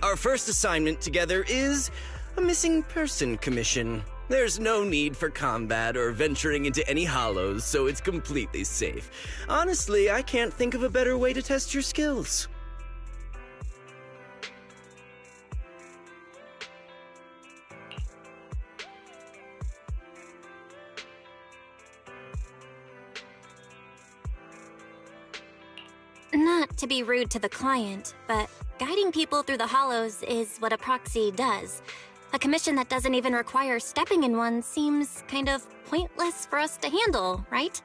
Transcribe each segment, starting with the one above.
Our first assignment together is a missing person commission. There's no need for combat or venturing into any hollows, so it's completely safe. Honestly, I can't think of a better way to test your skills. Not to be rude to the client, but guiding people through the hollows is what a proxy does. A commission that doesn't even require stepping in one seems kind of pointless for us to handle, right?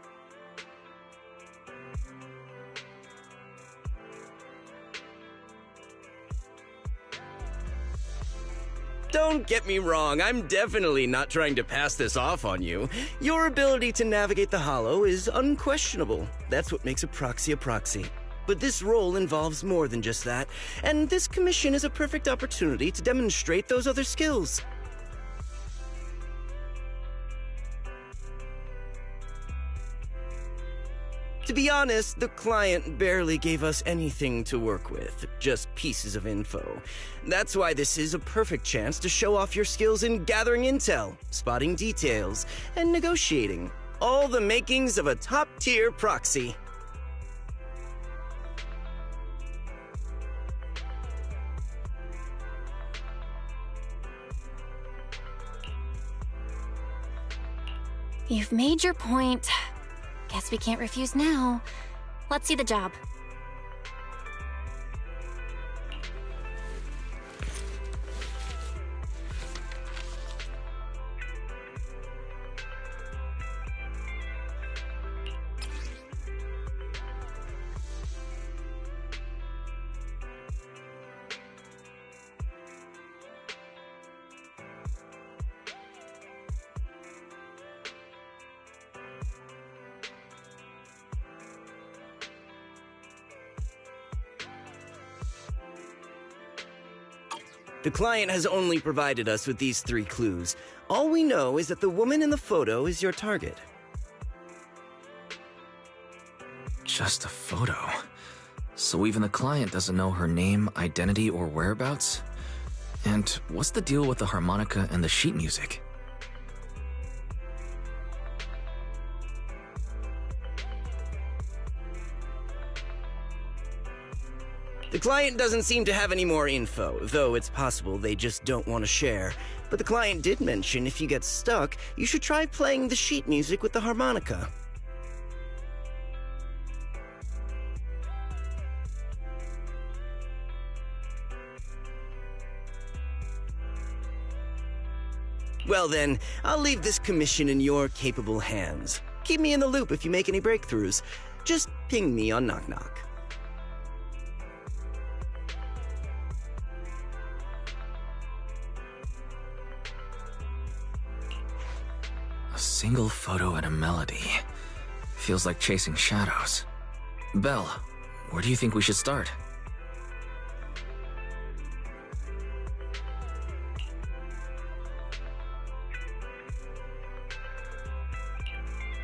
Don't get me wrong, I'm definitely not trying to pass this off on you. Your ability to navigate the hollow is unquestionable. That's what makes a proxy a proxy. But this role involves more than just that, and this commission is a perfect opportunity to demonstrate those other skills. To be honest, the client barely gave us anything to work with, just pieces of info. That's why this is a perfect chance to show off your skills in gathering intel, spotting details, and negotiating. All the makings of a top-tier proxy. You've made your point. Guess we can't refuse now. Let's see the job. The client has only provided us with these 3 clues. All we know is that the woman in the photo is your target. Just a photo. So even the client doesn't know her name, identity, or whereabouts? And what's the deal with the harmonica and the sheet music? The client doesn't seem to have any more info, though it's possible they just don't want to share. But the client did mention if you get stuck, you should try playing the sheet music with the harmonica. Well then, I'll leave this commission in your capable hands. Keep me in the loop if you make any breakthroughs. Just ping me on Knock Knock. A single photo and a melody. Feels like chasing shadows. Belle, where do you think we should start?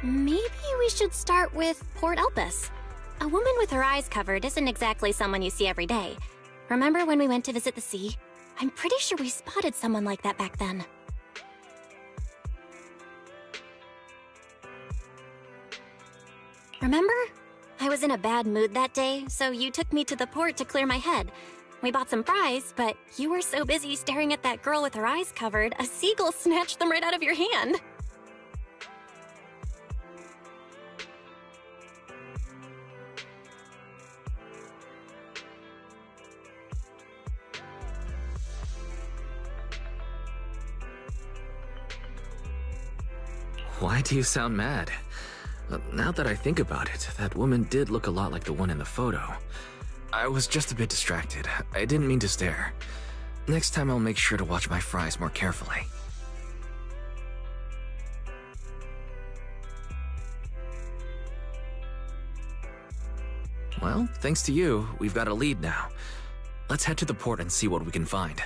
Maybe we should start with Port Elpis. A woman with her eyes covered isn't exactly someone you see every day. Remember when we went to visit the sea? I'm pretty sure we spotted someone like that back then. Remember? I was in a bad mood that day, so you took me to the port to clear my head. We bought some fries, but you were so busy staring at that girl with her eyes covered, a seagull snatched them right out of your hand. Why do you sound mad? Now that I think about it, that woman did look a lot like the one in the photo. I was just a bit distracted. I didn't mean to stare. Next time I'll make sure to watch my fries more carefully. Well, thanks to you, we've got a lead now. Let's head to the port and see what we can find.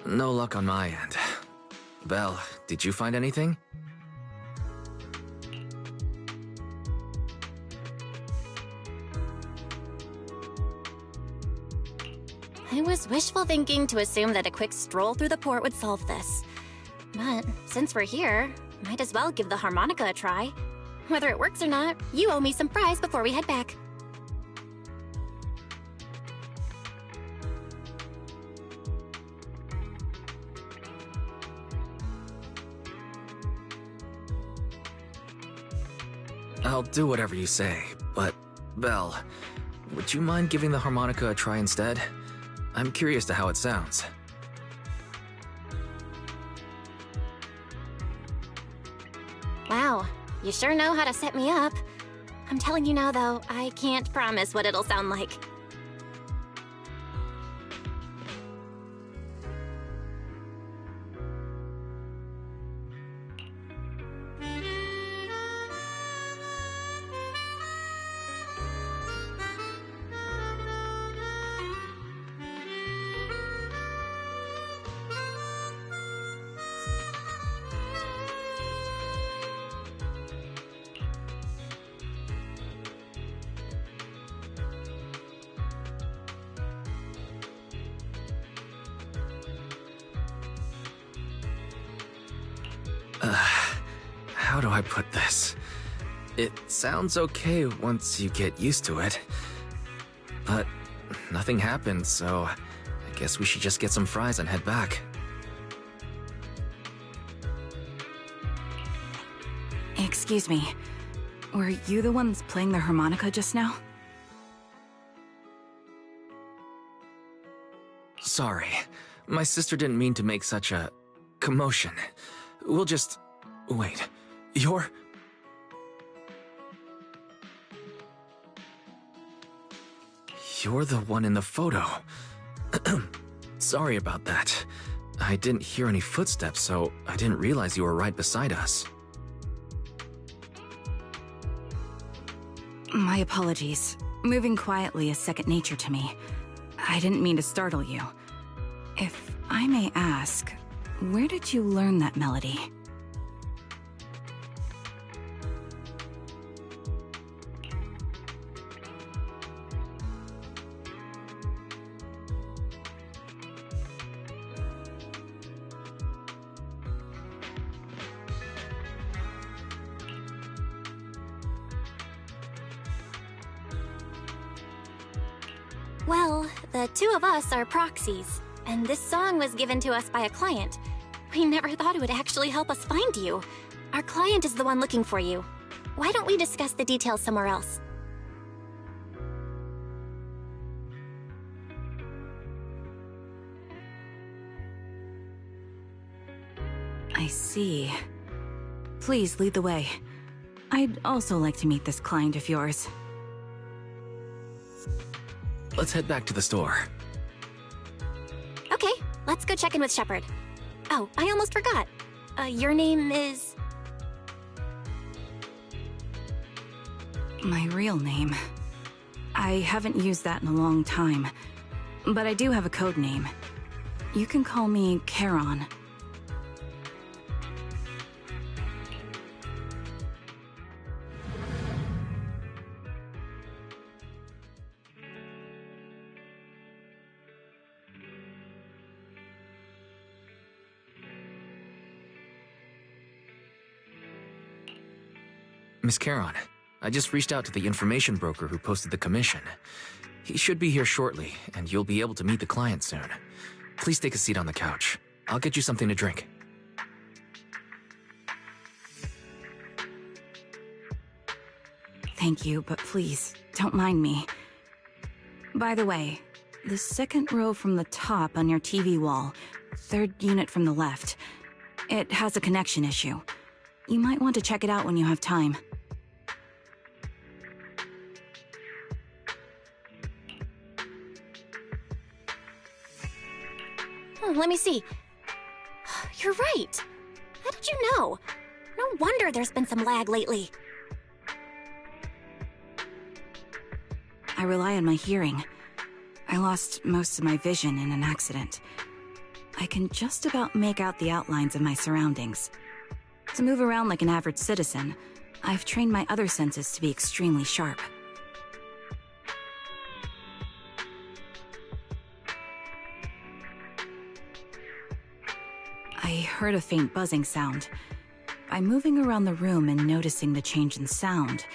No luck on my end. Belle, did you find anything? I was wishful thinking to assume that a quick stroll through the port would solve this. But since we're here, might as well give the harmonica a try. Whether it works or not, you owe me some fries before we head back. I'll do whatever you say, but Belle, would you mind giving the harmonica a try instead? I'm curious to how it sounds. Wow, you sure know how to set me up. I'm telling you now, though, I can't promise what it'll sound like. How do I put this? It sounds okay once you get used to it. But nothing happened, so I guess we should just get some fries and head back. Excuse me. Were you the ones playing the harmonica just now? Sorry. My sister didn't mean to make such a commotion. We'll just... Wait. You're the one in the photo. Sorry about that. I didn't hear any footsteps, so I didn't realize you were right beside us. My apologies. Moving quietly is second nature to me. I didn't mean to startle you. If I may ask, where did you learn that melody? Well, the two of us are proxies, and this song was given to us by a client. We never thought it would actually help us find you. Our client is the one looking for you. Why don't we discuss the details somewhere else? I see. Please lead the way. I'd also like to meet this client of yours. Let's head back to the store. Okay, let's go check in with Shepard. Oh, I almost forgot. Your name is... My real name. I haven't used that in a long time, but I do have a code name. You can call me Charon. Miss Charon, I just reached out to the information broker who posted the commission. He should be here shortly, and you'll be able to meet the client soon. Please take a seat on the couch. I'll get you something to drink. Thank you, but please, don't mind me. By the way, the second row from the top on your TV wall, third unit from the left, it has a connection issue. You might want to check it out when you have time. Let me see. You're right. How did you know? No wonder there's been some lag lately. I rely on my hearing. I lost most of my vision in an accident. I can just about make out the outlines of my surroundings. To move around like an average citizen, I've trained my other senses to be extremely sharp. I heard a faint buzzing sound. By moving around the room and noticing the change in sound,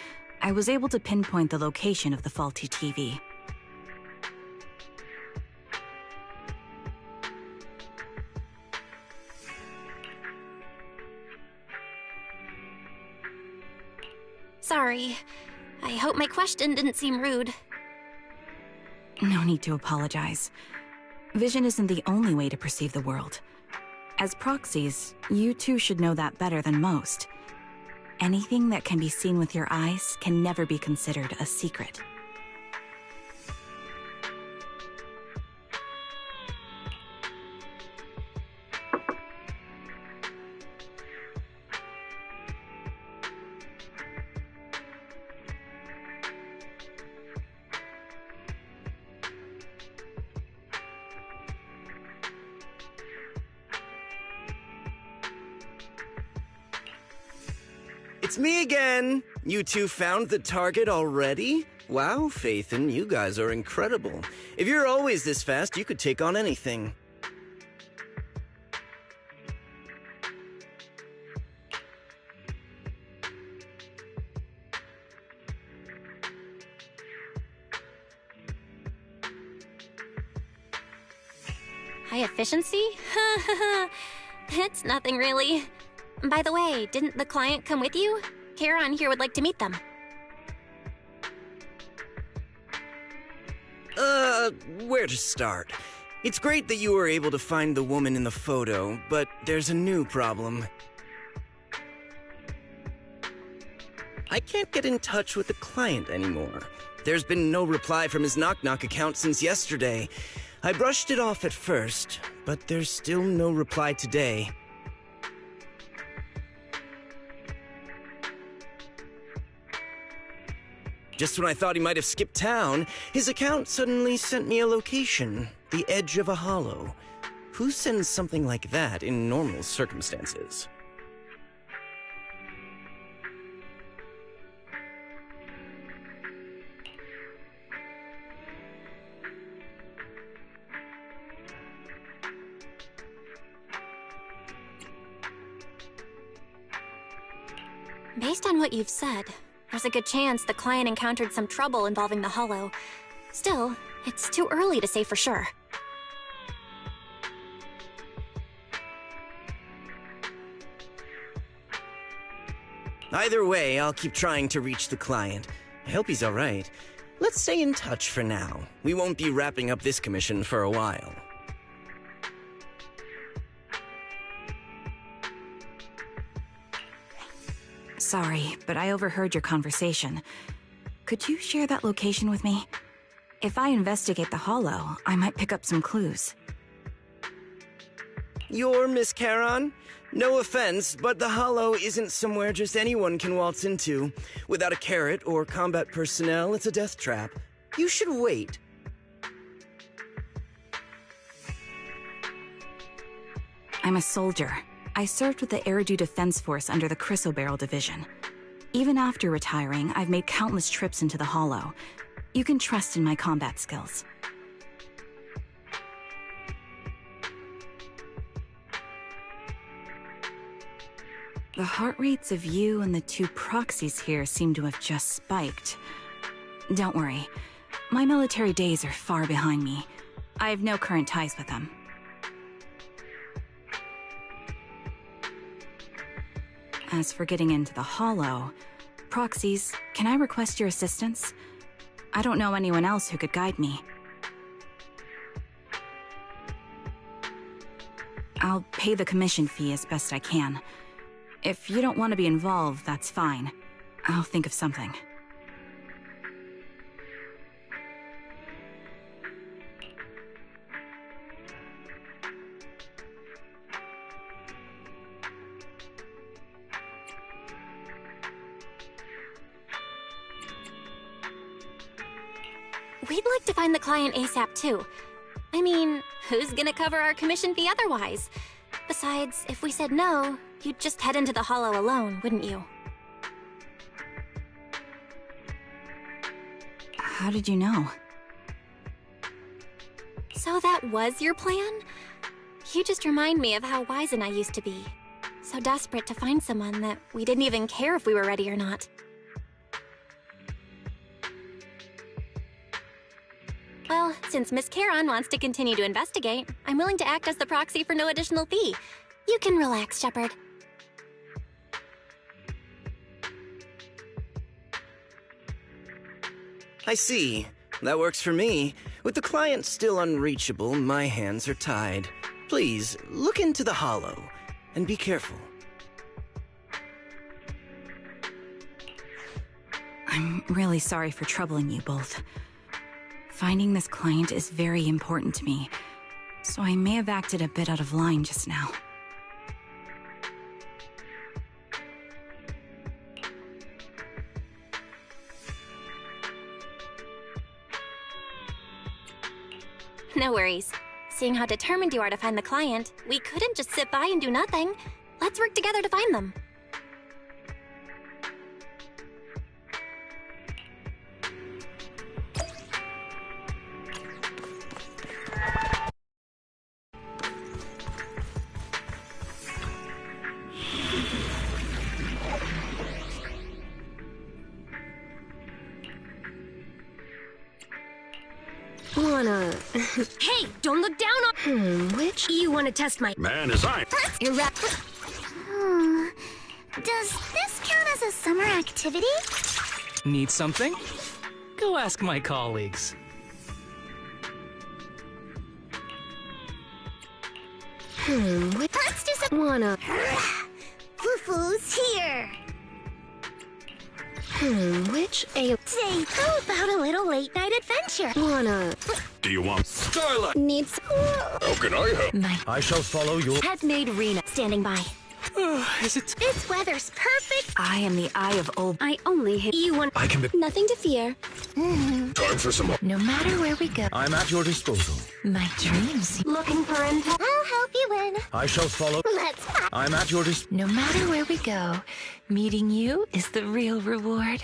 I was able to pinpoint the location of the faulty TV. Sorry. I hope my question didn't seem rude. No need to apologize. Vision isn't the only way to perceive the world. As proxies, you two should know that better than most. Anything that can be seen with your eyes can never be considered a secret. It's me again! You two found the target already? Wow, Faithin, you guys are incredible. If you're always this fast, you could take on anything. High efficiency? It's nothing really. By the way, didn't the client come with you? Karen here would like to meet them. Where to start? It's great that you were able to find the woman in the photo, but there's a new problem. I can't get in touch with the client anymore. There's been no reply from his Knock Knock account since yesterday. I brushed it off at first, but there's still no reply today. Just when I thought he might have skipped town, his account suddenly sent me a location, the edge of a hollow. Who sends something like that in normal circumstances? Based on what you've said, there's a good chance the client encountered some trouble involving the hollow. Still, it's too early to say for sure. Either way, I'll keep trying to reach the client. I hope he's alright. Let's stay in touch for now. We won't be wrapping up this commission for a while. Sorry, but I overheard your conversation. Could you share that location with me? If I investigate the hollow, I might pick up some clues. You're Miss Charon? No offense, but the hollow isn't somewhere just anyone can waltz into. Without a carrot or combat personnel, it's a death trap. You should wait. I'm a soldier. I served with the Eridu Defense Force under the Chrysoberyl Division. Even after retiring, I've made countless trips into the hollow. You can trust in my combat skills. The heart rates of you and the two proxies here seem to have just spiked. Don't worry. My military days are far behind me. I have no current ties with them. As for getting into the hollow, proxies, can I request your assistance? I don't know anyone else who could guide me. I'll pay the commission fee as best I can. If you don't want to be involved, that's fine. I'll think of something. We'd like to find the client ASAP too. I mean, who's gonna cover our commission fee otherwise? Besides, if we said no, you'd just head into the hollow alone, wouldn't you? How did you know? So that was your plan? You just remind me of how Wise and I used to be. So desperate to find someone that we didn't even care if we were ready or not. Well, since Miss Charon wants to continue to investigate, I'm willing to act as the proxy for no additional fee. You can relax, Shepard. I see. That works for me. With the client still unreachable, my hands are tied. Please, look into the hollow, and be careful. I'm really sorry for troubling you both. Finding this client is very important to me, so I may have acted a bit out of line just now. No worries. Seeing how determined you are to find the client, we couldn't just sit by and do nothing. Let's work together to find them. Hey, don't look down on— which? You want to test my— Man, is I. You're right. Does this count as a summer activity? Need something? Go ask my colleagues. Let's do some— Wanna— Foo-foo's here. which a— Say, how about a little late-night adventure? Wanna— Do you want Starlight? Needs— How can I help? I shall follow your— Had made Rena— Standing by. Is it? This weather's perfect. I am the Eye of Ol. I only hit— You want— I can be. Nothing to fear. Time for some more. No matter where we go, I'm at your disposal. my dreams— Looking for intel? I'll help you win. I shall follow. Let's pop. I'm at your disposal. No matter where we go, meeting you is the real reward.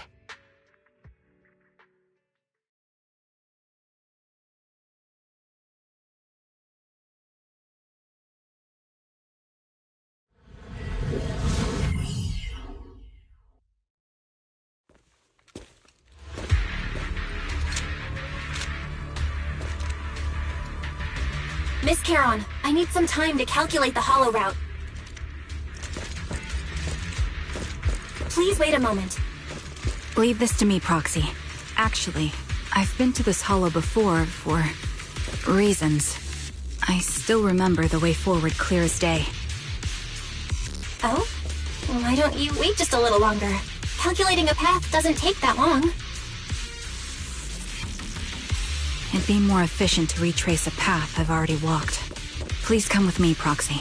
Miss Charon, I need some time to calculate the hollow route. Please wait a moment. Leave this to me, Proxy. Actually, I've been to this hollow before for reasons. I still remember the way forward clear as day. Oh? Why don't you wait just a little longer? Calculating a path doesn't take that long. It'd be more efficient to retrace a path I've already walked. Please come with me, Proxy.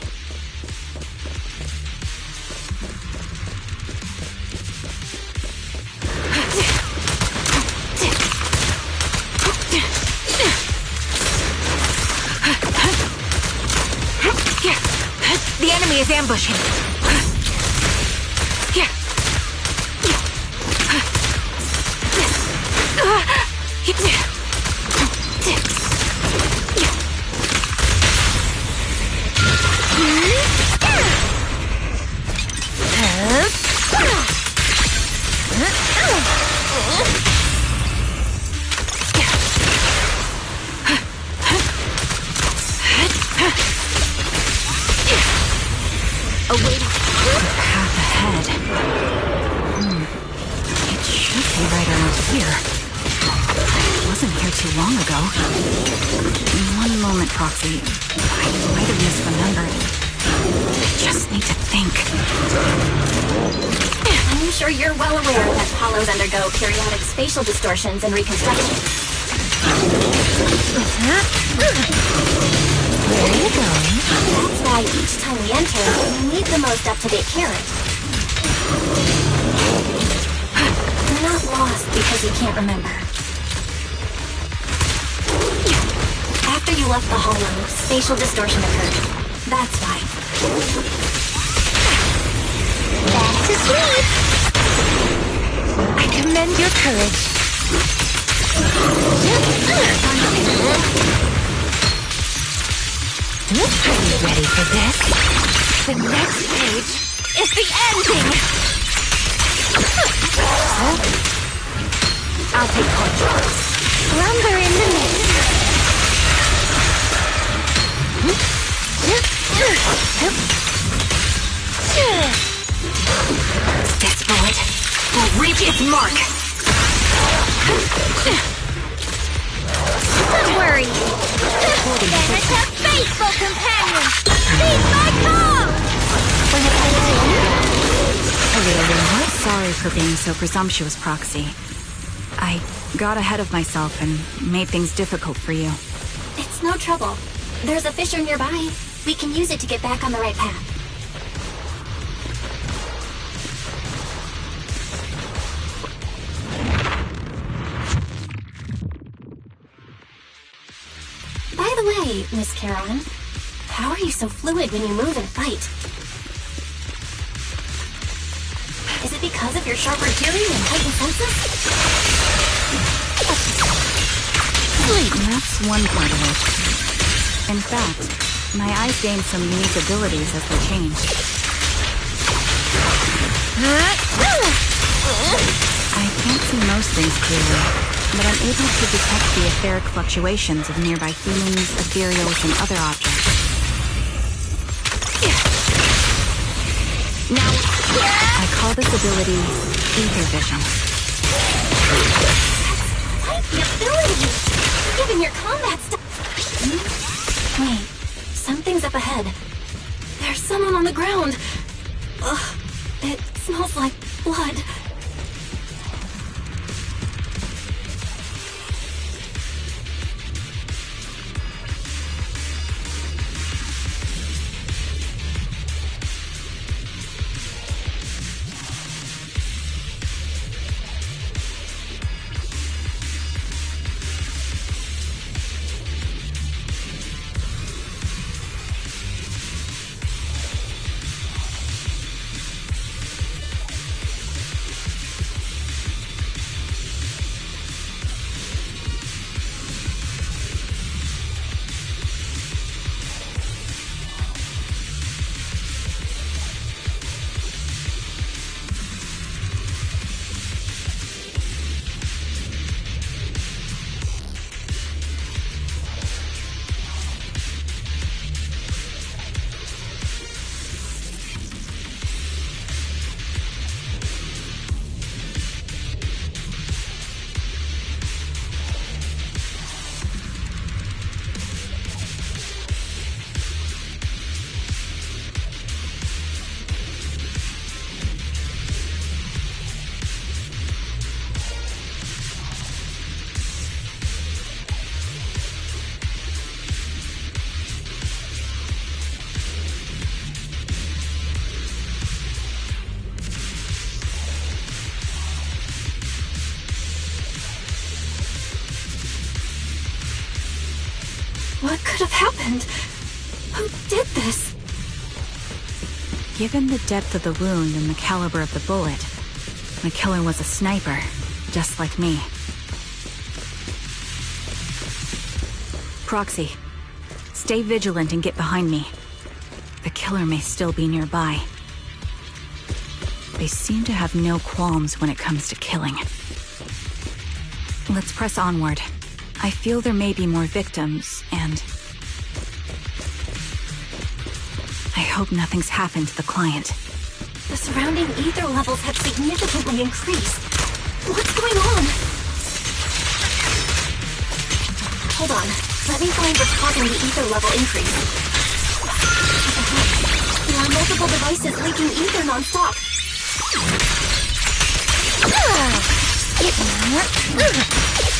The enemy is ambushing. Path ahead. It should be right around here. I wasn't here too long ago. One moment, Proxy. I might have misremembered. I just need to think. I'm sure you're well aware that hollows undergo periodic spatial distortions and reconstruction. Where are you going? That's why each time we enter, we need the most up-to-date carrot. You're not lost because you can't remember. After you left the hollow, spatial distortion occurred. That's why. Back to sleep. I commend your courage. Are you ready for this? The next page is the ending! I'll take control. Lumber in the mix. This bullet will reach its mark. Don't worry. There's a faithful companion. Heed my call. Sorry for being so presumptuous, Proxy. I got ahead of myself and made things difficult for you. It's no trouble. There's a fissure nearby. We can use it to get back on the right path. By the way, Miss Caron, how are you so fluid when you move and fight? Is it because of your sharper hearing and heightened senses? That's one part of it. In fact, my eyes gained some unique abilities as they changed. I can't see most things clearly, but I'm able to detect the etheric fluctuations of nearby humans, ethereals, and other objects. Now, I call this ability ether vision. Quite the ability! Given your combat stuff. Wait, something's up ahead. There's someone on the ground. Ugh, it smells like blood. What could have happened? Who did this? Given the depth of the wound and the caliber of the bullet, the killer was a sniper, just like me. Proxy, stay vigilant and get behind me. The killer may still be nearby. They seem to have no qualms when it comes to killing. Let's press onward. I feel there may be more victims, and I hope nothing's happened to the client. The surrounding ether levels have significantly increased. What's going on? Hold on. Let me find what's causing the ether level increase. What the heck? There are multiple devices leaking ether non-stop.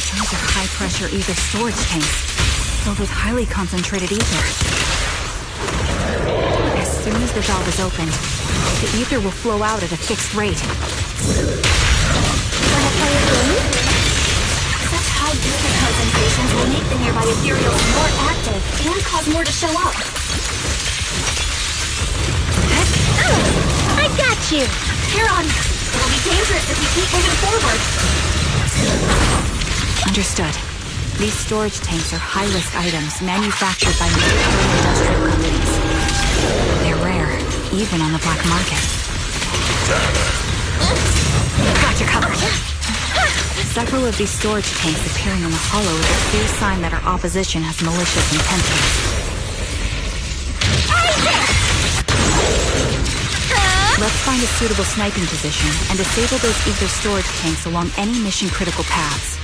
Those are high-pressure ether storage tanks, filled with highly concentrated ether. As soon as the valve is opened, the ether will flow out at a fixed rate. Wanna play a game? Such high ether concentrations will make the nearby ethereals more active. you! Charon! It'll be dangerous if we keep moving forward. Understood. These storage tanks are high-risk items manufactured by military industrial companies. They're rare, even on the black market. Got you covered. Several of these storage tanks appearing in the hollow is a clear sign that our opposition has malicious intentions. Let's find a suitable sniping position and disable those ether storage tanks along any mission-critical paths.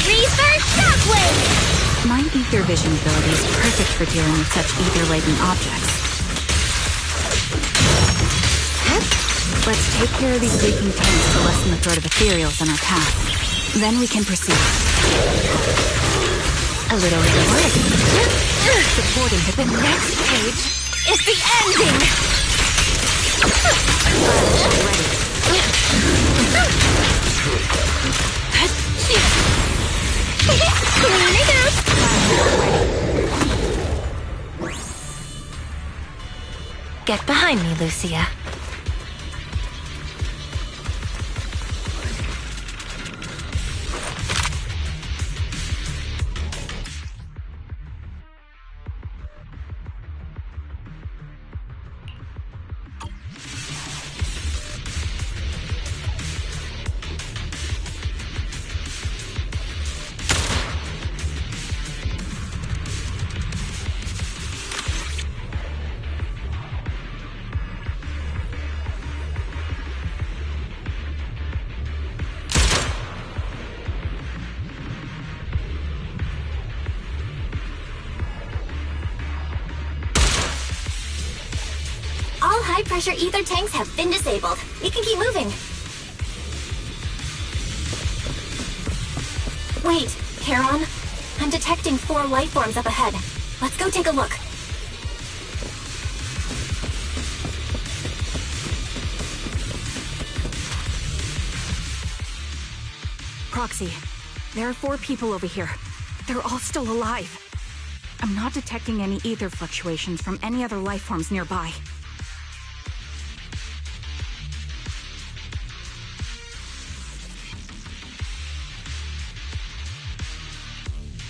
Reverse shockwave! My ether vision ability is perfect for dealing with such ether-laden objects. Let's take care of these leaking tanks to lessen the threat of ethereals on our path. Then we can proceed. A little reward. Supporting that the next page is the ending! Cleaning out! Get behind me, Lucia. High-pressure ether tanks have been disabled. We can keep moving. Wait, Charon. I'm detecting 4 life forms up ahead. Let's go take a look. Proxy, there are 4 people over here. They're all still alive. I'm not detecting any ether fluctuations from any other life forms nearby.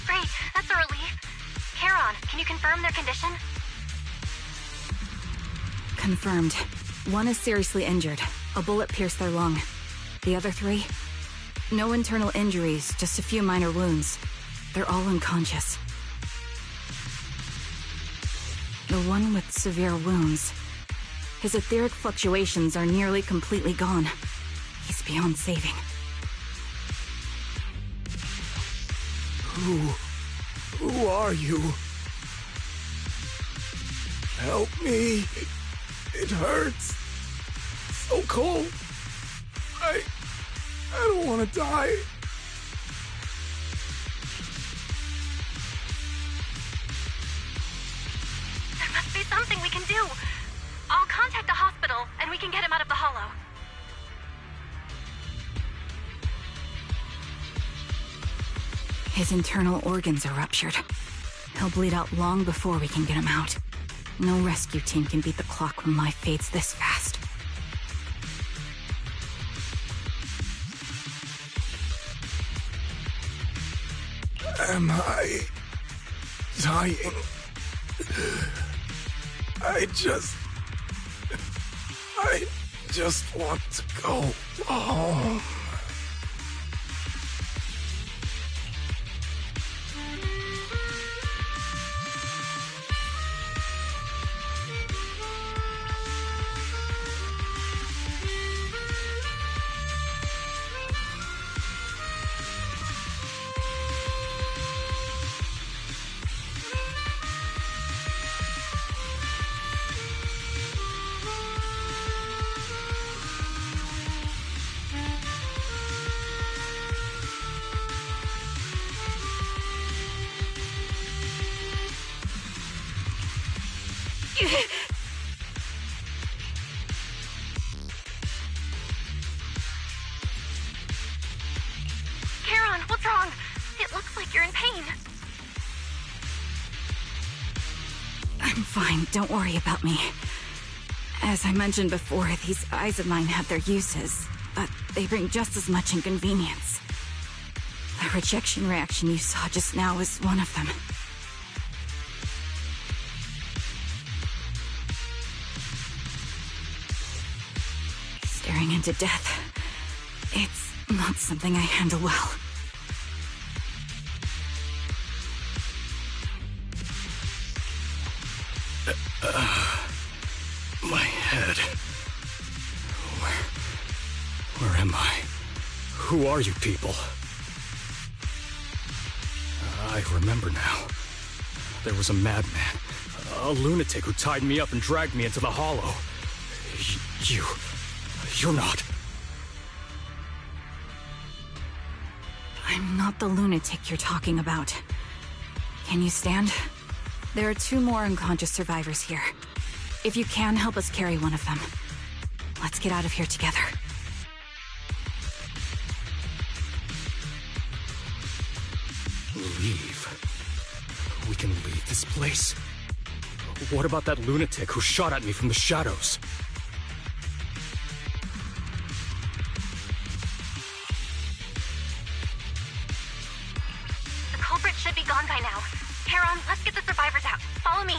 Great, that's a relief. Charon, can you confirm their condition? Confirmed. 1 is seriously injured. A bullet pierced their lung. The other 3? No internal injuries, just a few minor wounds. They're all unconscious. The one with severe wounds. His etheric fluctuations are nearly completely gone. He's beyond saving. Who are you? Help me. It hurts. So cold. I don't want to die. There must be something we can do. I'll contact the hospital, and we can get him out of the hollow. His internal organs are ruptured. He'll bleed out long before we can get him out. No rescue team can beat the clock when life fades this fast. Am I dying? I just want to go home. Charon, what's wrong? It looks like you're in pain. I'm fine, don't worry about me. As I mentioned before, these eyes of mine have their uses, but they bring just as much inconvenience. The rejection reaction you saw just now is one of them. Staring into death, it's not something I handle well. My head. Where am I? Who are you people? I remember now. There was a madman, a lunatic who tied me up and dragged me into the hollow. You're not. I'm not the lunatic you're talking about. Can you stand? There are 2 more unconscious survivors here. If you can, help us carry one of them. Let's get out of here together. Leave? We can leave this place? What about that lunatic who shot at me from the shadows? The culprit should be gone by now. Heron, let's get the survivors out. Follow me.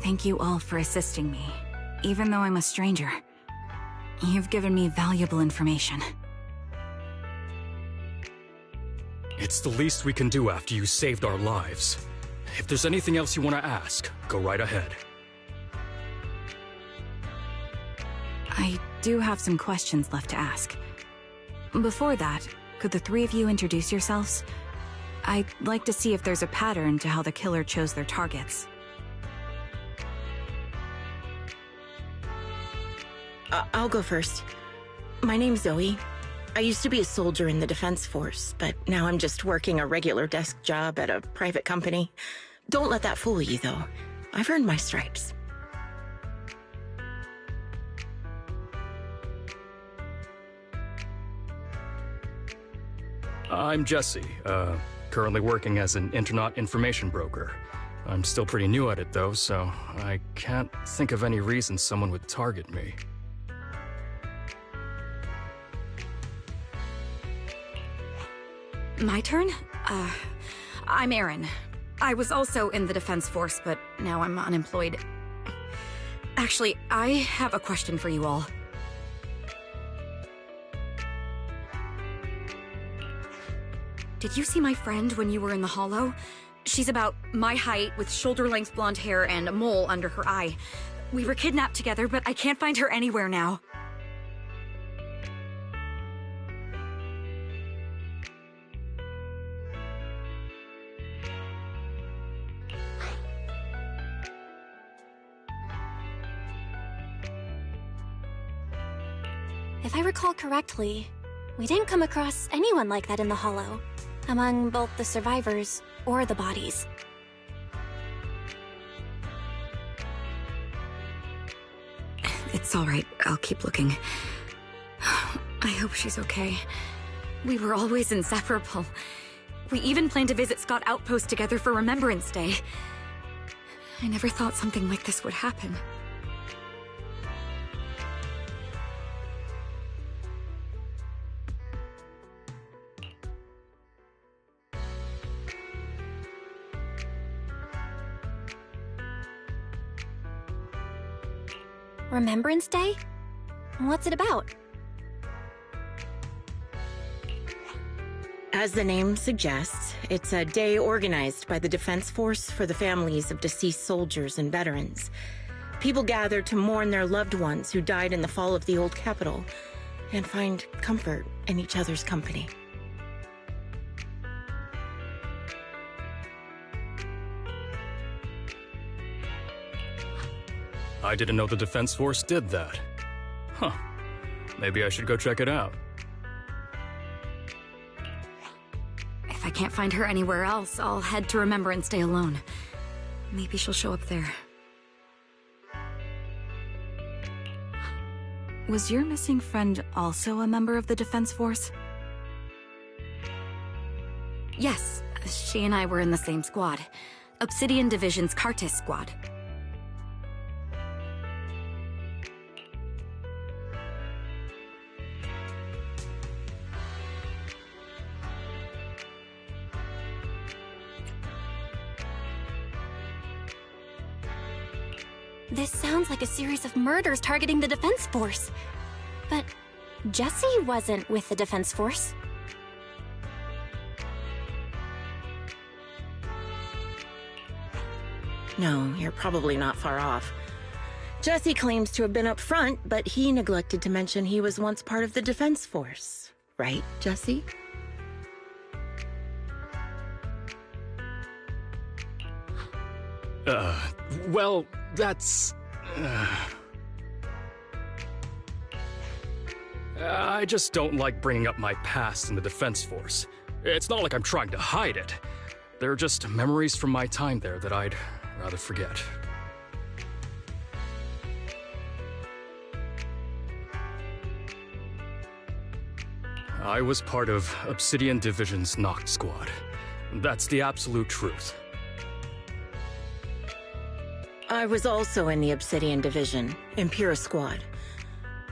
Thank you all for assisting me, even though I'm a stranger. You've given me valuable information. It's the least we can do after you saved our lives. If there's anything else you want to ask, go right ahead. I do have some questions left to ask. Before that, could the three of you introduce yourselves? I'd like to see if there's a pattern to how the killer chose their targets. I'll go first. My name's Zoe. I used to be a soldier in the Defense Force, but now I'm just working a regular desk job at a private company. Don't let that fool you, though. I've earned my stripes. I'm Jesse, currently working as an internaut information broker. I'm still pretty new at it, though, so I can't think of any reason someone would target me. My turn? I'm Erin. I was also in the Defense Force, but now I'm unemployed. Actually, I have a question for you all. Did you see my friend when you were in the Hollow? She's about my height, with shoulder-length blonde hair and a mole under her eye. We were kidnapped together, but I can't find her anywhere now. If I recall correctly, we didn't come across anyone like that in the Hollow, among both the survivors or the bodies. It's all right. I'll keep looking. I hope she's okay. We were always inseparable. We even planned to visit Scott Outpost together for Remembrance Day. I never thought something like this would happen. Remembrance Day? What's it about? As the name suggests, it's a day organized by the Defense Force for the families of deceased soldiers and veterans. People gather to mourn their loved ones who died in the fall of the old capital and find comfort in each other's company. I didn't know the Defense Force did that. Huh. Maybe I should go check it out. If I can't find her anywhere else, I'll head to Remembrance Day alone. Maybe she'll show up there. Was your missing friend also a member of the Defense Force? Yes, she and I were in the same squad. Obsidian Division's Cartis squad. This sounds like a series of murders targeting the Defense Force. But Jesse wasn't with the Defense Force. No, you're probably not far off. Jesse claims to have been up front, but he neglected to mention he was once part of the Defense Force. Right, Jesse? Well, that's... I just don't like bringing up my past in the Defense Force. It's not like I'm trying to hide it. They're just memories from my time there that I'd rather forget. I was part of Obsidian Division's Noct Squad. That's the absolute truth. I was also in the Obsidian Division, Impera Squad.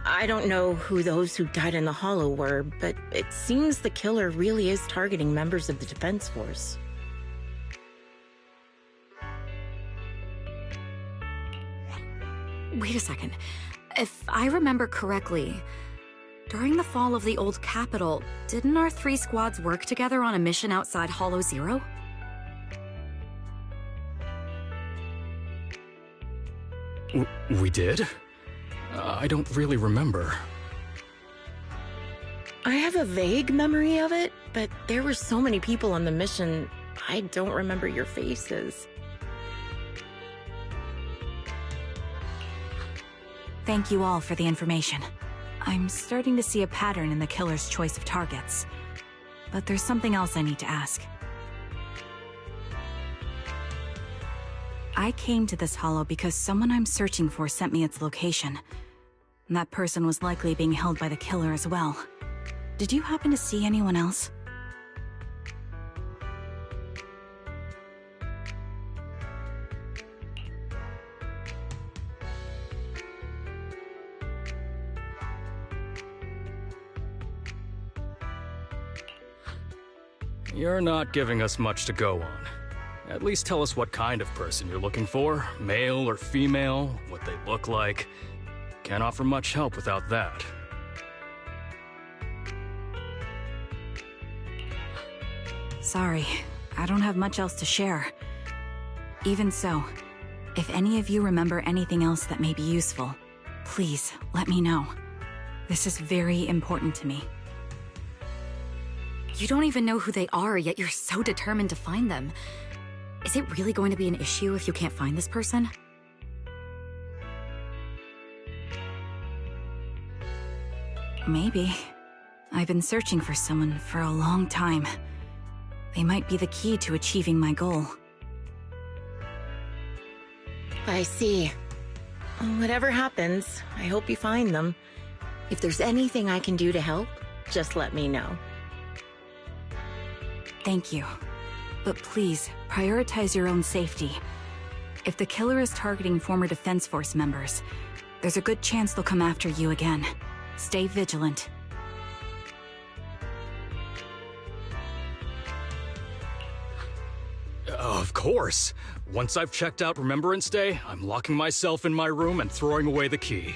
I don't know who those who died in the Hollow were, but it seems the killer really is targeting members of the Defense Force. Wait a second. If I remember correctly, during the fall of the old capital, didn't our 3 squads work together on a mission outside Hollow Zero? We did? I don't really remember. I have a vague memory of it, but there were so many people on the mission, I don't remember your faces. Thank you all for the information. I'm starting to see a pattern in the killer's choice of targets. But there's something else I need to ask. I came to this hollow because someone I'm searching for sent me its location. And that person was likely being held by the killer as well. Did you happen to see anyone else? You're not giving us much to go on. At least tell us what kind of person you're looking for, male or female, what they look like. Can't offer much help without that. Sorry, I don't have much else to share. Even so, if any of you remember anything else that may be useful, please let me know. This is very important to me. You don't even know who they are, yet you're so determined to find them. Is it really going to be an issue if you can't find this person? Maybe. I've been searching for someone for a long time. They might be the key to achieving my goal. I see. Whatever happens, I hope you find them. If there's anything I can do to help, just let me know. Thank you. But please, prioritize your own safety. If the killer is targeting former Defense Force members, there's a good chance they'll come after you again. Stay vigilant. Of course. Once I've checked out Remembrance Day, I'm locking myself in my room and throwing away the key.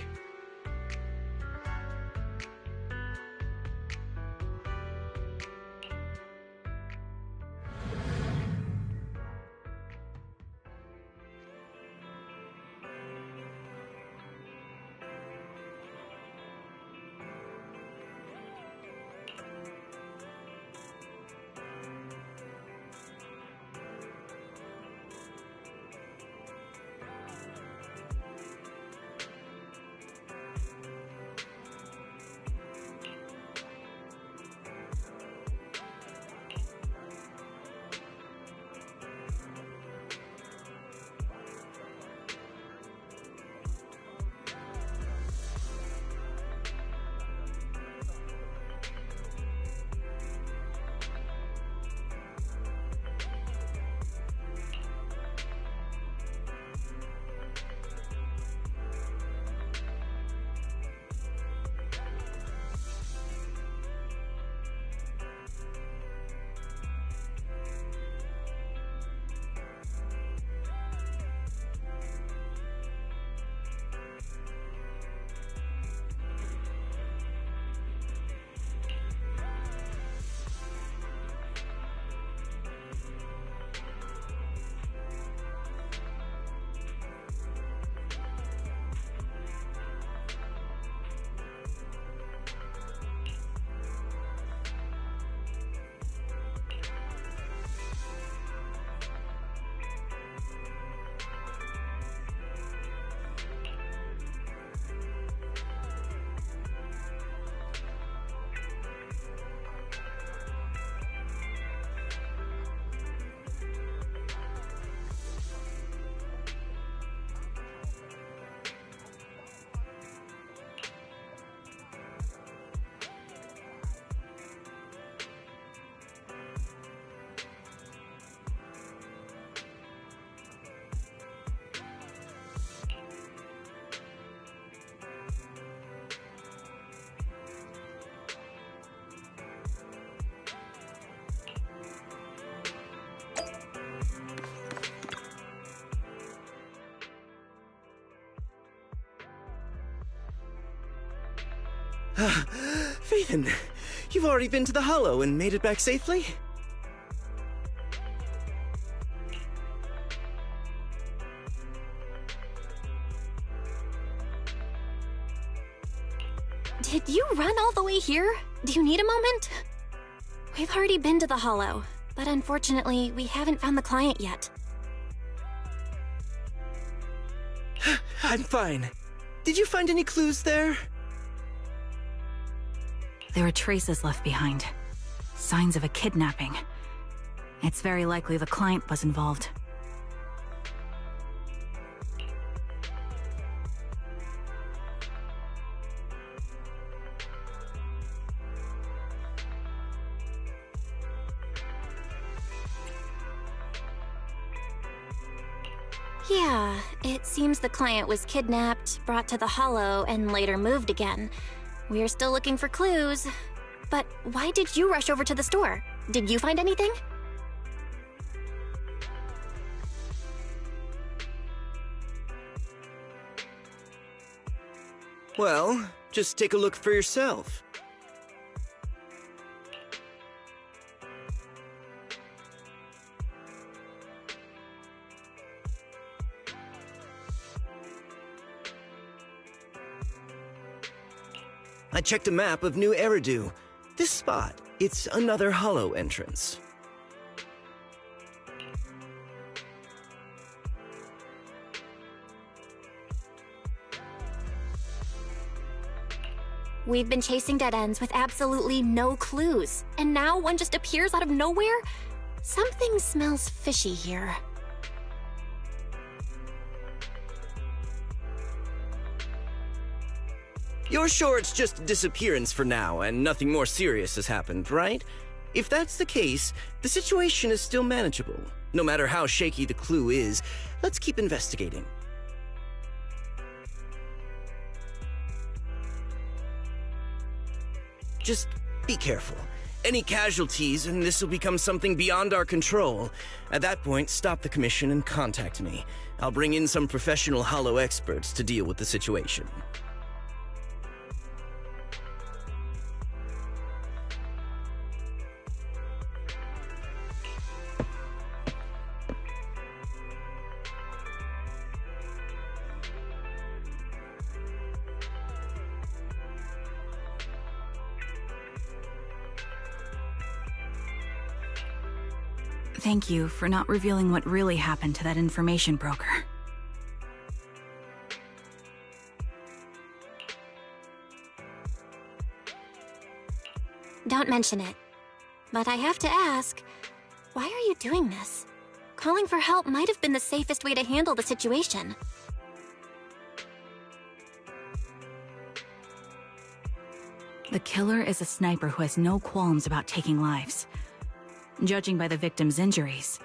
Phaethon, you've already been to the Hollow and made it back safely? Did you run all the way here? Do you need a moment? We've already been to the Hollow, but unfortunately, we haven't found the client yet. I'm fine. Did you find any clues there? There are traces left behind. Signs of a kidnapping. It's very likely the client was involved. Yeah, it seems the client was kidnapped, brought to the Hollow, and later moved again. We're still looking for clues. But why did you rush over to the store? Did you find anything? Well, just take a look for yourself. I checked a map of New Eridu. This spot, it's another Hollow entrance. We've been chasing dead ends with absolutely no clues, and now one just appears out of nowhere? Something smells fishy here. You're sure it's just a disappearance for now and nothing more serious has happened, right? If that's the case, the situation is still manageable. No matter how shaky the clue is, let's keep investigating. Just be careful. Any casualties and this will become something beyond our control. At that point, stop the commission and contact me. I'll bring in some professional Hollow experts to deal with the situation. Thank you for not revealing what really happened to that information broker. Don't mention it. But I have to ask, why are you doing this? Calling for help might have been the safest way to handle the situation. The killer is a sniper who has no qualms about taking lives. Judging by the victim's injuries,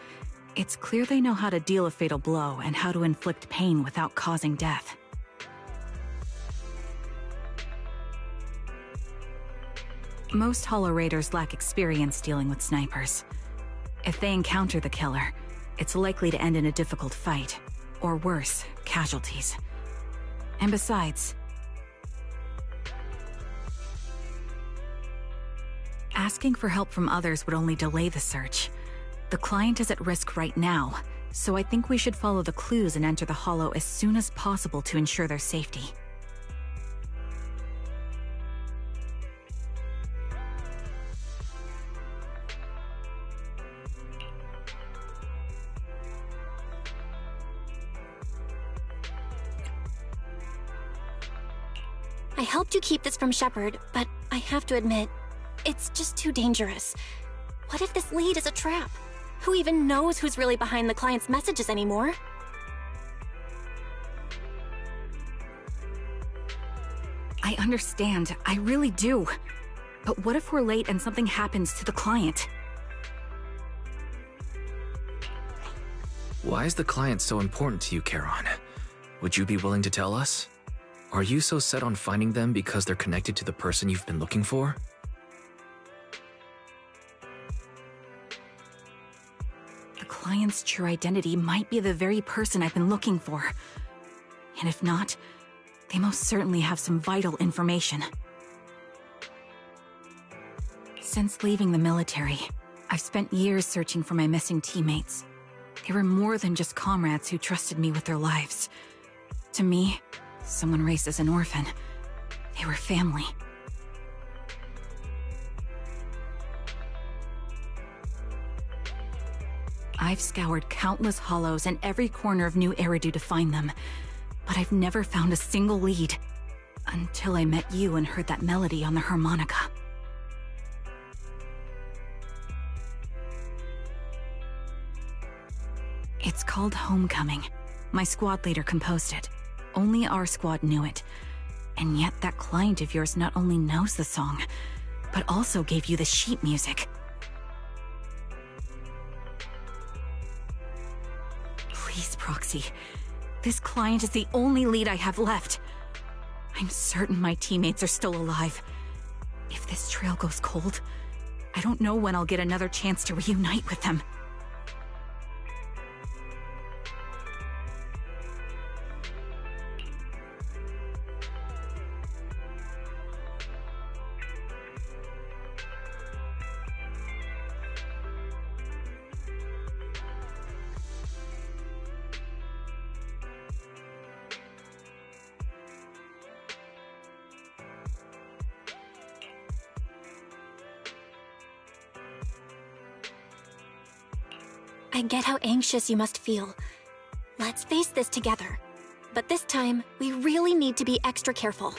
it's clear they know how to deal a fatal blow and how to inflict pain without causing death. Most Hollow Raiders lack experience dealing with snipers. If they encounter the killer, it's likely to end in a difficult fight, or worse, casualties. And besides, asking for help from others would only delay the search. The client is at risk right now, so I think we should follow the clues and enter the Hollow as soon as possible to ensure their safety. I helped you keep this from Shepard, but I have to admit, it's just too dangerous. What if this lead is a trap? Who even knows who's really behind the client's messages anymore? I understand, I really do. But what if we're late and something happens to the client? Why is the client so important to you, Charon? Would you be willing to tell us? Are you so set on finding them because they're connected to the person you've been looking for? The client's true identity might be the very person I've been looking for. And if not, they most certainly have some vital information. Since leaving the military, I've spent years searching for my missing teammates. They were more than just comrades who trusted me with their lives. To me, someone raised as an orphan, they were family. I've scoured countless hollows and every corner of New Eridu to find them, but I've never found a single lead. Until I met you and heard that melody on the harmonica. It's called Homecoming. My squad leader composed it. Only our squad knew it. And yet that client of yours not only knows the song, but also gave you the sheet music. Please, Proxy. This client is the only lead I have left. I'm certain my teammates are still alive. If this trail goes cold, I don't know when I'll get another chance to reunite with them. I get how anxious you must feel. Let's face this together. But this time, we really need to be extra careful.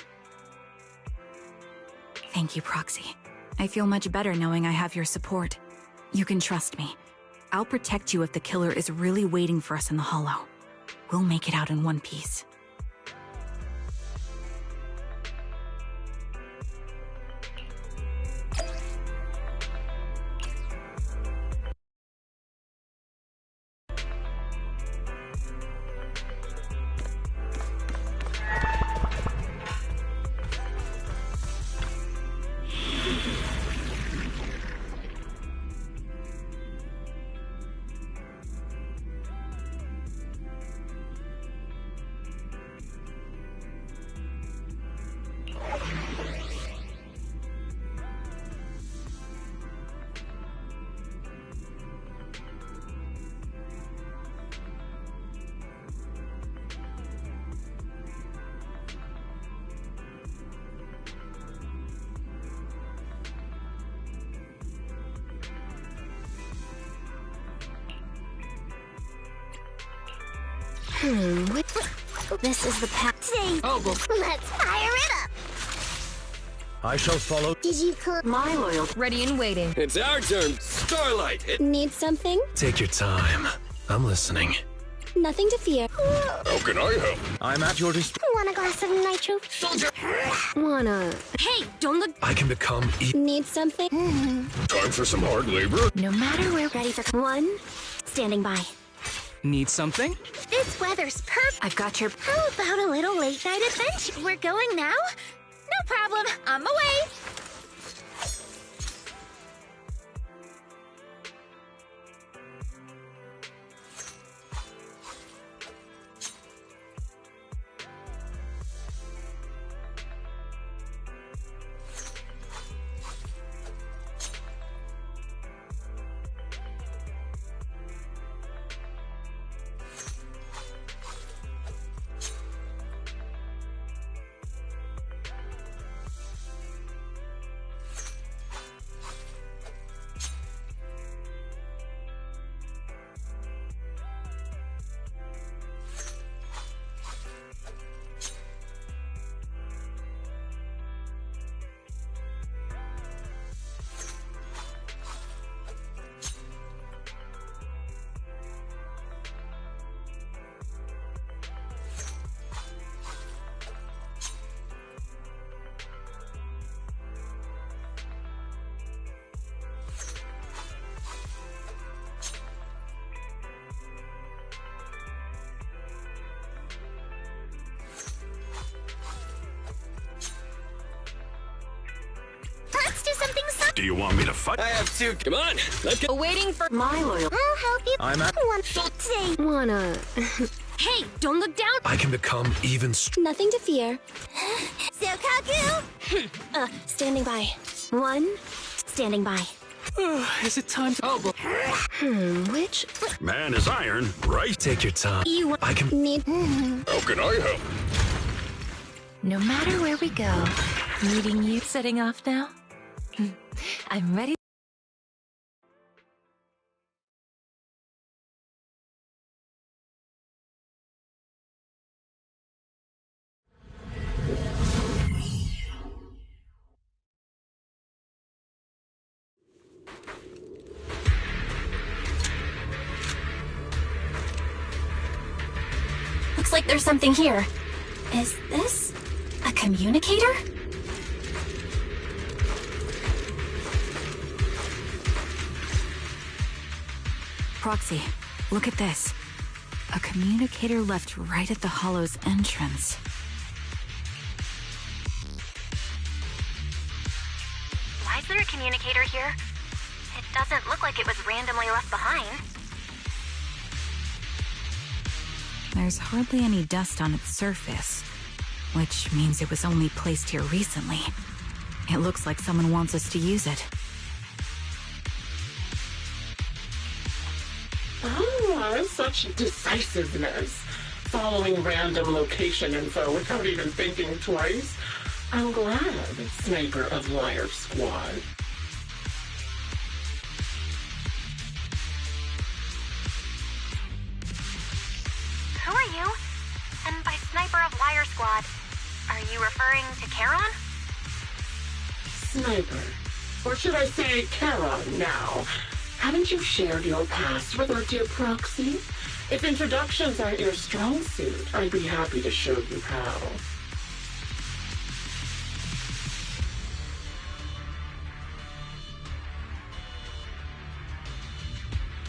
Thank you, Proxy. I feel much better knowing I have your support. You can trust me. I'll protect you if the killer is really waiting for us in the Hollow. We'll make it out in one piece. This is the path. Oh, well. Let's fire it up. I shall follow. Did you call My loyalty. Ready and waiting. It's our turn. Starlight. Need something? Take your time. I'm listening. Nothing to fear. How can I help? I'm at your disposal. Want a glass of nitro? Soldier. Hey, don't look. I can become Need something? Time for some hard labor. No matter where. Ready for one. Standing by. Need something? This weather's perfect. I've got your. How about a little late night adventure? We're going now? No problem. On my way. Let's do something so. Do you want me to fight? I have two. Come on. Let's go. Waiting for my loyalty. I'll help you. I'm at. Say. Hey, don't look down. I can become even Nothing to fear. Sokaku. Standing by. One. standing by. Is it time to... Oh, Which... Man is iron, right? Take your time. I can... How can I help? No matter where we go, meeting you setting off now? I'm ready. Looks like there's something here. Is this a communicator? Proxy, look at this. A communicator left right at the hollow's entrance. Why is there a communicator here? It doesn't look like it was randomly left behind. There's hardly any dust on its surface, which means it was only placed here recently. It looks like someone wants us to use it. Ah, such decisiveness. Following random location info without even thinking twice. I'm glad, Sniper of Liar Squad. Who are you? And by Sniper of Liar Squad, are you referring to Charon? Sniper. Or should I say Charon now? Haven't you shared your past with our dear Proxy? If introductions aren't your strong suit, I'd be happy to show you how.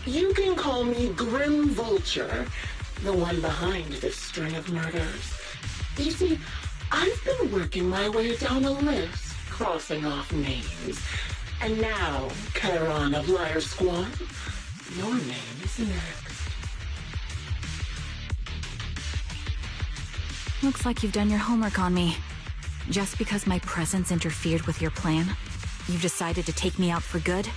You can call me Grim Vulture, the one behind this string of murders. You see, I've been working my way down a list, crossing off names. And now, Charon of Liar Squad, your name is next. Looks like you've done your homework on me. Just because my presence interfered with your plan, you've decided to take me out for good?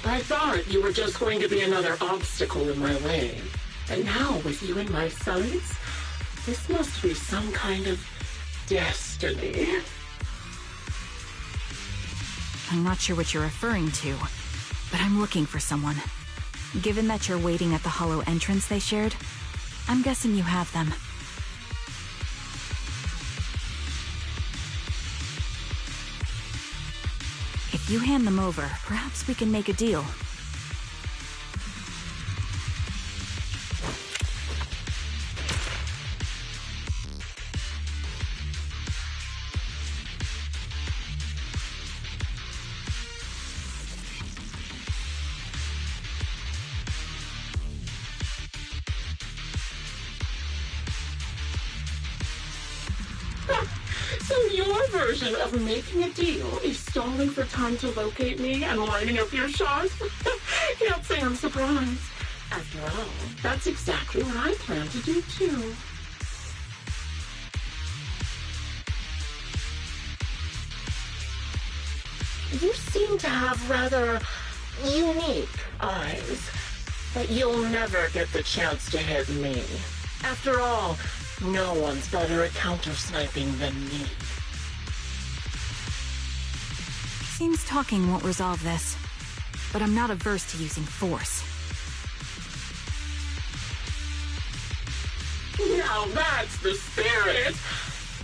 I thought you were just going to be another obstacle in my way. And now, with you in my sights, this must be some kind of destiny. I'm not sure what you're referring to, but I'm looking for someone. Given that you're waiting at the hollow entrance they shared, I'm guessing you have them. If you hand them over, perhaps we can make a deal. So your version of making a deal is stalling for time to locate me and lining up your shots? Can't say I'm surprised. After all, that's exactly what I plan to do too. You seem to have rather unique eyes, but you'll never get the chance to hit me. After all, no one's better at counter-sniping than me. Seems talking won't resolve this, but I'm not averse to using force. Now that's the spirit!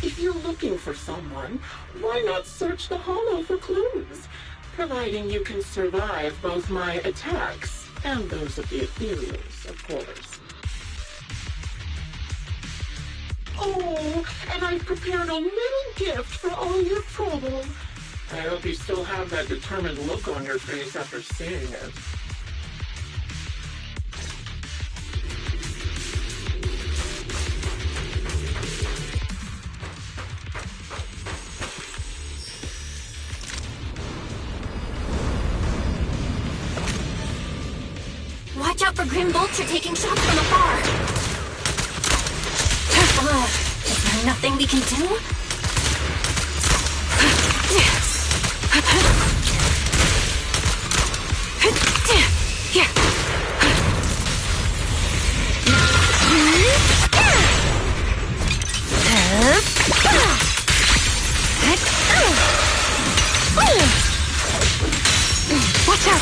If you're looking for someone, why not search the hollow for clues? Providing you can survive both my attacks and those of the ethereals, of course. Oh, and I've prepared a little gift for all your trouble. I hope you still have that determined look on your face after seeing it. Watch out for Grim Vulture taking shots from afar! something we can do? Watch out!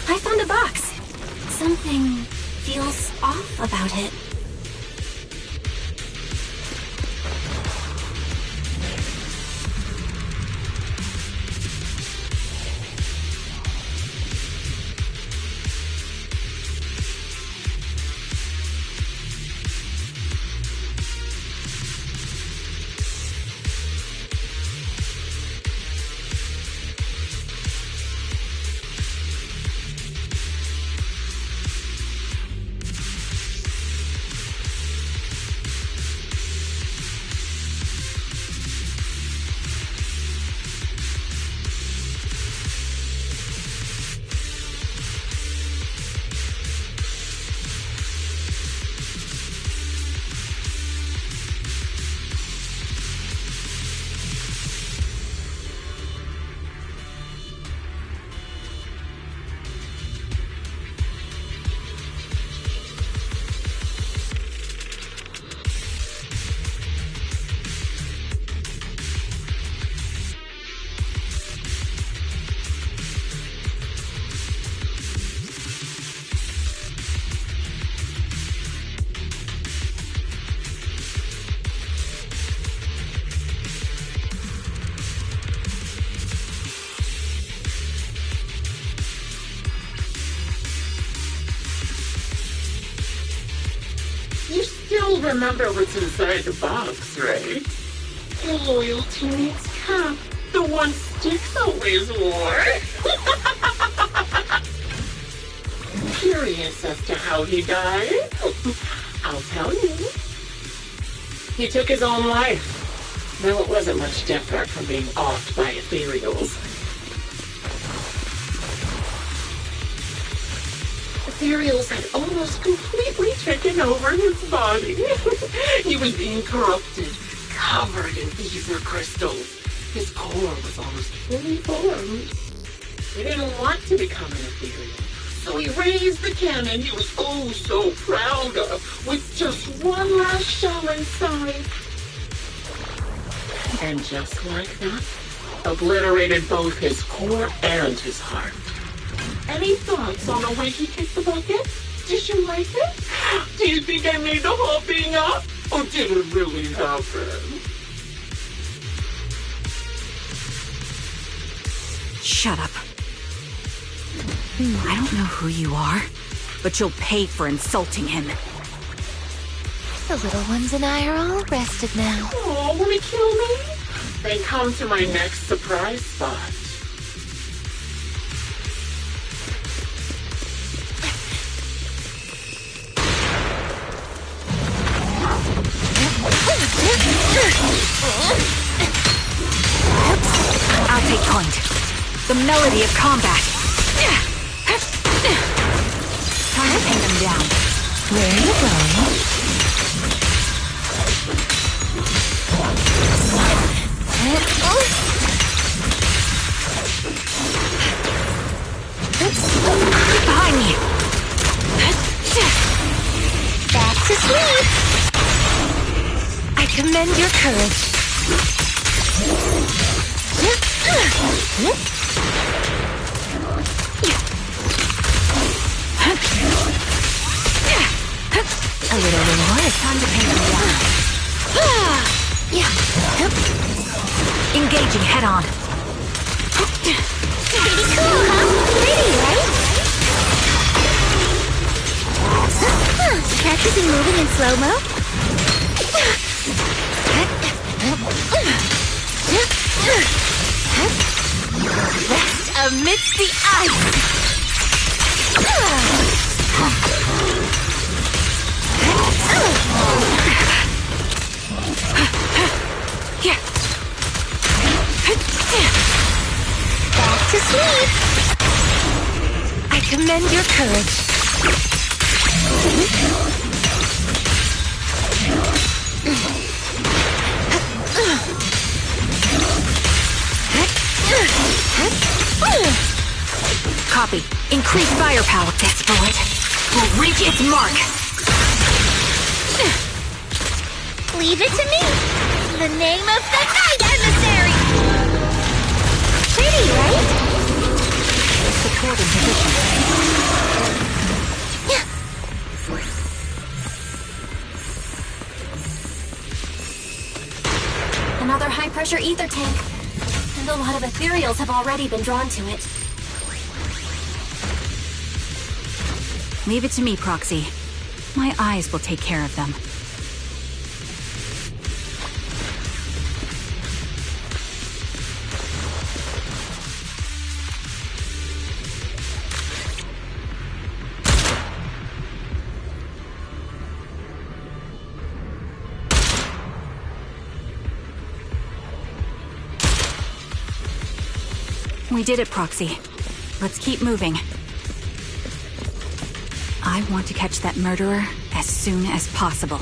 I found a box. Something feels off about it. You still remember what's inside the box, right? The loyal teammate's cap, the one Styx always wore. Curious as to how he died? I'll tell you. He took his own life. Though it wasn't much different from being offed by ethereals. Ethereals had almost completely taken over his body. He was being corrupted, covered in ether crystals. His core was almost fully formed. He didn't want to become an ethereal, so he raised the cannon he was oh so proud of, with just one last shell inside. And just like that, obliterated both his core and his heart. Any thoughts on the way he kicked the bucket? Did you like it? Do you think I made the whole thing up? Or did it really happen? Shut up. I don't know who you are, but you'll pay for insulting him. The little ones and I are all rested now. Oh, wanna kill me? Then come to my next surprise spot. I'll take point. The melody of combat. Time to pin them down. Where are you going? Behind me. Back to sleep. I commend your courage. A little reward. Time to pin them down. Engaging head on. Pretty cool, huh? Pretty, right? Practicing moving in slow-mo? Rest amidst the ice. Commend your courage. Copy. Increase firepower. This bullet will reach its mark. Leave it to me. The name of the night, emissary. Pretty, right? Supporting position. Another high-pressure ether tank. And a lot of ethereals have already been drawn to it. Leave it to me, Proxy. My eyes will take care of them. We did it, Proxy. Let's keep moving. I want to catch that murderer as soon as possible.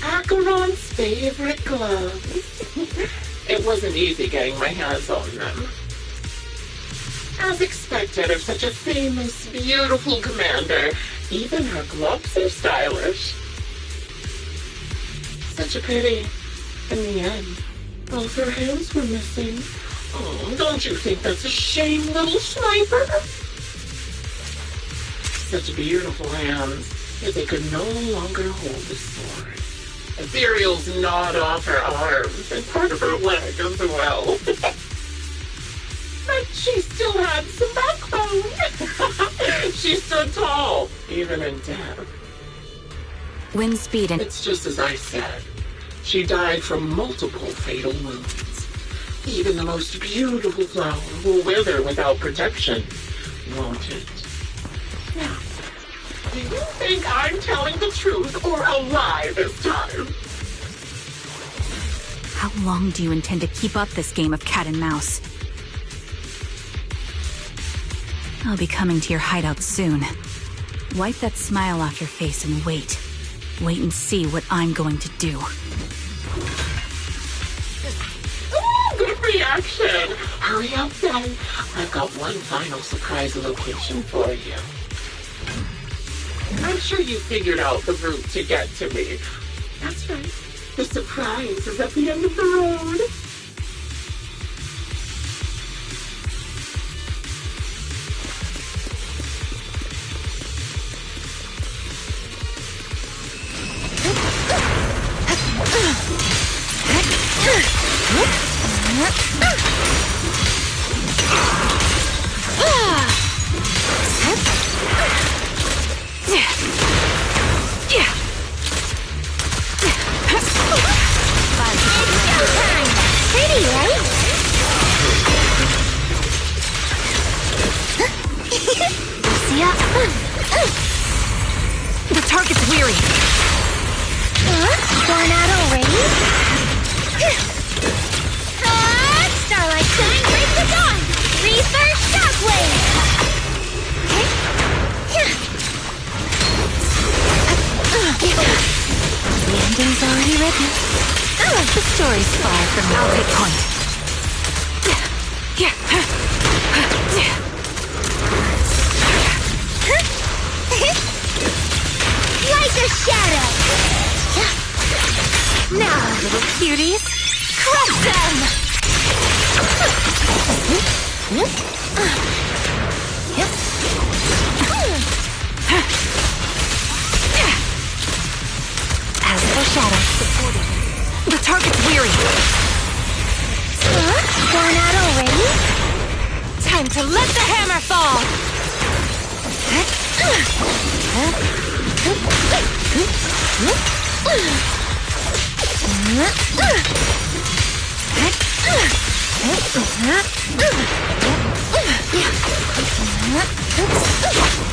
Acheron's favorite gloves. It wasn't easy getting my hands on them. As expected of such a famous, beautiful commander, even her gloves are stylish. Such a pity. In the end, both her hands were missing. Oh, don't you think that's a shame, little sniper? Such beautiful hands that they could no longer hold the sword. Ethereals gnawed off her arms and part of her leg as well. But she still had some backbone. She stood tall, even in death. Wind speed and... It's just as I said. She died from multiple fatal wounds. Even the most beautiful flower will wither without protection, won't it? Now, do you think I'm telling the truth or a lie this time? How long do you intend to keep up this game of cat and mouse? I'll be coming to your hideout soon. Wipe that smile off your face and wait. Wait and see what I'm going to do. Ooh, good reaction! Hurry up then. I've got one final surprise location for you. I'm sure you figured out the route to get to me. That's right. The surprise is at the end of the road. The target's weary. Going out already? from now. I'll take point. Like a shadow! Now, little cuties, crush them! As for shadow, the target's weary. Going out already? Time to let the hammer fall!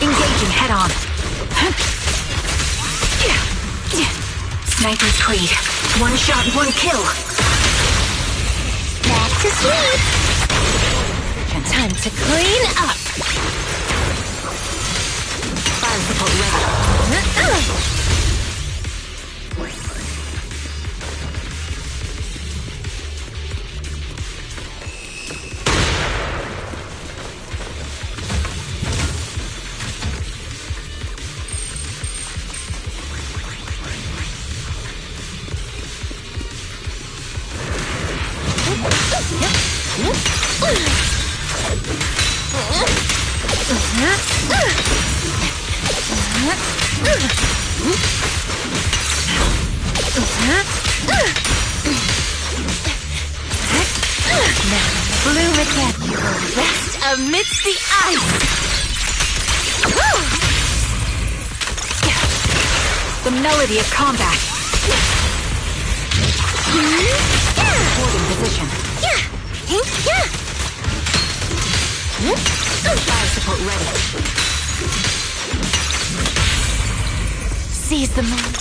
Engaging head on. Sniper's Creed. One shot, one kill. Back to sleep! Time to clean up! Fire support ready. Bloom again, you will rest amidst the ice! The melody of combat. Holding position. Fire support ready. Seize the moment.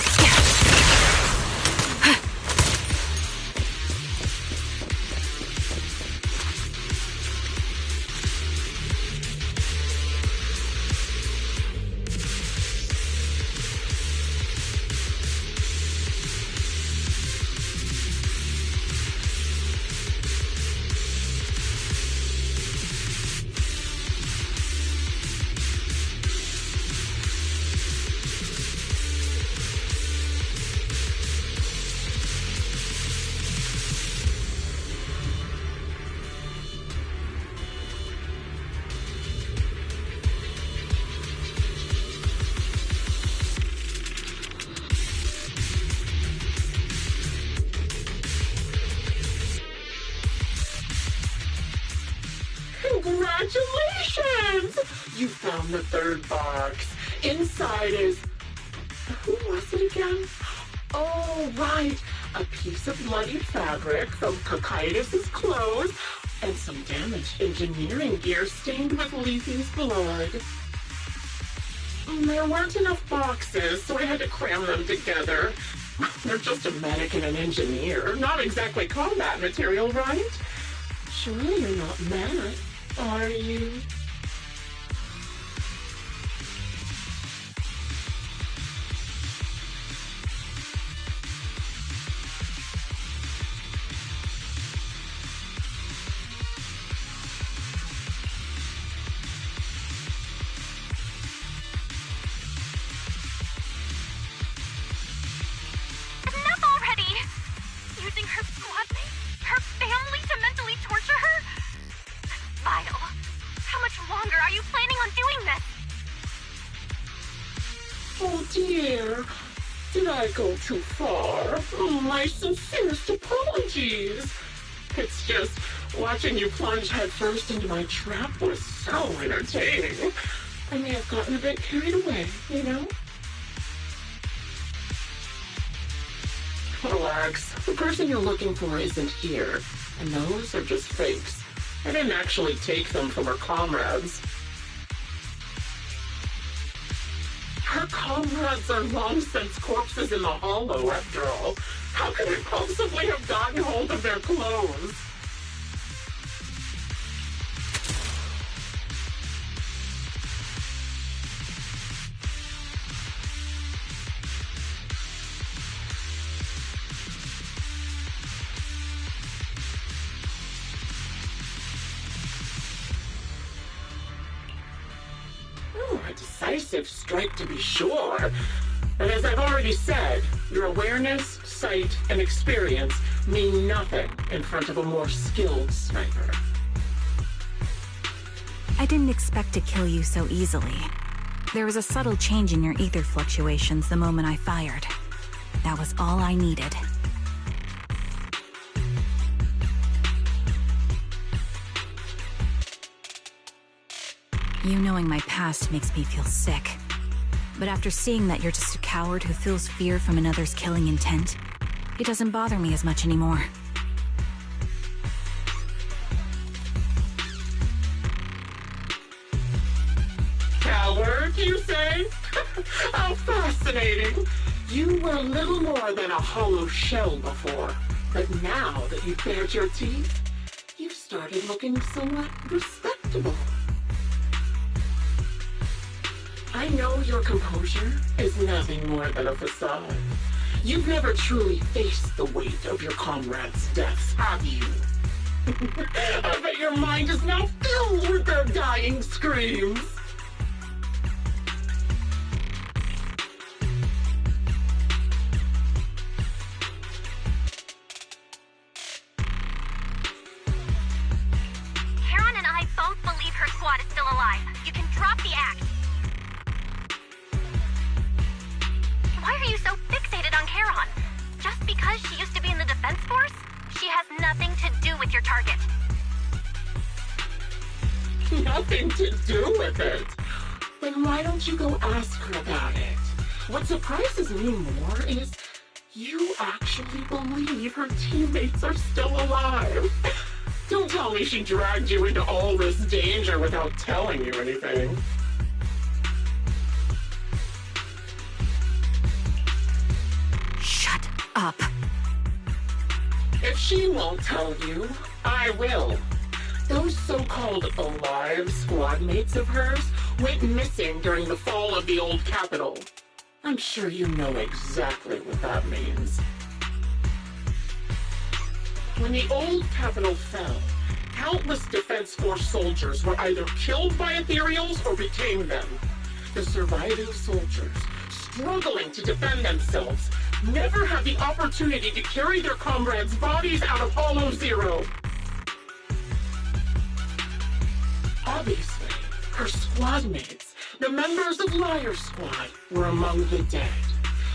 Congratulations! You found the third box. Inside is... Who was it again? Oh, right. A piece of bloody fabric from Cocytus's clothes and some damaged engineering gear stained with Lethi's blood. There weren't enough boxes, so I had to cram them together. They're just a medic and an engineer. Not exactly combat material, right? Surely you're not mad, are you? Enough already! Using her squad mates, her family to mentally torture her? Vile. How much longer are you planning on doing this? Oh dear. Did I go too far? My sincerest apologies. It's just, watching you plunge headfirst into my trap was so entertaining. I may have gotten a bit carried away, you know? Relax. The person you're looking for isn't here. And those are just fakes. I didn't actually take them from her comrades. Her comrades are long since corpses in the hollow, after all. How could I possibly have gotten hold of their clothes? a decisive strike to be sure. But as I've already said, your awareness, sight, and experience mean nothing in front of a more skilled sniper. I didn't expect to kill you so easily. There was a subtle change in your ether fluctuations the moment I fired. That was all I needed. You knowing my past makes me feel sick. But after seeing that you're just a coward who feels fear from another's killing intent, it doesn't bother me as much anymore. Coward, you say? How fascinating. You were little more than a hollow shell before, but now that you've bared your teeth, you've started looking somewhat respectable. I know your composure is nothing more than a facade. You've never truly faced the weight of your comrades' deaths, have you? I bet your mind is now filled with their dying screams. Karen and I both believe her squad is still alive. You can drop the act. Why are you so fixated on Karen? Just because she used to be in the defense force? She has nothing to do with your target. Nothing to do with it? Then why don't you go ask her about it? What surprises me more is you actually believe her teammates are still alive. Don't tell me she dragged you into all this danger without telling you anything. Shut up. If she won't tell you, I will. Those so-called alive squad mates of hers went missing during the fall of the old capital. I'm sure you know exactly what that means. When the old capital fell, countless Defense Force soldiers were either killed by ethereals or became them. The surviving soldiers, struggling to defend themselves, never had the opportunity to carry their comrades' bodies out of Hollow Zero. Obviously, her squad mates, the members of Liar Squad, were among the dead.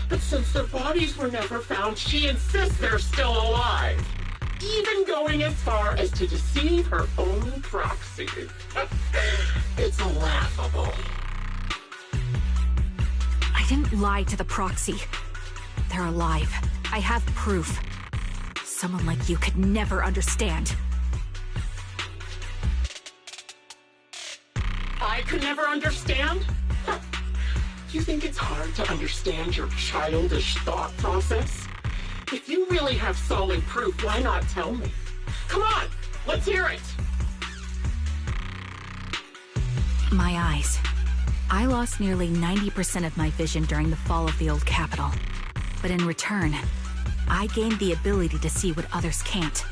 But since their bodies were never found, she insists they're still alive, even going as far as to deceive her own proxy. It's laughable. I didn't lie to the proxy. They're alive. I have proof. Someone like you could never understand. I could never understand? You think it's hard to understand your childish thought process? If you really have solid proof, why not tell me? Come on, let's hear it! My eyes. I lost nearly 90% of my vision during the fall of the old capital. But in return, I gained the ability to see what others can't.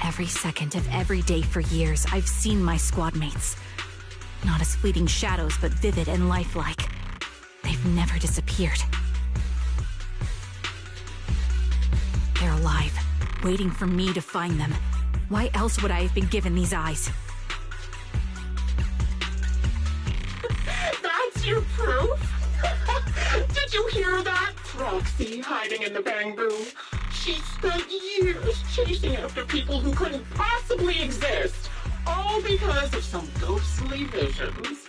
Every second of every day for years, I've seen my squad mates. Not as fleeting shadows, but vivid and lifelike. They've never disappeared. They're alive, waiting for me to find them. Why else would I have been given these eyes? That's your proof? Did you hear that? Proxy hiding in the bamboo. She spent years chasing after people who couldn't possibly exist, all because of some ghostly visions.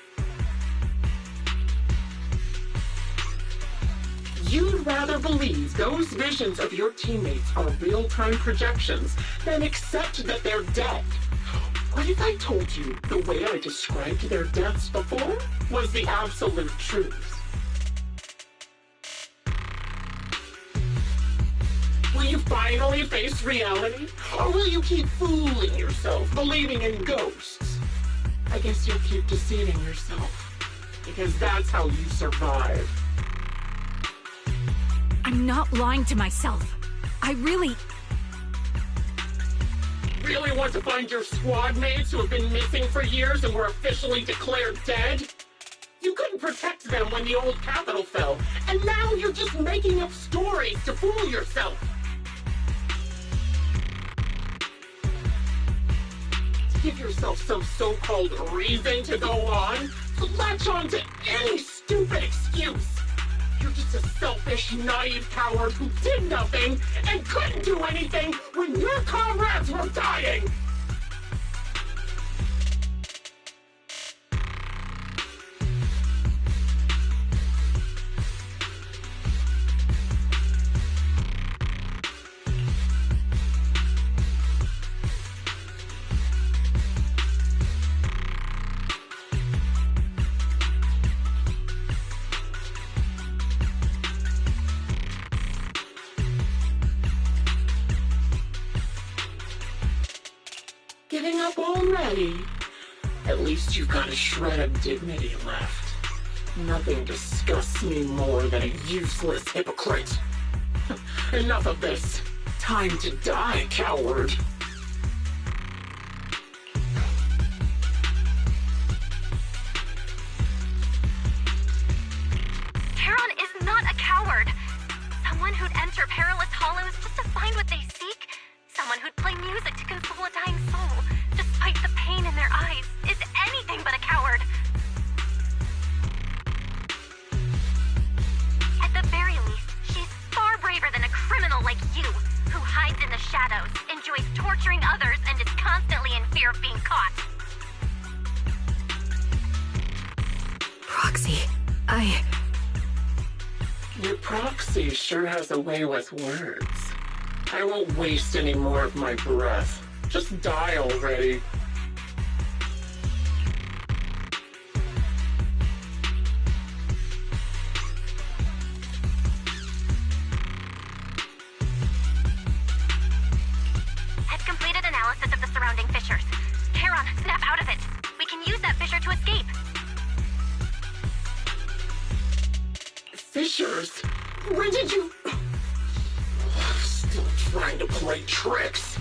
You'd rather believe those visions of your teammates are real-time projections than accept that they're dead. What if I told you the way I described their deaths before was the absolute truth? Will you finally face reality? Or will you keep fooling yourself, believing in ghosts? I guess you'll keep deceiving yourself, because that's how you survive. I'm not lying to myself. I really... really want to find your squad mates who have been missing for years and were officially declared dead? You couldn't protect them when the old capital fell, and now you're just making up stories to fool yourself. To give yourself some so-called reason to go on, to latch on to any stupid excuse. You're just a selfish, naive coward who did nothing and couldn't do anything when your comrades were dying! Giving up already? At least you've got a shred of dignity left. Nothing disgusts me more than a useless hypocrite. Enough of this. Time to die, coward. Charon is not a coward. Someone who'd enter perilous hollows just to find what they seek. Someone who'd play music to console a dying soul, despite the pain in their eyes, is anything but a coward. At the very least, she's far braver than a criminal like you, who hides in the shadows, enjoys torturing others, and is constantly in fear of being caught. Proxy, Your proxy sure has a way with words. I won't waste any more of my breath. Just die already. I've completed analysis of the surrounding fissures. Charon, snap out of it. We can use that fissure to escape. Fissures? When did you... Still trying to play tricks.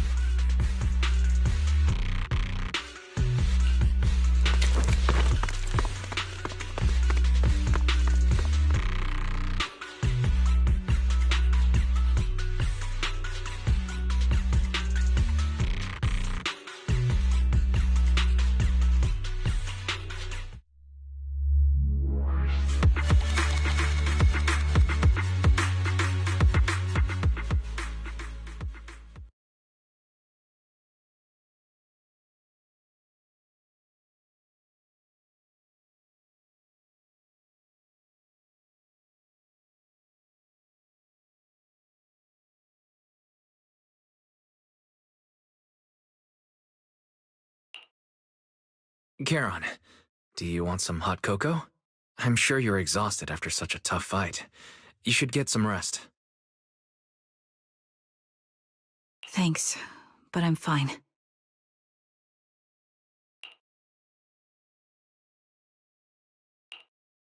Charon, do you want some hot cocoa? I'm sure you're exhausted after such a tough fight. You should get some rest. Thanks, but I'm fine.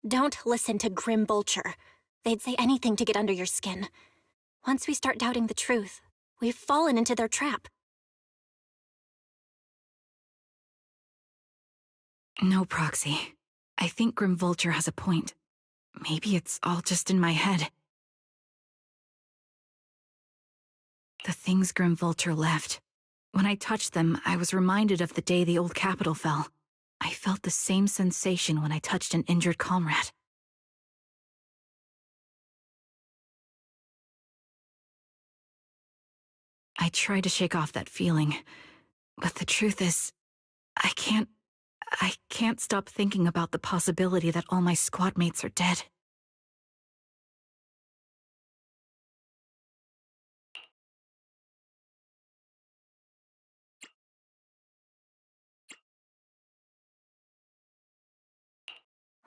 Don't listen to Grim Vulture. They'd say anything to get under your skin. Once we start doubting the truth, we've fallen into their trap. No, Proxy. I think Grim Vulture has a point. Maybe it's all just in my head. The things Grim Vulture left. When I touched them, I was reminded of the day the old capital fell. I felt the same sensation when I touched an injured comrade. I tried to shake off that feeling, but the truth is, I can't stop thinking about the possibility that all my squad mates are dead.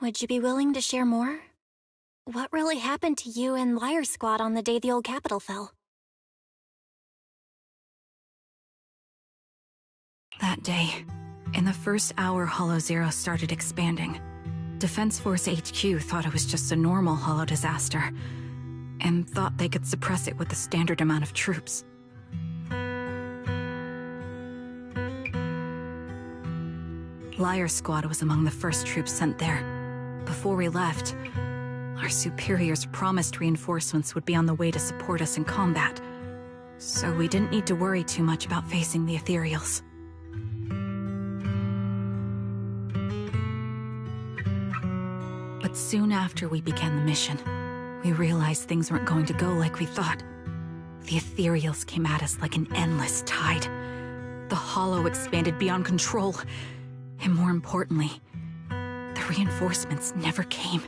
Would you be willing to share more? What really happened to you and Liar Squad on the day the old capital fell? That day, in the first hour Hollow Zero started expanding, Defense Force HQ thought it was just a normal Hollow disaster, and thought they could suppress it with the standard amount of troops. Liar Squad was among the first troops sent there. Before we left, our superiors promised reinforcements would be on the way to support us in combat, so we didn't need to worry too much about facing the Ethereals. But soon after we began the mission, we realized things weren't going to go like we thought. The Ethereals came at us like an endless tide. The Hollow expanded beyond control, and more importantly, the reinforcements never came.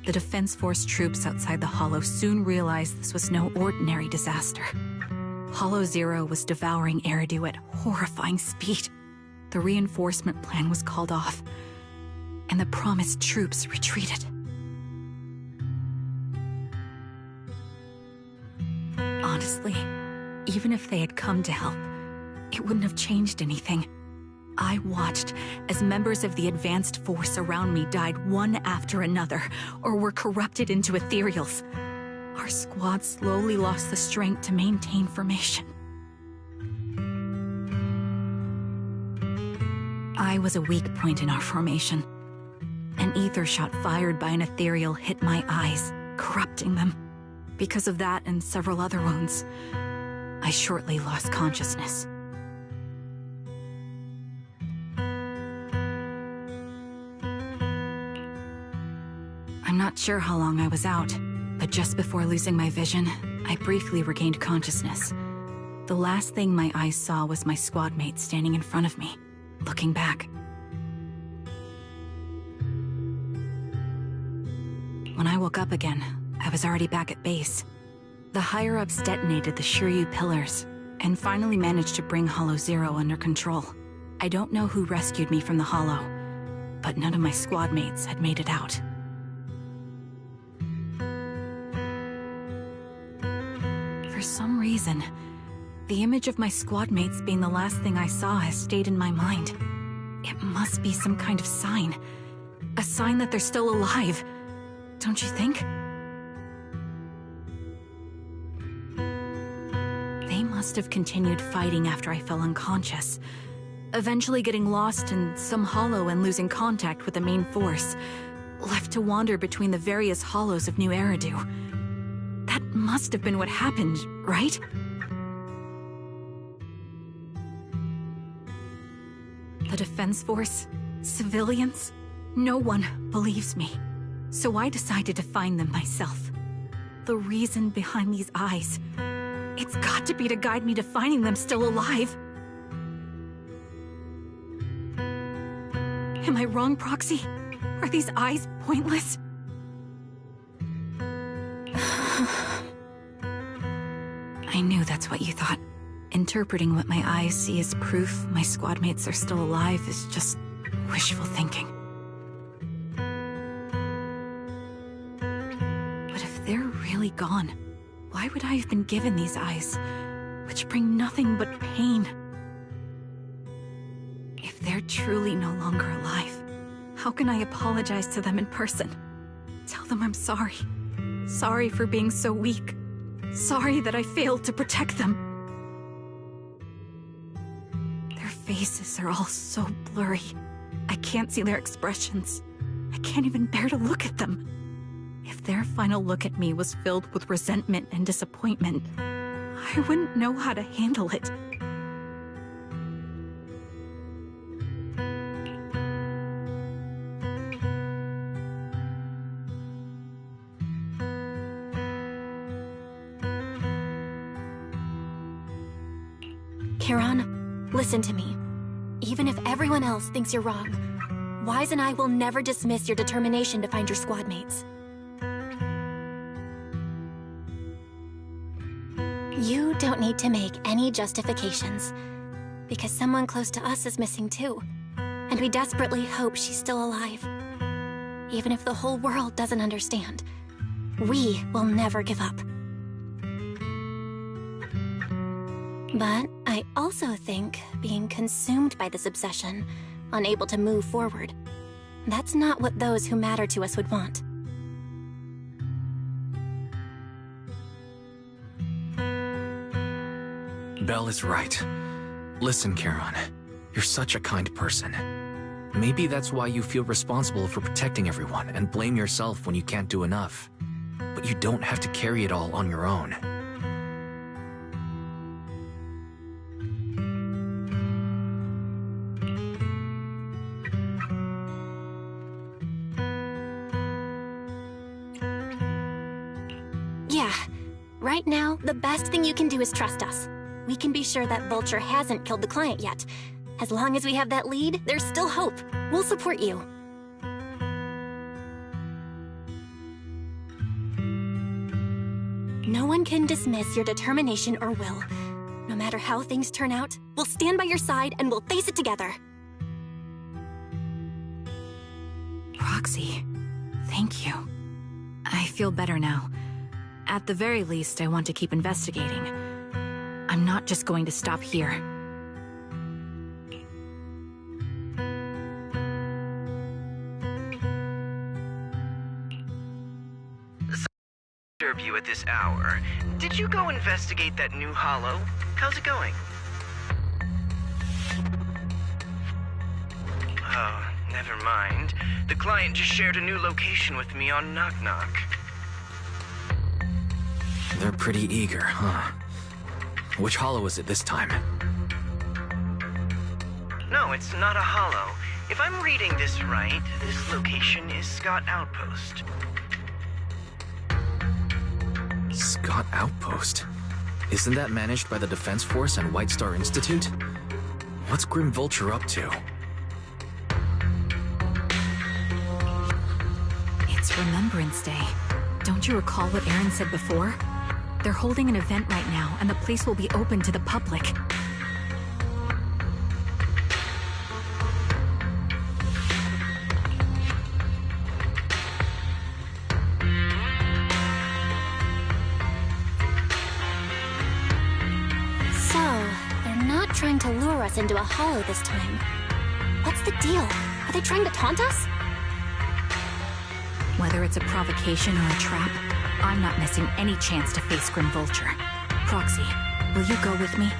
The Defense Force troops outside the Hollow soon realized this was no ordinary disaster. Hollow Zero was devouring Eridu at horrifying speed. The reinforcement plan was called off, and the promised troops retreated. Honestly, even if they had come to help, it wouldn't have changed anything. I watched as members of the advanced force around me died one after another, or were corrupted into Ethereals. Our squad slowly lost the strength to maintain formation. I was a weak point in our formation. An ether shot fired by an Ethereal hit my eyes, corrupting them. Because of that and several other wounds, I shortly lost consciousness. I'm not sure how long I was out, but just before losing my vision, I briefly regained consciousness. The last thing my eyes saw was my squad mate standing in front of me, looking back. When I woke up again, I was already back at base. The higher-ups detonated the Shiryu pillars, and finally managed to bring Hollow Zero under control. I don't know who rescued me from the Hollow, but none of my squad mates had made it out. For some reason, the image of my squad mates being the last thing I saw has stayed in my mind. It must be some kind of sign. A sign that they're still alive. Don't you think? They must have continued fighting after I fell unconscious, eventually getting lost in some hollow and losing contact with the main force, left to wander between the various hollows of New Eridu. That must have been what happened, right? The Defense Force? Civilians? No one believes me. So I decided to find them myself. The reason behind these eyes. It's got to be to guide me to finding them still alive. Am I wrong, Proxy? Are these eyes pointless? I knew that's what you thought. Interpreting what my eyes see as proof my squad mates are still alive is just wishful thinking. But if they're really gone, why would I have been given these eyes, which bring nothing but pain? If they're truly no longer alive, how can I apologize to them in person? Tell them I'm sorry. Sorry for being so weak. Sorry that I failed to protect them. Their faces are all so blurry. I can't see their expressions. I can't even bear to look at them. If their final look at me was filled with resentment and disappointment, I wouldn't know how to handle it. Kiran, listen to me. Even if everyone else thinks you're wrong, Wise and I will never dismiss your determination to find your squad mates. You don't need to make any justifications, because someone close to us is missing too, and we desperately hope she's still alive. Even if the whole world doesn't understand, we will never give up. But I also think being consumed by this obsession, unable to move forward, that's not what those who matter to us would want. Belle is right. Listen, Charon. You're such a kind person. Maybe that's why you feel responsible for protecting everyone and blame yourself when you can't do enough. But you don't have to carry it all on your own. Yeah. Right now, the best thing you can do is trust us. We can be sure that Vulture hasn't killed the client yet. As long as we have that lead, there's still hope. We'll support you. No one can dismiss your determination or will. No matter how things turn out, we'll stand by your side and we'll face it together. Roxy, thank you. I feel better now. At the very least, I want to keep investigating. I'm not just going to stop here. Disturb you at this hour. Did you go investigate that new holo? How's it going? Oh, never mind. The client just shared a new location with me on Knock Knock. They're pretty eager, huh? Which holo is it this time? No, it's not a holo. If I'm reading this right, this location is Scott Outpost. Scott Outpost? Isn't that managed by the Defense Force and White Star Institute? What's Grim Vulture up to? It's Remembrance Day. Don't you recall what Aaron said before? They're holding an event right now, and the place will be open to the public. So, they're not trying to lure us into a holo this time. What's the deal? Are they trying to taunt us? Whether it's a provocation or a trap, I'm not missing any chance to face Grim Vulture. Proxy, will you go with me?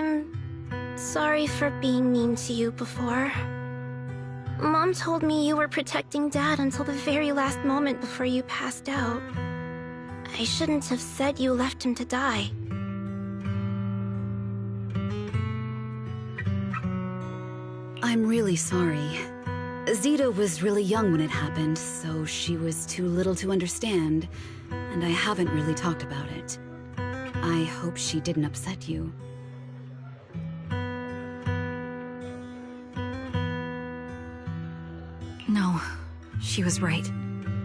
I'm sorry for being mean to you before. Mom told me you were protecting Dad until the very last moment before you passed out. I shouldn't have said you left him to die. I'm really sorry. Zita was really young when it happened, so she was too little to understand, and I haven't really talked about it. I hope she didn't upset you. No, she was right.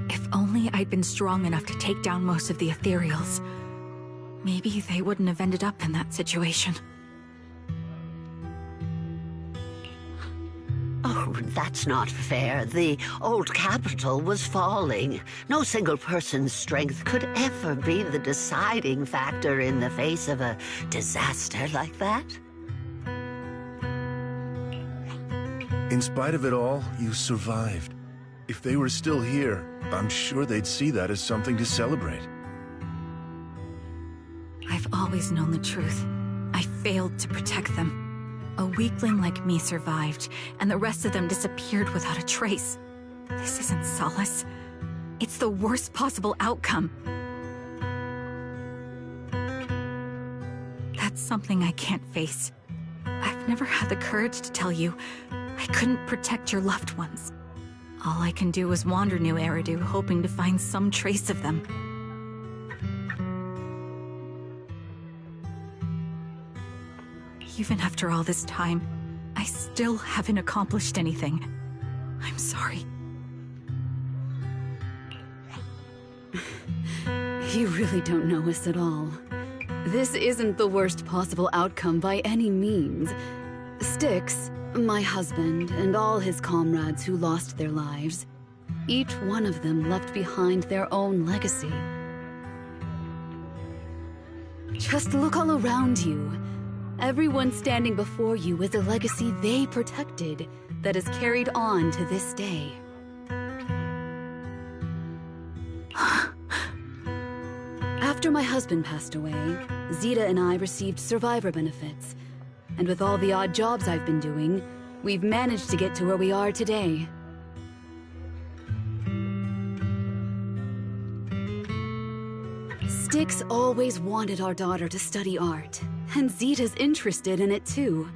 If only I'd been strong enough to take down most of the ethereals, maybe they wouldn't have ended up in that situation. Oh, that's not fair. The old capital was falling. No single person's strength could ever be the deciding factor in the face of a disaster like that. In spite of it all, you survived. If they were still here, I'm sure they'd see that as something to celebrate. I've always known the truth. I failed to protect them. A weakling like me survived, and the rest of them disappeared without a trace. This isn't solace. It's the worst possible outcome. That's something I can't face. I've never had the courage to tell you I couldn't protect your loved ones. All I can do is wander New Eridu, hoping to find some trace of them. Even after all this time, I still haven't accomplished anything. I'm sorry. You really don't know us at all. This isn't the worst possible outcome by any means. Styx, my husband, and all his comrades who lost their lives, each one of them left behind their own legacy. Just look all around you. Everyone standing before you is a legacy they protected that is carried on to this day. After my husband passed away, Zita and I received survivor benefits. And with all the odd jobs I've been doing, we've managed to get to where we are today. Styx always wanted our daughter to study art, and Zita's interested in it too.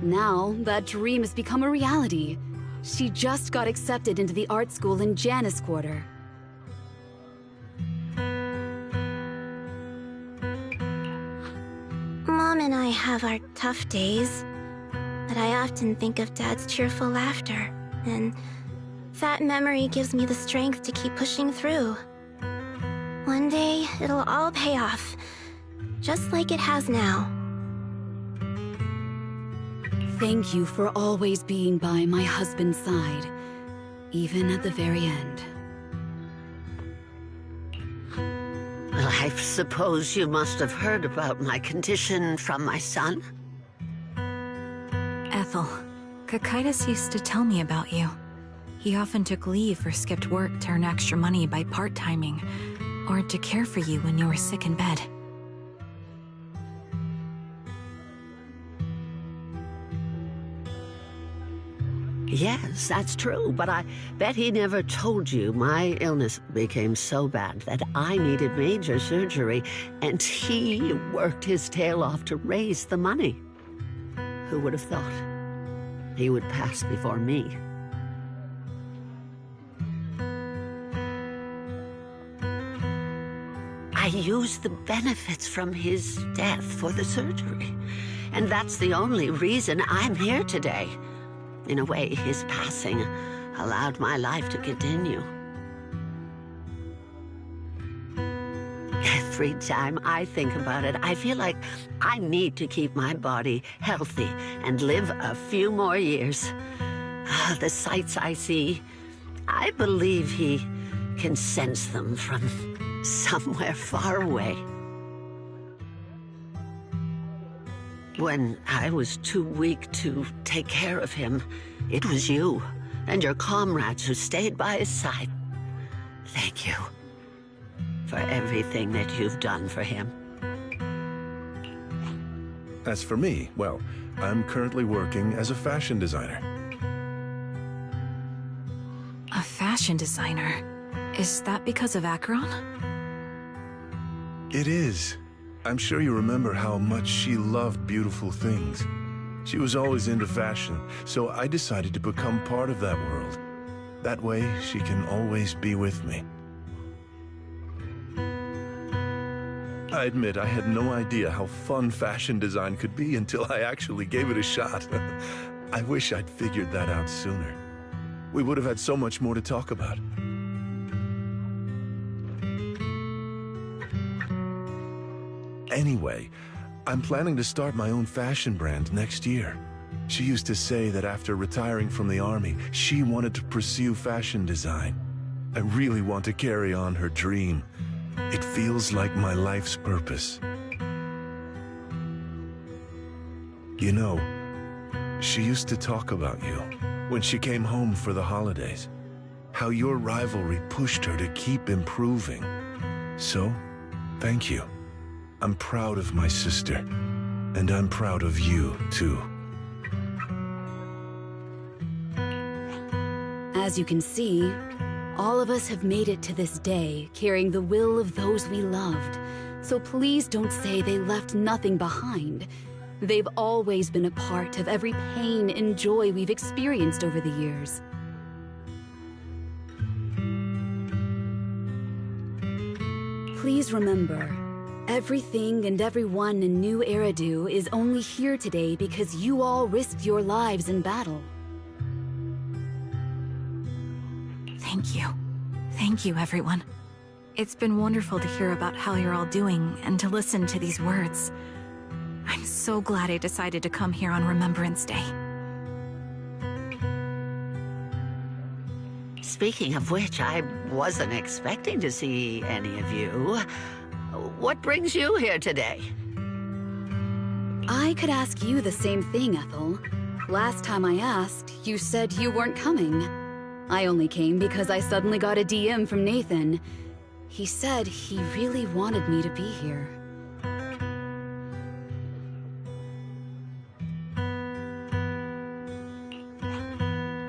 Now, that dream has become a reality. She just got accepted into the art school in Janus Quarter. Mom and I have our tough days, but I often think of Dad's cheerful laughter, and that memory gives me the strength to keep pushing through. One day, it'll all pay off, just like it has now. Thank you for always being by my husband's side, even at the very end. Well, I suppose you must have heard about my condition from my son? Ethel, Kakaitis used to tell me about you. He often took leave or skipped work to earn extra money by part-timing, or to care for you when you were sick in bed. Yes, that's true, but I bet he never told you my illness became so bad that I needed major surgery, and he worked his tail off to raise the money. Who would have thought he would pass before me? I used the benefits from his death for the surgery, and that's the only reason I'm here today. In a way, his passing allowed my life to continue. Every time I think about it, I feel like I need to keep my body healthy and live a few more years. The sights I see, I believe he can sense them from somewhere far away. When I was too weak to take care of him, it was you and your comrades who stayed by his side. Thank you for everything that you've done for him. As for me, well, I'm currently working as a fashion designer. A fashion designer? Is that because of Acheron? It is. I'm sure you remember how much she loved beautiful things. She was always into fashion, so I decided to become part of that world. That way, she can always be with me. I admit I had no idea how fun fashion design could be until I actually gave it a shot. I wish I'd figured that out sooner. We would have had so much more to talk about. Anyway, I'm planning to start my own fashion brand next year. She used to say that after retiring from the army, she wanted to pursue fashion design. I really want to carry on her dream. It feels like my life's purpose. You know, she used to talk about you when she came home for the holidays. How your rivalry pushed her to keep improving. So, thank you. I'm proud of my sister, and I'm proud of you, too. As you can see, all of us have made it to this day, carrying the will of those we loved. So please don't say they left nothing behind. They've always been a part of every pain and joy we've experienced over the years. Please remember, everything and everyone in New Eridu is only here today because you all risked your lives in battle. Thank you. Thank you, everyone. It's been wonderful to hear about how you're all doing and to listen to these words. I'm so glad I decided to come here on Remembrance Day. Speaking of which, I wasn't expecting to see any of you. What brings you here today? I could ask you the same thing, Ethel. Last time I asked, you said you weren't coming. I only came because I suddenly got a DM from Nathan. He said he really wanted me to be here.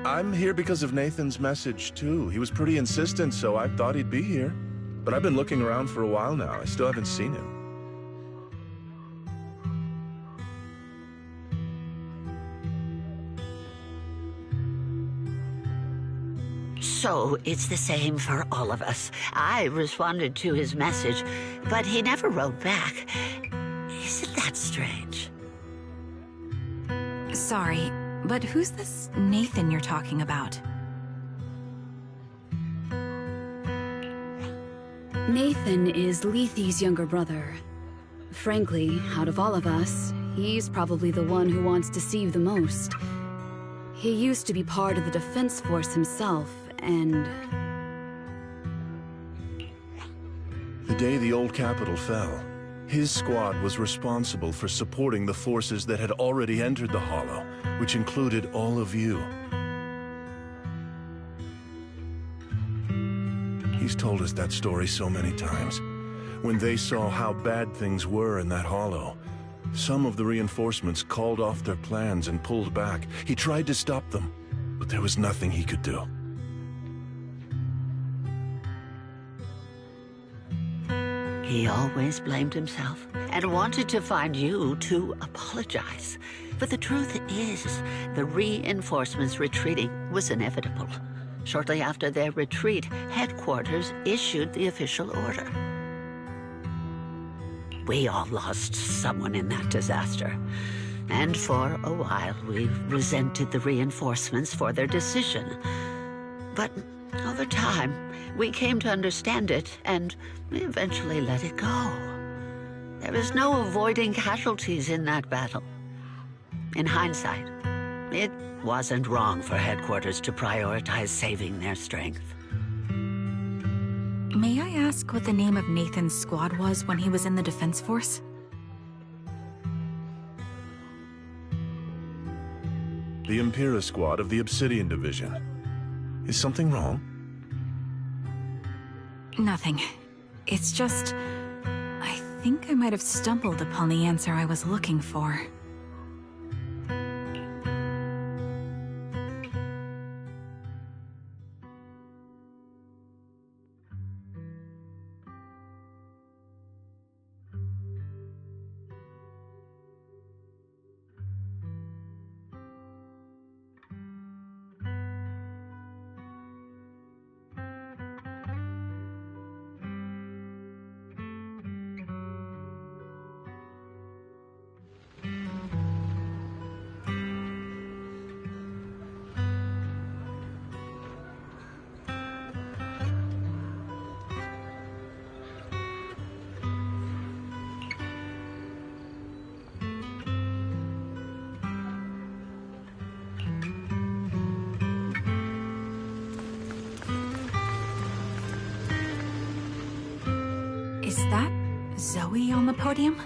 I'm here because of Nathan's message, too. He was pretty insistent, so I thought he'd be here. But I've been looking around for a while now. I still haven't seen him. So it's the same for all of us. I responded to his message, but he never wrote back. Isn't that strange? Sorry, but who's this Nathan you're talking about? Nathan is Lethe's younger brother. Frankly, out of all of us, he's probably the one who wants to see you the most. He used to be part of the defense force himself, and... The day the old capital fell, his squad was responsible for supporting the forces that had already entered the Hollow, which included all of you. He's told us that story so many times. When they saw how bad things were in that Hollow, some of the reinforcements called off their plans and pulled back. He tried to stop them, but there was nothing he could do. He always blamed himself and wanted to find you to apologize. But the truth is, the reinforcements retreating was inevitable. Shortly after their retreat, headquarters issued the official order. We all lost someone in that disaster. And for a while, we resented the reinforcements for their decision. But over time, we came to understand it, and we eventually let it go. There was no avoiding casualties in that battle. In hindsight, it wasn't wrong for headquarters to prioritize saving their strength. May I ask what the name of Nathan's squad was when he was in the defense force? The Impera squad of the Obsidian Division. Is something wrong? Nothing. It's just... I think I might have stumbled upon the answer I was looking for. Is that Zoe on the podium?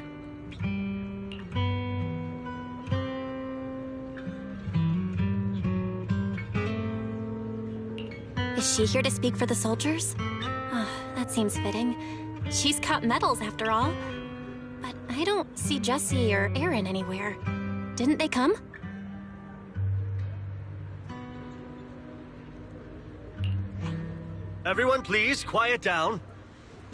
Is she here to speak for the soldiers? Oh, that seems fitting. She's cut medals after all. But I don't see Jesse or Aaron anywhere. Didn't they come? Everyone please, quiet down.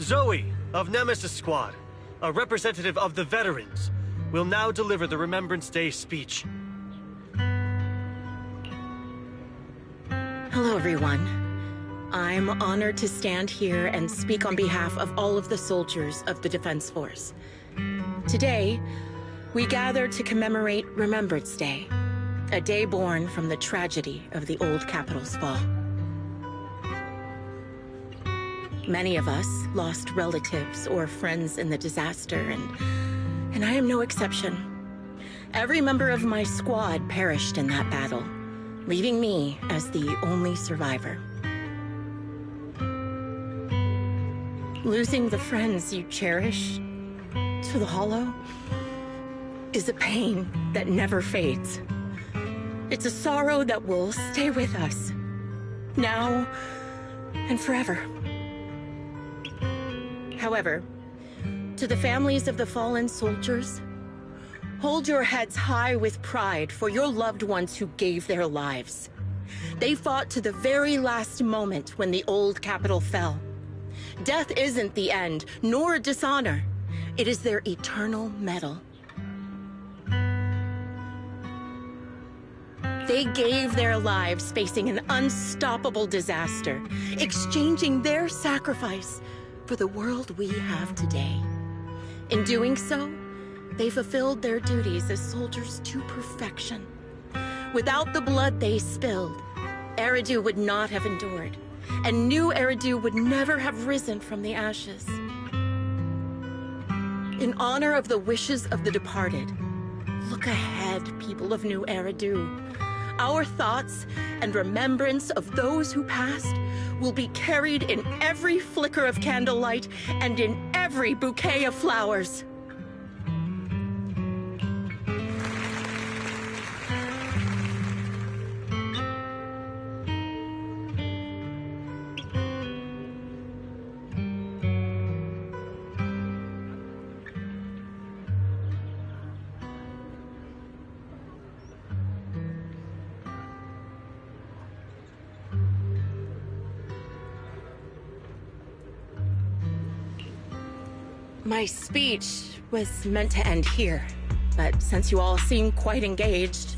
Zoe, of Nemesis Squad, a representative of the veterans, will now deliver the Remembrance Day speech. Hello, everyone. I'm honored to stand here and speak on behalf of all of the soldiers of the Defense Force. Today, we gather to commemorate Remembrance Day, a day born from the tragedy of the old Capitol's fall. Many of us lost relatives or friends in the disaster, and I am no exception. Every member of my squad perished in that battle, leaving me as the only survivor. Losing the friends you cherish to the Hollow is a pain that never fades. It's a sorrow that will stay with us, now and forever. However, to the families of the fallen soldiers, hold your heads high with pride for your loved ones who gave their lives. They fought to the very last moment when the old Capitol fell. Death isn't the end, nor a dishonor. It is their eternal medal. They gave their lives facing an unstoppable disaster, exchanging their sacrifice for the world we have today. In doing so, they fulfilled their duties as soldiers to perfection. Without the blood they spilled, Eridu would not have endured, and new Eridu would never have risen from the ashes. In honor of the wishes of the departed, look ahead, people of New Eridu. Our thoughts and remembrance of those who passed will be carried in every flicker of candlelight and in every bouquet of flowers. My speech was meant to end here, but since you all seem quite engaged,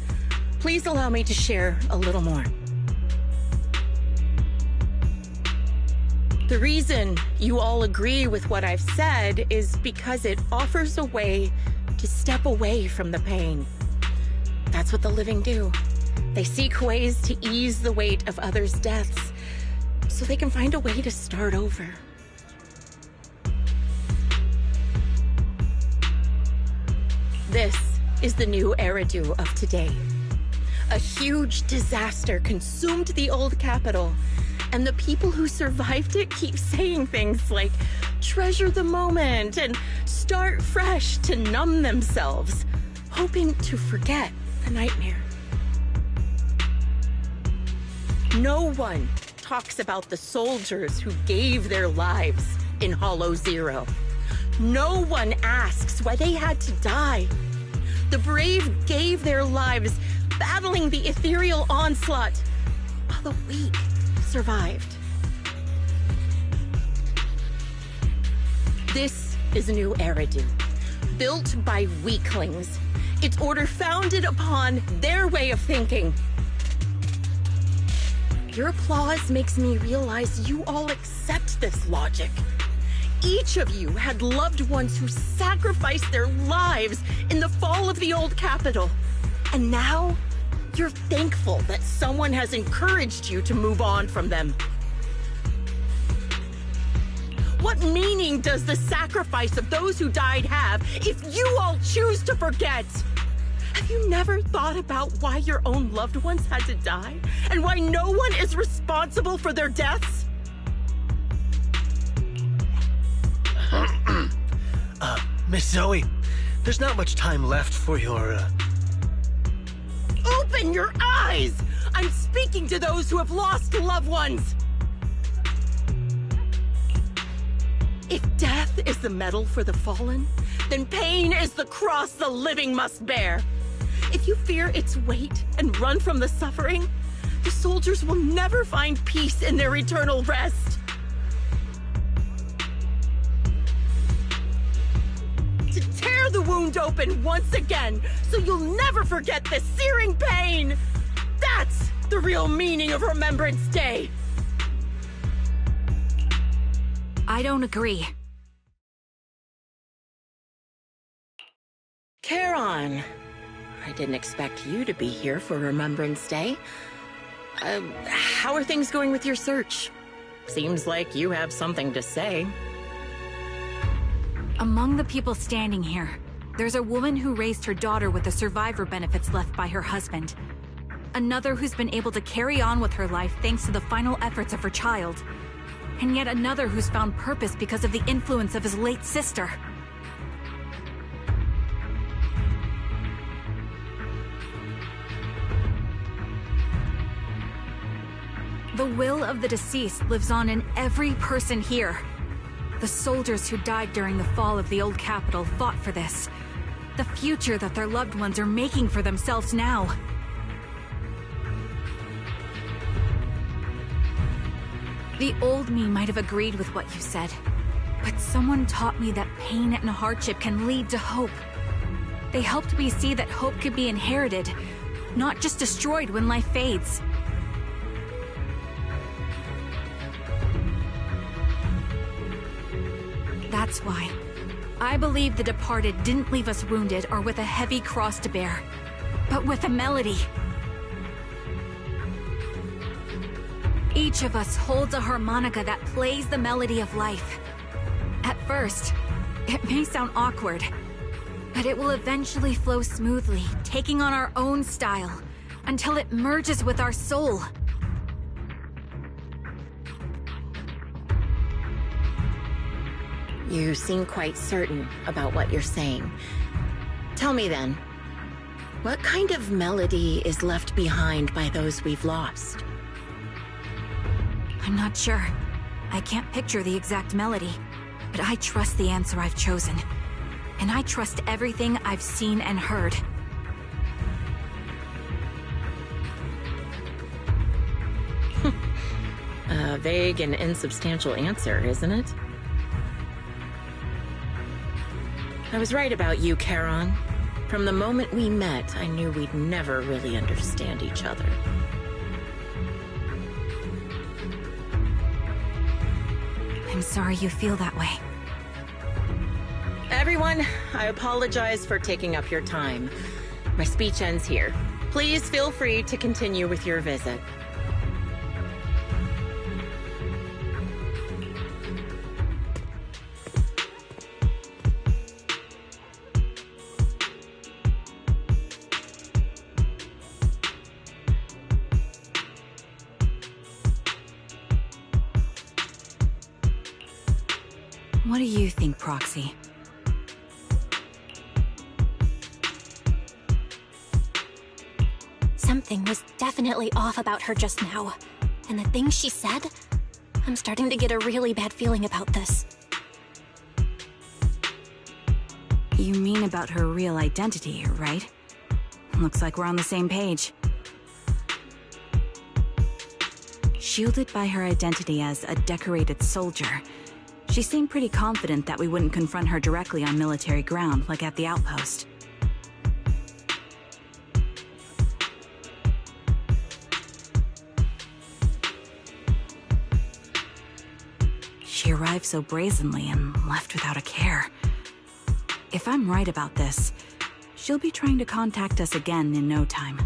please allow me to share a little more. The reason you all agree with what I've said is because it offers a way to step away from the pain. That's what the living do. They seek ways to ease the weight of others' deaths so they can find a way to start over. This is the new Eridu of today. A huge disaster consumed the old Capitol, and the people who survived it keep saying things like, treasure the moment and start fresh to numb themselves, hoping to forget the nightmare. No one talks about the soldiers who gave their lives in Hollow Zero. No one asks why they had to die. The brave gave their lives battling the ethereal onslaught, while the weak survived. This is a new Eridu, built by weaklings. Its order founded upon their way of thinking. Your applause makes me realize you all accept this logic. Each of you had loved ones who sacrificed their lives in the fall of the old capital. And now, you're thankful that someone has encouraged you to move on from them. What meaning does the sacrifice of those who died have if you all choose to forget? Have you never thought about why your own loved ones had to die? And why no one is responsible for their deaths? Miss Zoe, there's not much time left for your, Open your eyes! I'm speaking to those who have lost loved ones! If death is the medal for the fallen, then pain is the cross the living must bear. If you fear its weight and run from the suffering, the soldiers will never find peace in their eternal rest. To tear the wound open once again, so you'll never forget the searing pain! That's the real meaning of Remembrance Day! I don't agree. Charon, I didn't expect you to be here for Remembrance Day. How are things going with your search? Seems like you have something to say. Among the people standing here, there's a woman who raised her daughter with the survivor benefits left by her husband. Another who's been able to carry on with her life thanks to the final efforts of her child. And yet another who's found purpose because of the influence of his late sister. The will of the deceased lives on in every person here. The soldiers who died during the fall of the old capital fought for this. The future that their loved ones are making for themselves now. The old me might have agreed with what you said, but someone taught me that pain and hardship can lead to hope. They helped me see that hope could be inherited, not just destroyed when life fades. That's why I believe the departed didn't leave us wounded or with a heavy cross to bear, but with a melody. Each of us holds a harmonica that plays the melody of life. At first, it may sound awkward, but it will eventually flow smoothly, taking on our own style, until it merges with our soul. You seem quite certain about what you're saying. Tell me then, what kind of melody is left behind by those we've lost? I'm not sure. I can't picture the exact melody, but I trust the answer I've chosen. And I trust everything I've seen and heard. A vague and insubstantial answer, isn't it? I was right about you, Charon. From the moment we met, I knew we'd never really understand each other. I'm sorry you feel that way. Everyone, I apologize for taking up your time. My speech ends here. Please feel free to continue with your visit. What do you think, Proxy? Something was definitely off about her just now. And the things she said, I'm starting to get a really bad feeling about this. You mean about her real identity, right? Looks like we're on the same page. Shielded by her identity as a decorated soldier, she seemed pretty confident that we wouldn't confront her directly on military ground, like at the outpost. She arrived so brazenly and left without a care. If I'm right about this, she'll be trying to contact us again in no time.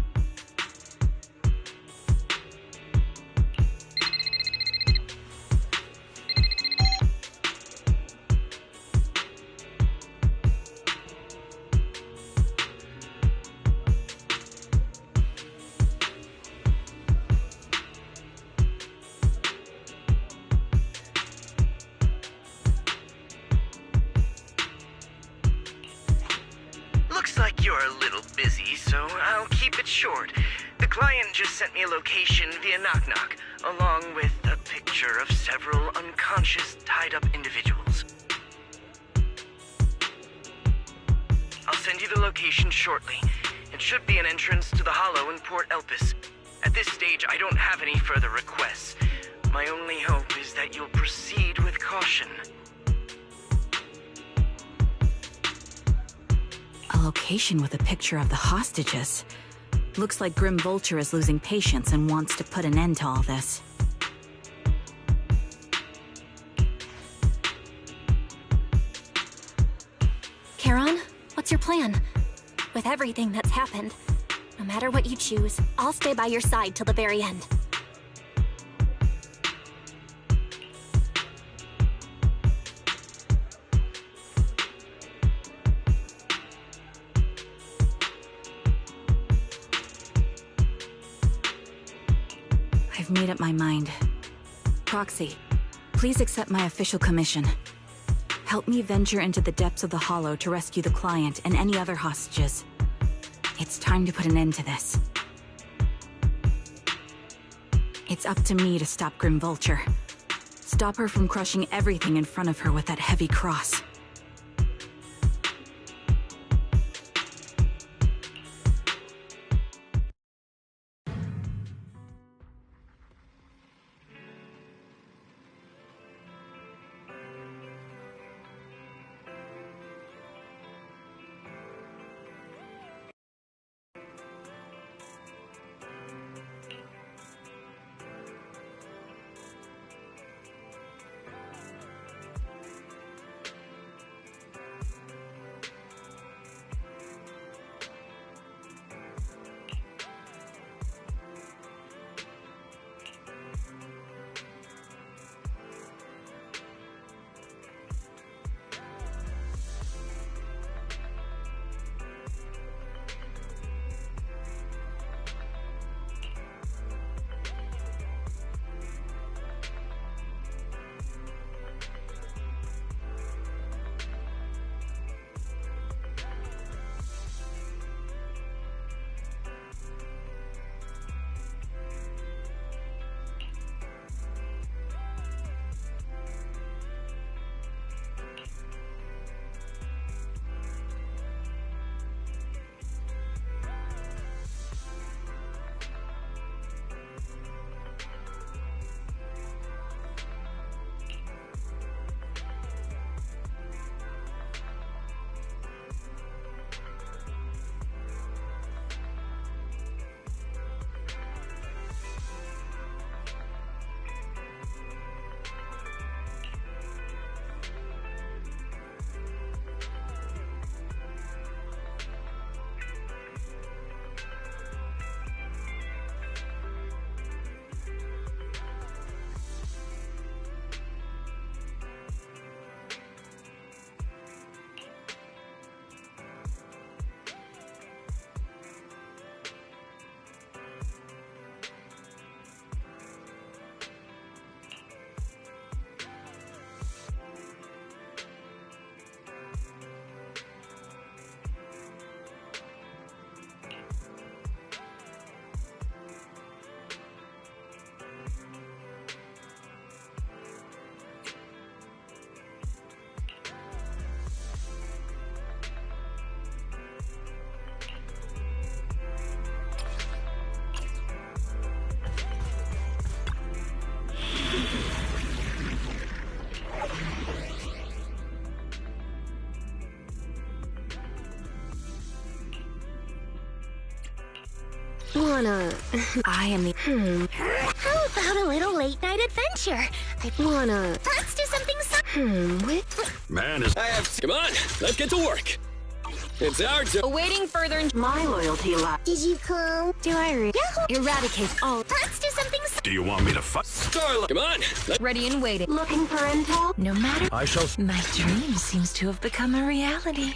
Looks like you're a little busy, so I'll keep it short. The client just sent me a location via Knock Knock, along with a picture of several unconscious, tied-up individuals. I'll send you the location shortly. It should be an entrance to the Hollow in Port Elpis. At this stage, I don't have any further requests. My only hope is that you'll proceed with caution. A location with a picture of the hostages. Looks like Grim Vulture is losing patience and wants to put an end to all this. Charon, what's your plan? With everything that's happened, no matter what you choose, I'll stay by your side till the very end. I've made up my mind. Proxy, please accept my official commission. Help me venture into the depths of the Hollow to rescue the client and any other hostages. It's time to put an end to this. It's up to me to stop Grim Vulture. Stop her from crushing everything in front of her with that heavy cross. wanna... I am the... How about a little late-night adventure? I wanna... Let's do something Man is... Come on, let's get to work. It's our turn. Awaiting further... My loyalty lies... Did you come? Do I eradicate all... Let's do something Do you want me to fight? Starlight, come on. Ready and waiting. Looking for intel? No matter... I shall... My dream seems to have become a reality.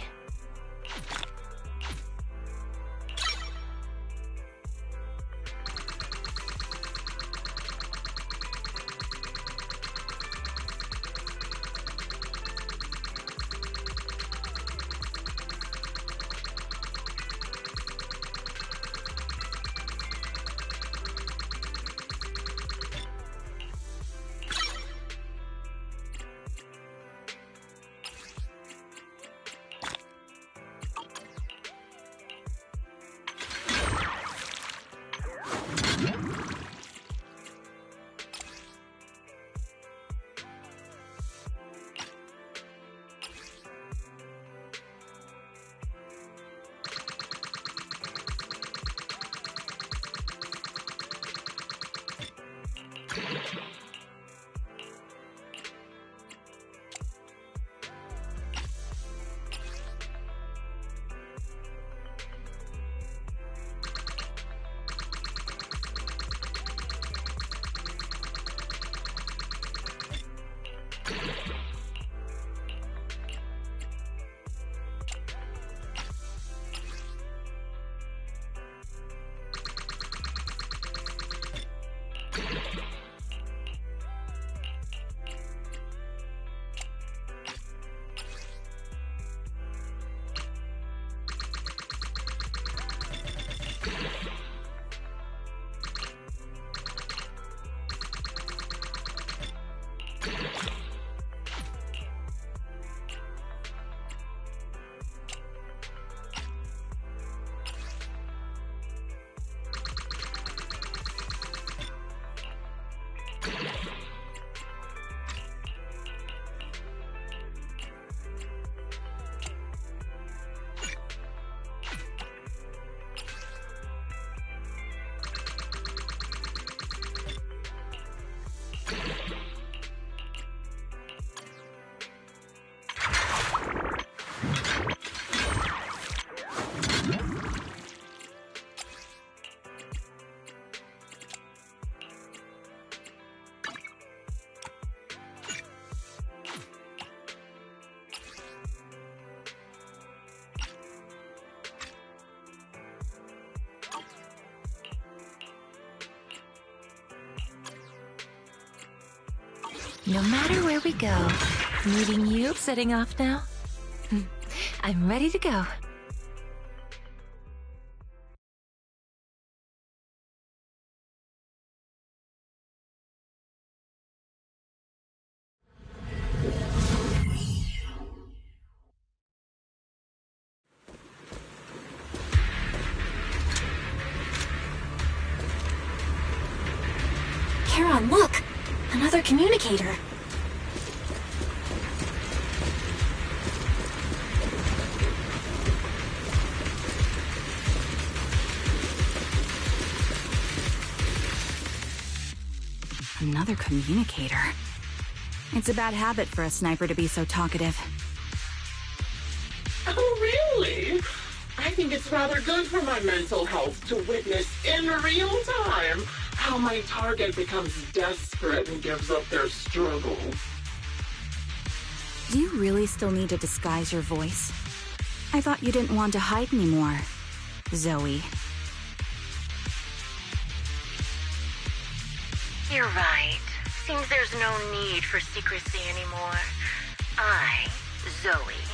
No matter where we go, meeting you, setting off now. I'm ready to go. Charon, look! Another communicator. Another communicator. It's a bad habit for a sniper to be so talkative. Oh, really? I think it's rather good for my mental health to witness in real time how my target becomes desperate and gives up their struggle. Do you really still need to disguise your voice? I thought you didn't want to hide anymore, Zoe. You're right. Seems there's no need for secrecy anymore. I, Zoe,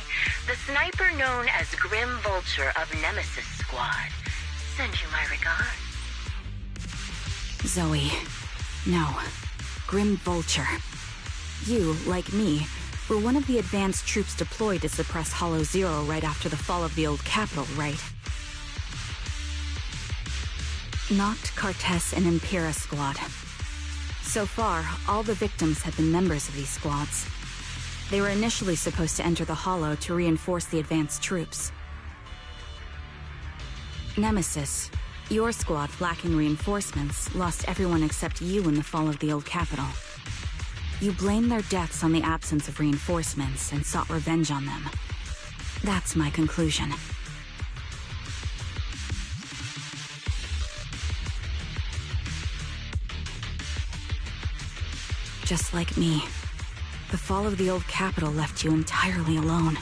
the sniper known as Grim Vulture of Nemesis Squad, send you my regards. Zoe. No. Grim Vulture. You, like me, were one of the advanced troops deployed to suppress Hollow Zero right after the fall of the old capital, right? Noct, Cartes, and Impera Squad. So far, all the victims have been members of these squads. They were initially supposed to enter the Hollow to reinforce the advanced troops. Nemesis, Your squad, lacking reinforcements, lost everyone except you in the fall of the old capital. You blamed their deaths on the absence of reinforcements and sought revenge on them. That's my conclusion. Just like me, the fall of the old capital left you entirely alone.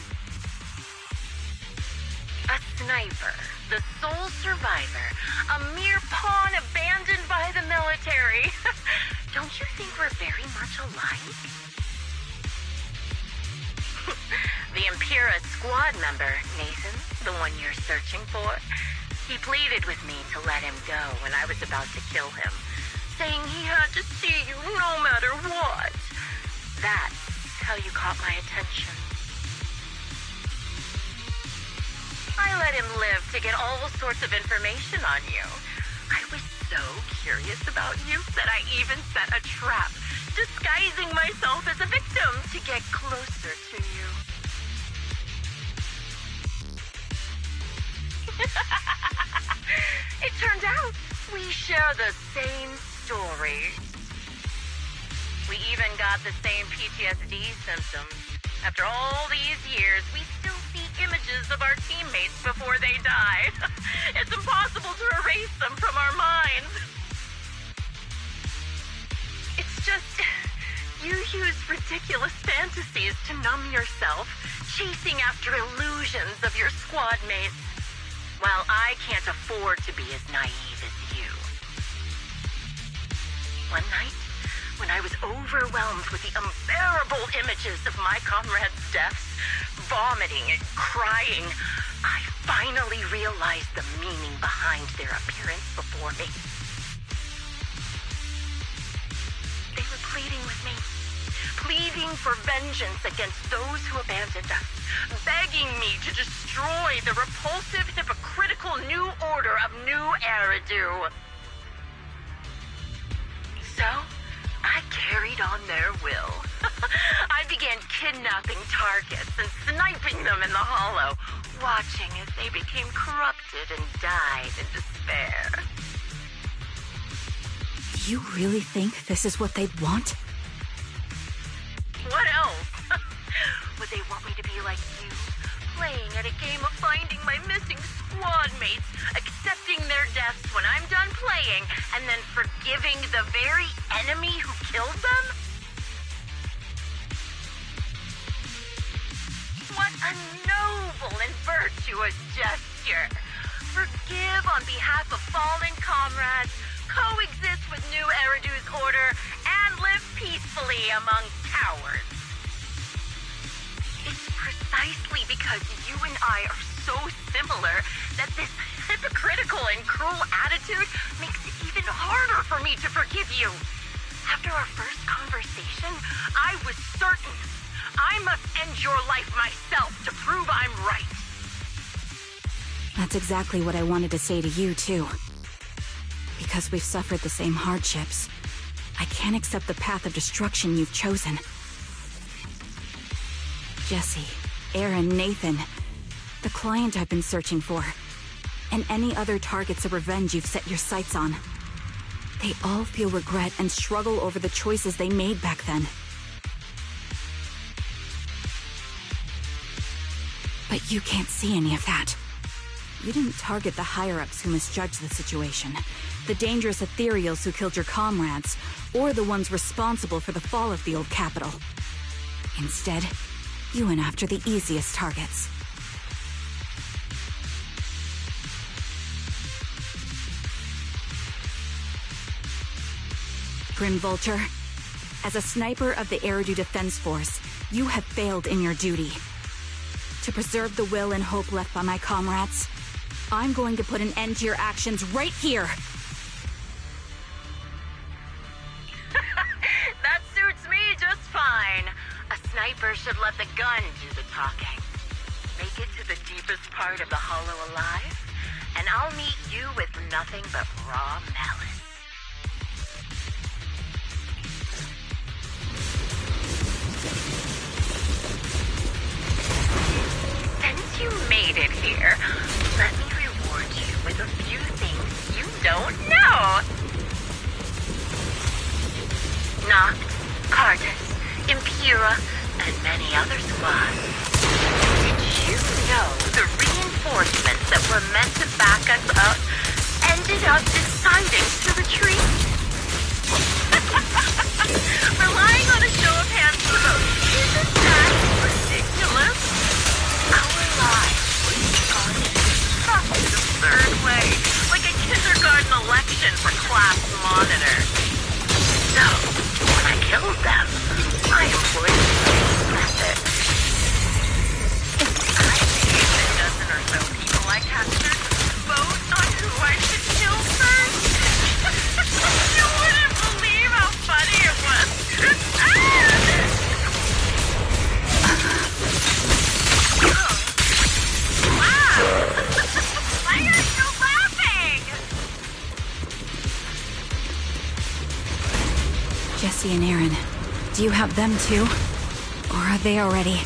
A sniper, the sole survivor, a mere pawn abandoned by the military. Don't you think we're very much alike? The Impera squad member, Nathan, the one you're searching for, he pleaded with me to let him go when I was about to kill him, saying he had to see you no matter what. That's how you caught my attention. I let him live to get all sorts of information on you. I was so curious about you that I even set a trap, disguising myself as a victim to get closer to you. It turned out we share the same story. We even got the same PTSD symptoms. After all these years, we still see images of our teammates before they die. It's impossible to erase them from our minds. It's just, you use ridiculous fantasies to numb yourself, chasing after illusions of your squad mates, while I can't afford to be as naive as you. One night, when I was overwhelmed with the unbearable images of my comrades' deaths, vomiting and crying, I finally realized the meaning behind their appearance before me. They were pleading with me, pleading for vengeance against those who abandoned us, begging me to destroy the repulsive, hypocritical new order of New Eridu. So, I carried on their will. I began kidnapping targets and sniping them in the hollow, watching as they became corrupted and died in despair. You really think this is what they'd want? What else? Would they want me to be like you, playing at a game of finding my missing squad mates, accepting their deaths when I'm done playing, and then forgiving the very enemy who killed them? What a noble and virtuous gesture! Forgive on behalf of fallen comrades, coexist with New Eridu's order, and live peacefully among cowards. It's precisely because you and I are so similar that this hypocritical and cruel attitude makes it even harder for me to forgive you. After our first conversation, I was certain I must end your life myself to prove I'm right. That's exactly what I wanted to say to you, too. Because we've suffered the same hardships, I can't accept the path of destruction you've chosen. Jesse, Aaron, Nathan, the client I've been searching for, and any other targets of revenge you've set your sights on. They all feel regret and struggle over the choices they made back then. But you can't see any of that. You didn't target the higher-ups who misjudged the situation, the dangerous ethereals who killed your comrades, or the ones responsible for the fall of the old capital. Instead, you went after the easiest targets. Grim Vulture, as a sniper of the Eridu Defense Force, you have failed in your duty. To preserve the will and hope left by my comrades, I'm going to put an end to your actions right here. That suits me just fine. A sniper should let the gun do the talking. Make it to the deepest part of the hollow alive, and I'll meet you with nothing but raw malice. Since you made it here, let me reward you with a few things you Nacht, Cardus, Impera, and many other squads. Did you know the reinforcements that were meant to back us up ended up deciding to retreat? Relying on a show of hands vote, isn't that ridiculous? Our lives would gone in such an absurd way, like a kindergarten election for class monitor. So, when I killed them, I employed the same method. I made a dozen or so people I captured vote on who I should kill first. You wouldn't believe how funny it was. Wow! Why are you laughing? Jesse and Aaron, do you have them too? Or are they already?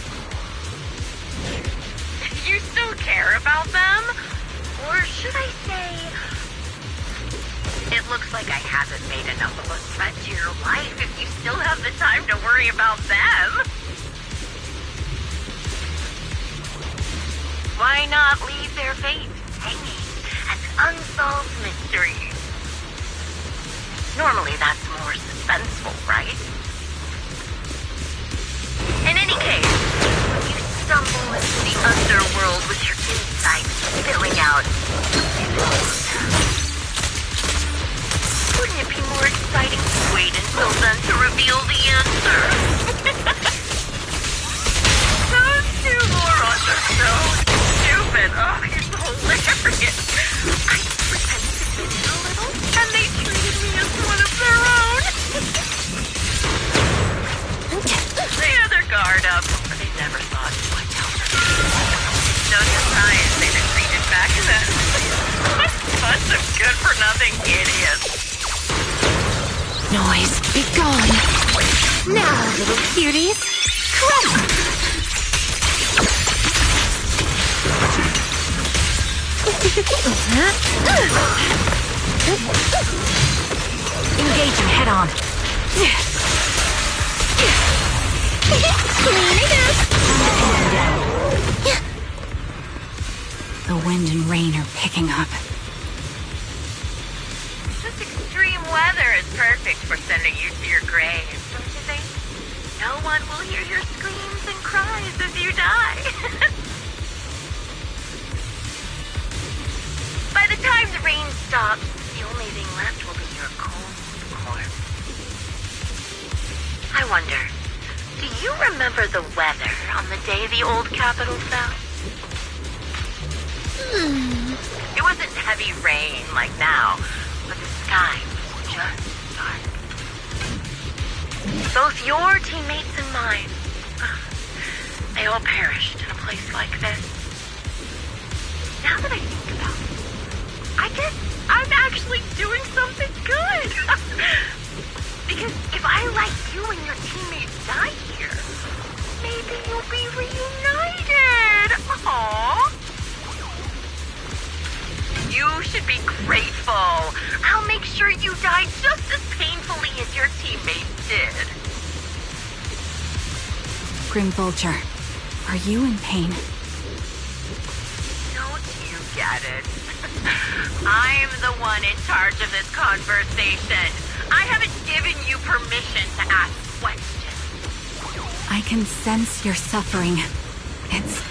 You still care about them? Or should I say... It looks like I haven't made enough of a threat to your life if you still have the time to worry about them. Why not leave their fate hanging as an unsolved mystery? Normally that's more suspenseful, right? In any case, when you stumble into the underworld with your insights spilling out, wouldn't it be more exciting to wait until then to reveal the answer? Those two morons are so stupid. Oh, it's hilarious. I pretended to be a little, and they treated me as one of their own. They had their guard up, but they never thought to watch out. No surprise they retreated back then. What a bunch of good-for-nothing idiots. Noise, be gone. Now, little cuties, come! Engaging head on. The wind and rain are picking up. This extreme weather is perfect for sending you to your grave, don't you think? No one will hear your screams and cries as you die. By the time the rain stops, the only thing left will be your cold corpse. I wonder, do you remember the weather on the day the old capital fell? It wasn't heavy rain like now, but the sky was just dark. Both your teammates and mine, they all perished in a place like this. Now that I think about it, I guess I'm actually doing something good. Because if I let you and your teammates die here, maybe you'll be reunited. Aww. You should be grateful. I'll make sure you die just as painfully as your teammates did. Grim Vulture, are you in pain? Don't you get it? I'm the one in charge of this conversation. I haven't given you permission to ask questions. I can sense your suffering. It's...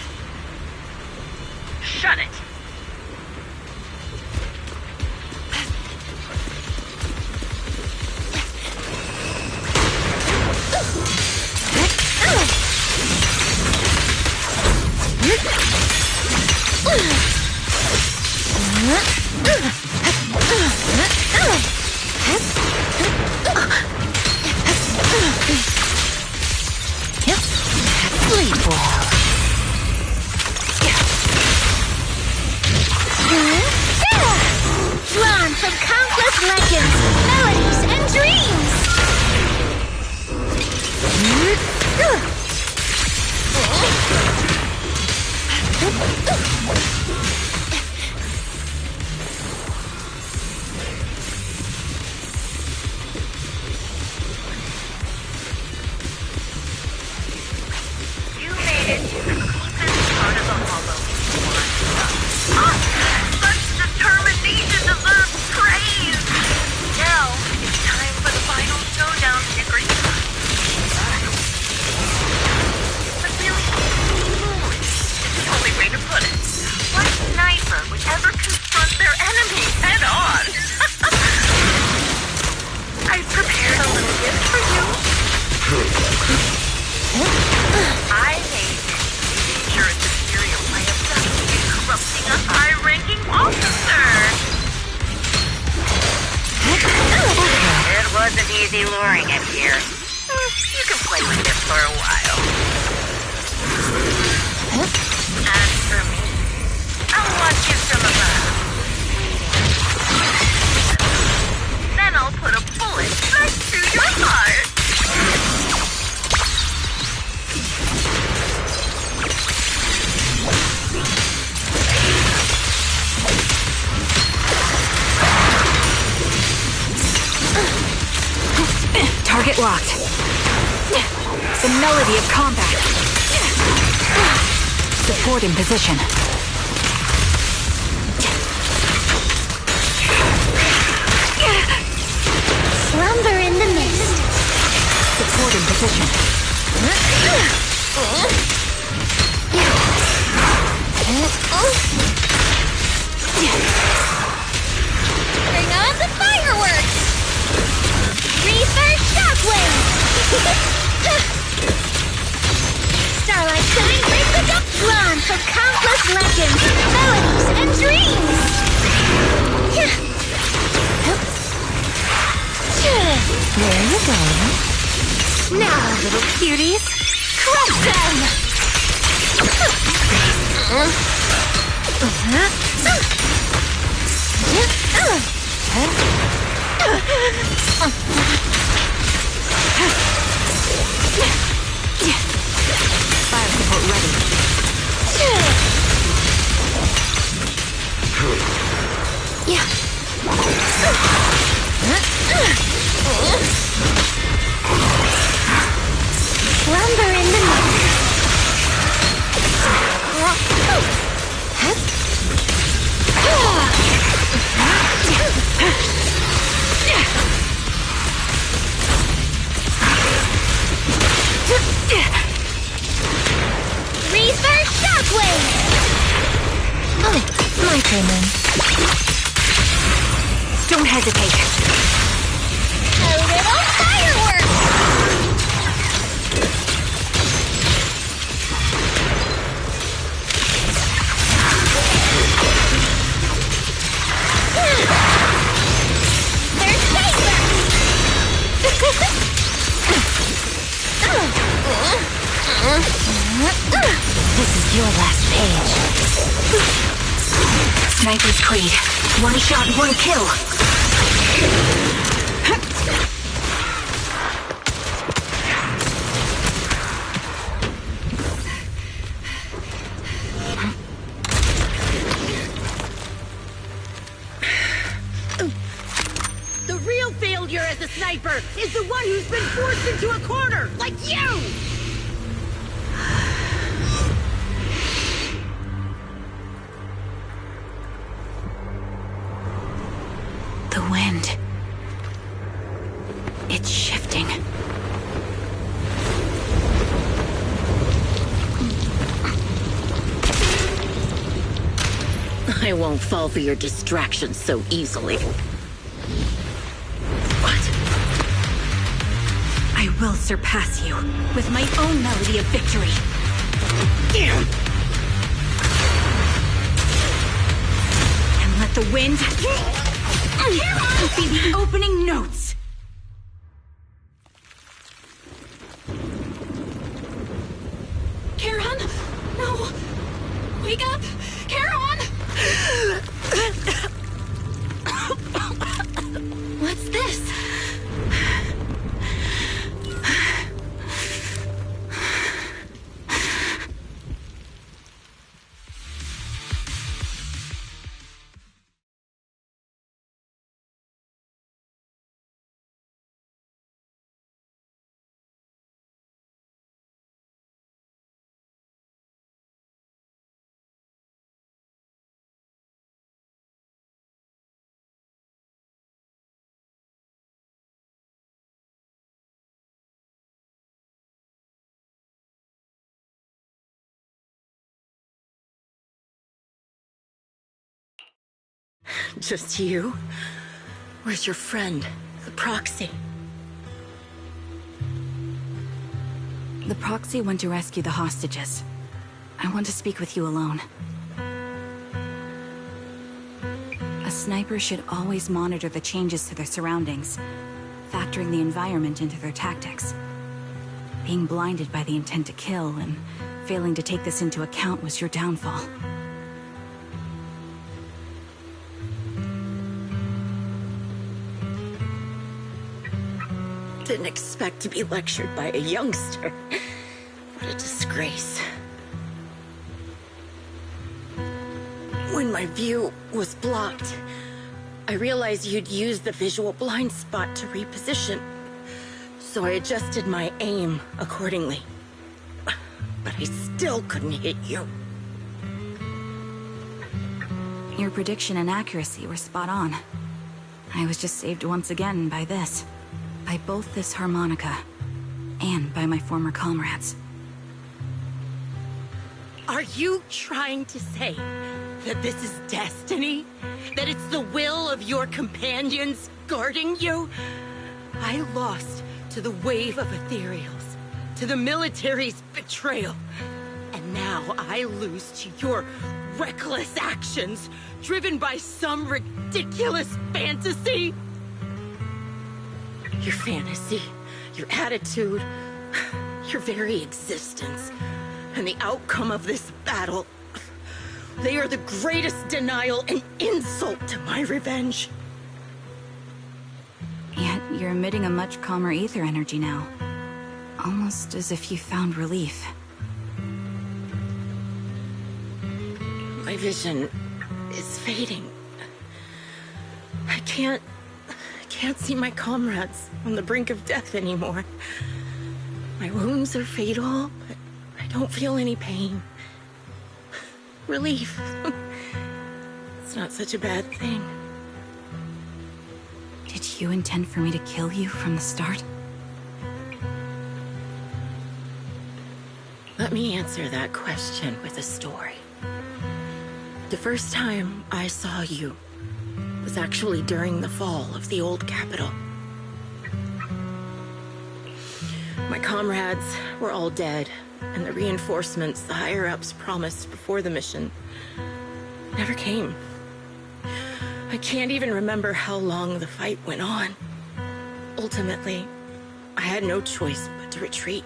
Shut it. Sleep well. bring it here. You can play with it for a while. As for me, I'll watch you from above. Then I'll put a bullet right through your heart. Target locked. The melody of combat. Support in position. Slumber in the mist. Support in position. Bring on the fireworks! Reverse shockwave! Starlight Shine breaks the duck drawn for countless legends, melodies, and dreams! Where are you going? Now, little cuties, crush them! Fire support ready. Slumber in the night. Reverse shockwave! Oh, my turn then. Don't hesitate. A little fireworks! There's saber! This is your last page. Sniper's Creed. One shot, one kill. The real failure as a sniper is the one who's been forced into a corner, like you! The wind. It's shifting. I won't fall for your distractions so easily. What? I will surpass you with my own melody of victory. And let the wind be the opening notes. Charon? No! Wake up! Charon! What's this? Just you? Where's your friend, the proxy? The proxy went to rescue the hostages. I want to speak with you alone. A sniper should always monitor the changes to their surroundings. factoring the environment into their tactics. Being blinded by the intent to kill and failing to take this into account was your downfall. Didn't expect to be lectured by a youngster. What a disgrace. When my view was blocked, I realized you'd used the visual blind spot to reposition. So I adjusted my aim accordingly. But I still couldn't hit you. Your prediction and accuracy were spot on. I was just saved once again by this. By both this harmonica, and by my former comrades. Are you trying to say that this is destiny? That it's the will of your companions guarding you? I lost to the wave of ethereals, to the military's betrayal. And now I lose to your reckless actions, driven by some ridiculous fantasy? Your fantasy, your attitude, your very existence, and the outcome of this battle, they are the greatest denial and insult to my revenge. Yet you're emitting a much calmer ether energy now. Almost as if you found relief. My vision is fading. I can't see my comrades on the brink of death anymore. My wounds are fatal, but I don't feel any pain. Relief. It's not such a bad thing. Did you intend for me to kill you from the start? Let me answer that question with a story. The first time I saw you was actually during the fall of the old capital. My comrades were all dead, and the reinforcements the higher-ups promised before the mission never came. I can't even remember how long the fight went on. Ultimately, I had no choice but to retreat,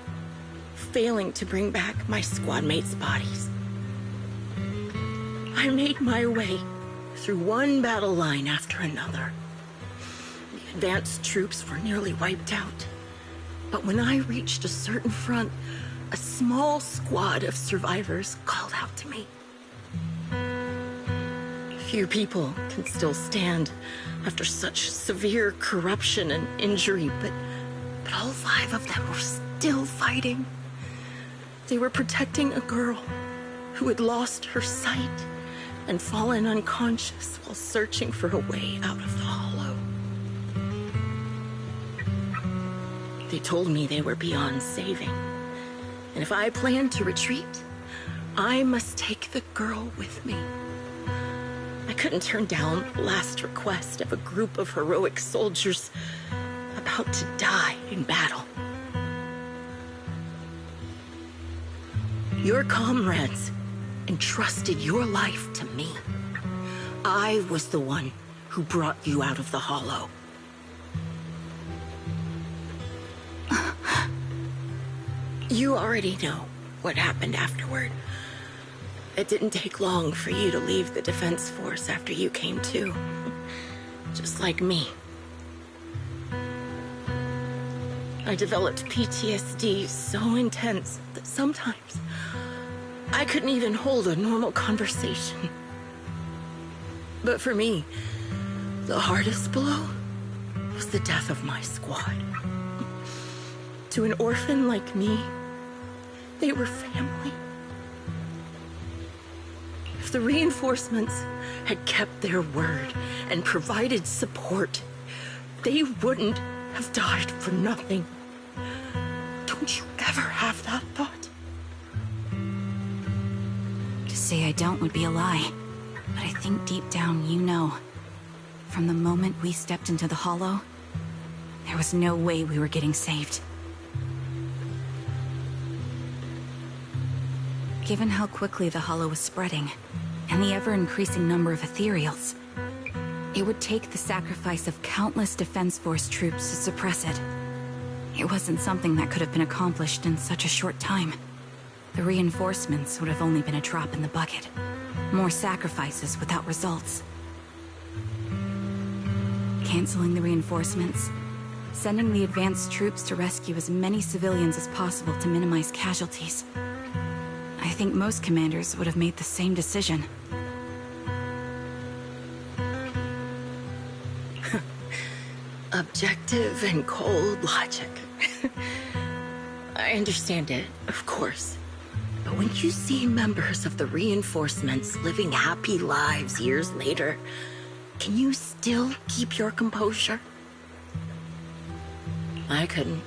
failing to bring back my squad mates' bodies. I made my way through one battle line after another. The advanced troops were nearly wiped out. But when I reached a certain front, a small squad of survivors called out to me. Few people can still stand after such severe corruption and injury, but all 5 of them were still fighting. They were protecting a girl who had lost her sight and fallen unconscious while searching for a way out of the hollow. They told me they were beyond saving, and if I planned to retreat, I must take the girl with me. I couldn't turn down the last request of a group of heroic soldiers about to die in battle. Your comrades entrusted your life to me. I was the one who brought you out of the hollow. You already know what happened afterward. It didn't take long for you to leave the Defense Force after you came to. Just like me. I developed PTSD so intense that sometimes I couldn't even hold a normal conversation. But for me, the hardest blow was the death of my squad. To an orphan like me, they were family. If the reinforcements had kept their word and provided support, they wouldn't have died for nothing. Don't you ever have that thought? To say I don't would be a lie, but I think deep down you know. From the moment we stepped into the hollow, there was no way we were getting saved. Given how quickly the hollow was spreading, and the ever-increasing number of ethereals, It would take the sacrifice of countless Defense Force troops to suppress it. It wasn't something that could have been accomplished in such a short time. The reinforcements would have only been a drop in the bucket. More sacrifices without results. Canceling the reinforcements, sending the advanced troops to rescue as many civilians as possible to minimize casualties. I think most commanders would have made the same decision. Objective and cold logic. I understand it, of course. But when you see members of the reinforcements living happy lives years later, can you still keep your composure? I couldn't.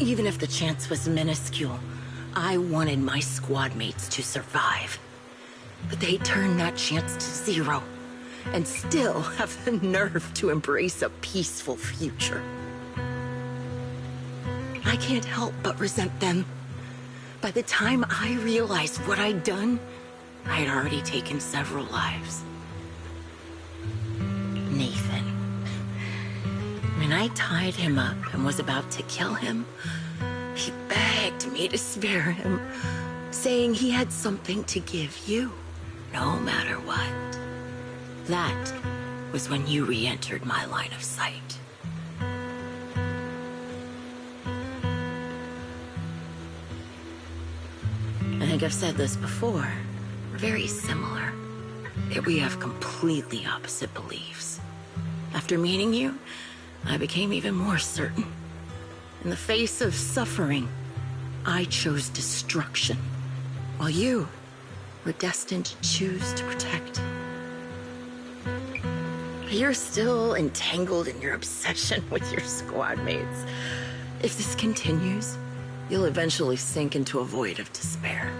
Even if the chance was minuscule, I wanted my squad mates to survive. But they turned that chance to zero, and still have the nerve to embrace a peaceful future. I can't help but resent them. By the time I realized what I'd done, I had already taken several lives. Nathan. When I tied him up and was about to kill him, he begged me to spare him, saying he had something to give you, no matter what. That was when you re-entered my line of sight. I think I've said this before. We're very similar, yet we have completely opposite beliefs. After meeting you, I became even more certain. In the face of suffering, I chose destruction, while you were destined to choose to protect. You're still entangled in your obsession with your squad mates. If this continues, you'll eventually sink into a void of despair.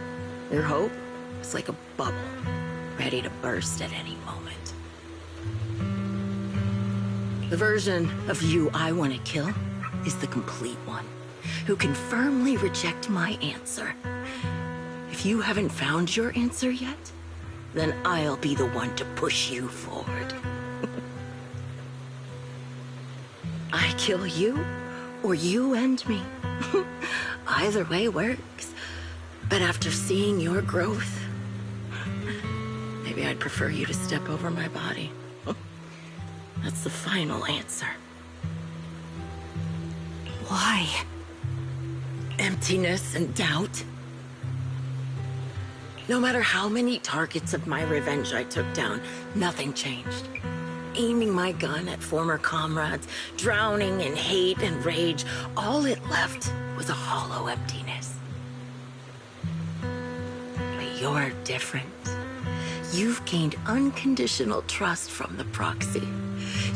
Your hope is like a bubble, ready to burst at any moment. The version of you I want to kill is the complete one, who can firmly reject my answer. If you haven't found your answer yet, then I'll be the one to push you forward. I kill you, or you end me. Either way works. But after seeing your growth, maybe I'd prefer you to step over my body. That's the final answer. Why? Emptiness and doubt. No matter how many targets of my revenge I took down, nothing changed. Aiming my gun at former comrades, drowning in hate and rage, all it left was a hollow emptiness. But you're different. You've gained unconditional trust from the proxy.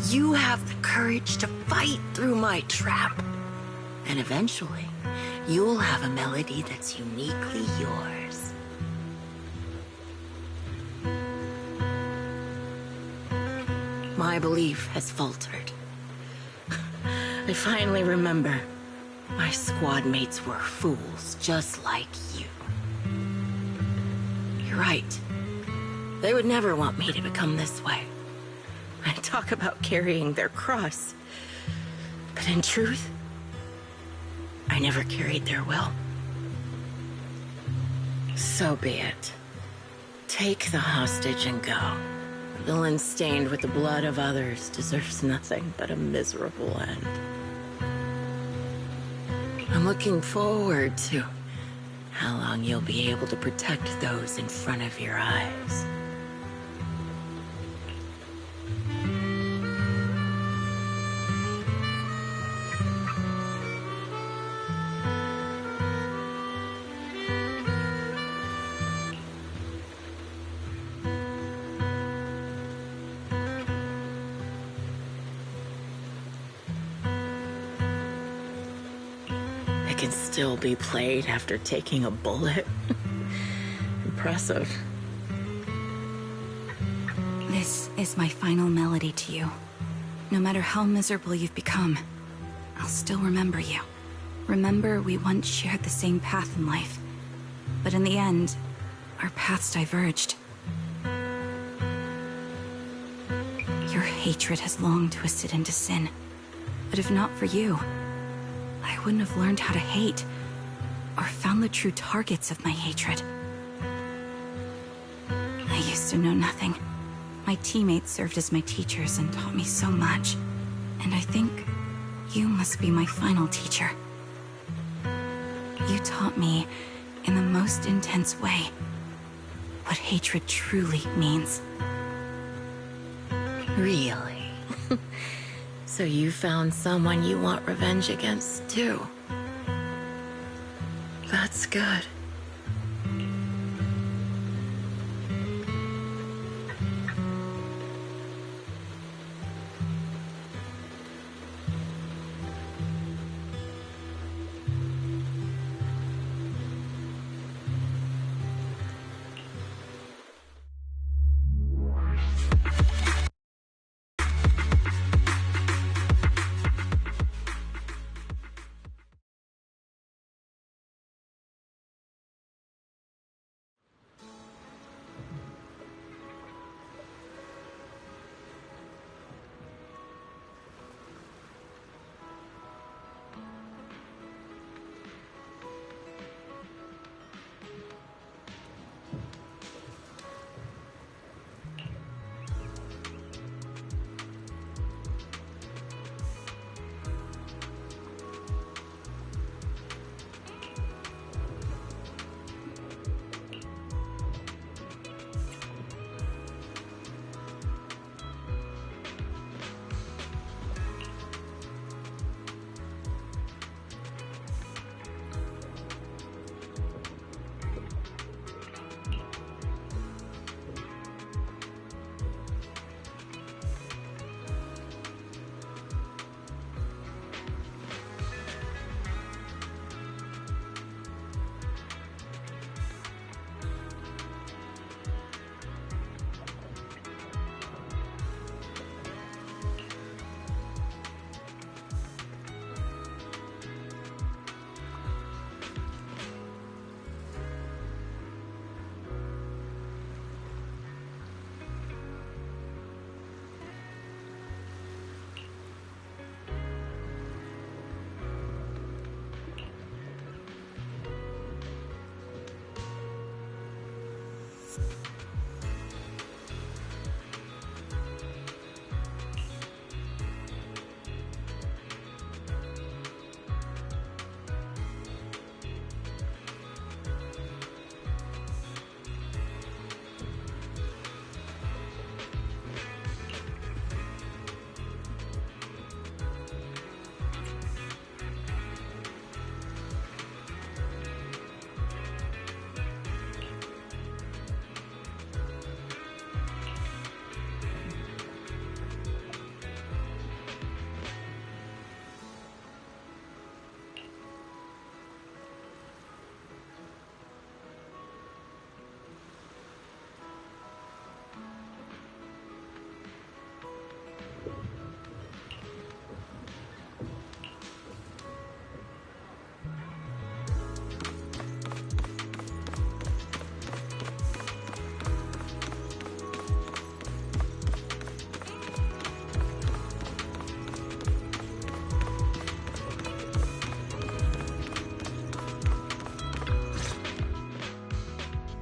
You have the courage to fight through my trap. And eventually, you'll have a melody that's uniquely yours. My belief has faltered. I finally remember. My squad mates were fools, just like you. You're right. They would never want me to become this way. I talk about carrying their cross. But in truth, I never carried their will. So be it. Take the hostage and go. A villain stained with the blood of others deserves nothing but a miserable end. I'm looking forward to how long you'll be able to protect those in front of your eyes. Can still be played after taking a bullet. Impressive. This is my final melody to you. No matter how miserable you've become, I'll still remember you. Remember we once shared the same path in life. But in the end, our paths diverged. Your hatred has long twisted into sin. But if not for you, I wouldn't have learned how to hate, or found the true targets of my hatred. I used to know nothing. My teammates served as my teachers and taught me so much. And I think you must be my final teacher. You taught me, in the most intense way, what hatred truly means. Really? So you found someone you want revenge against, too. That's good.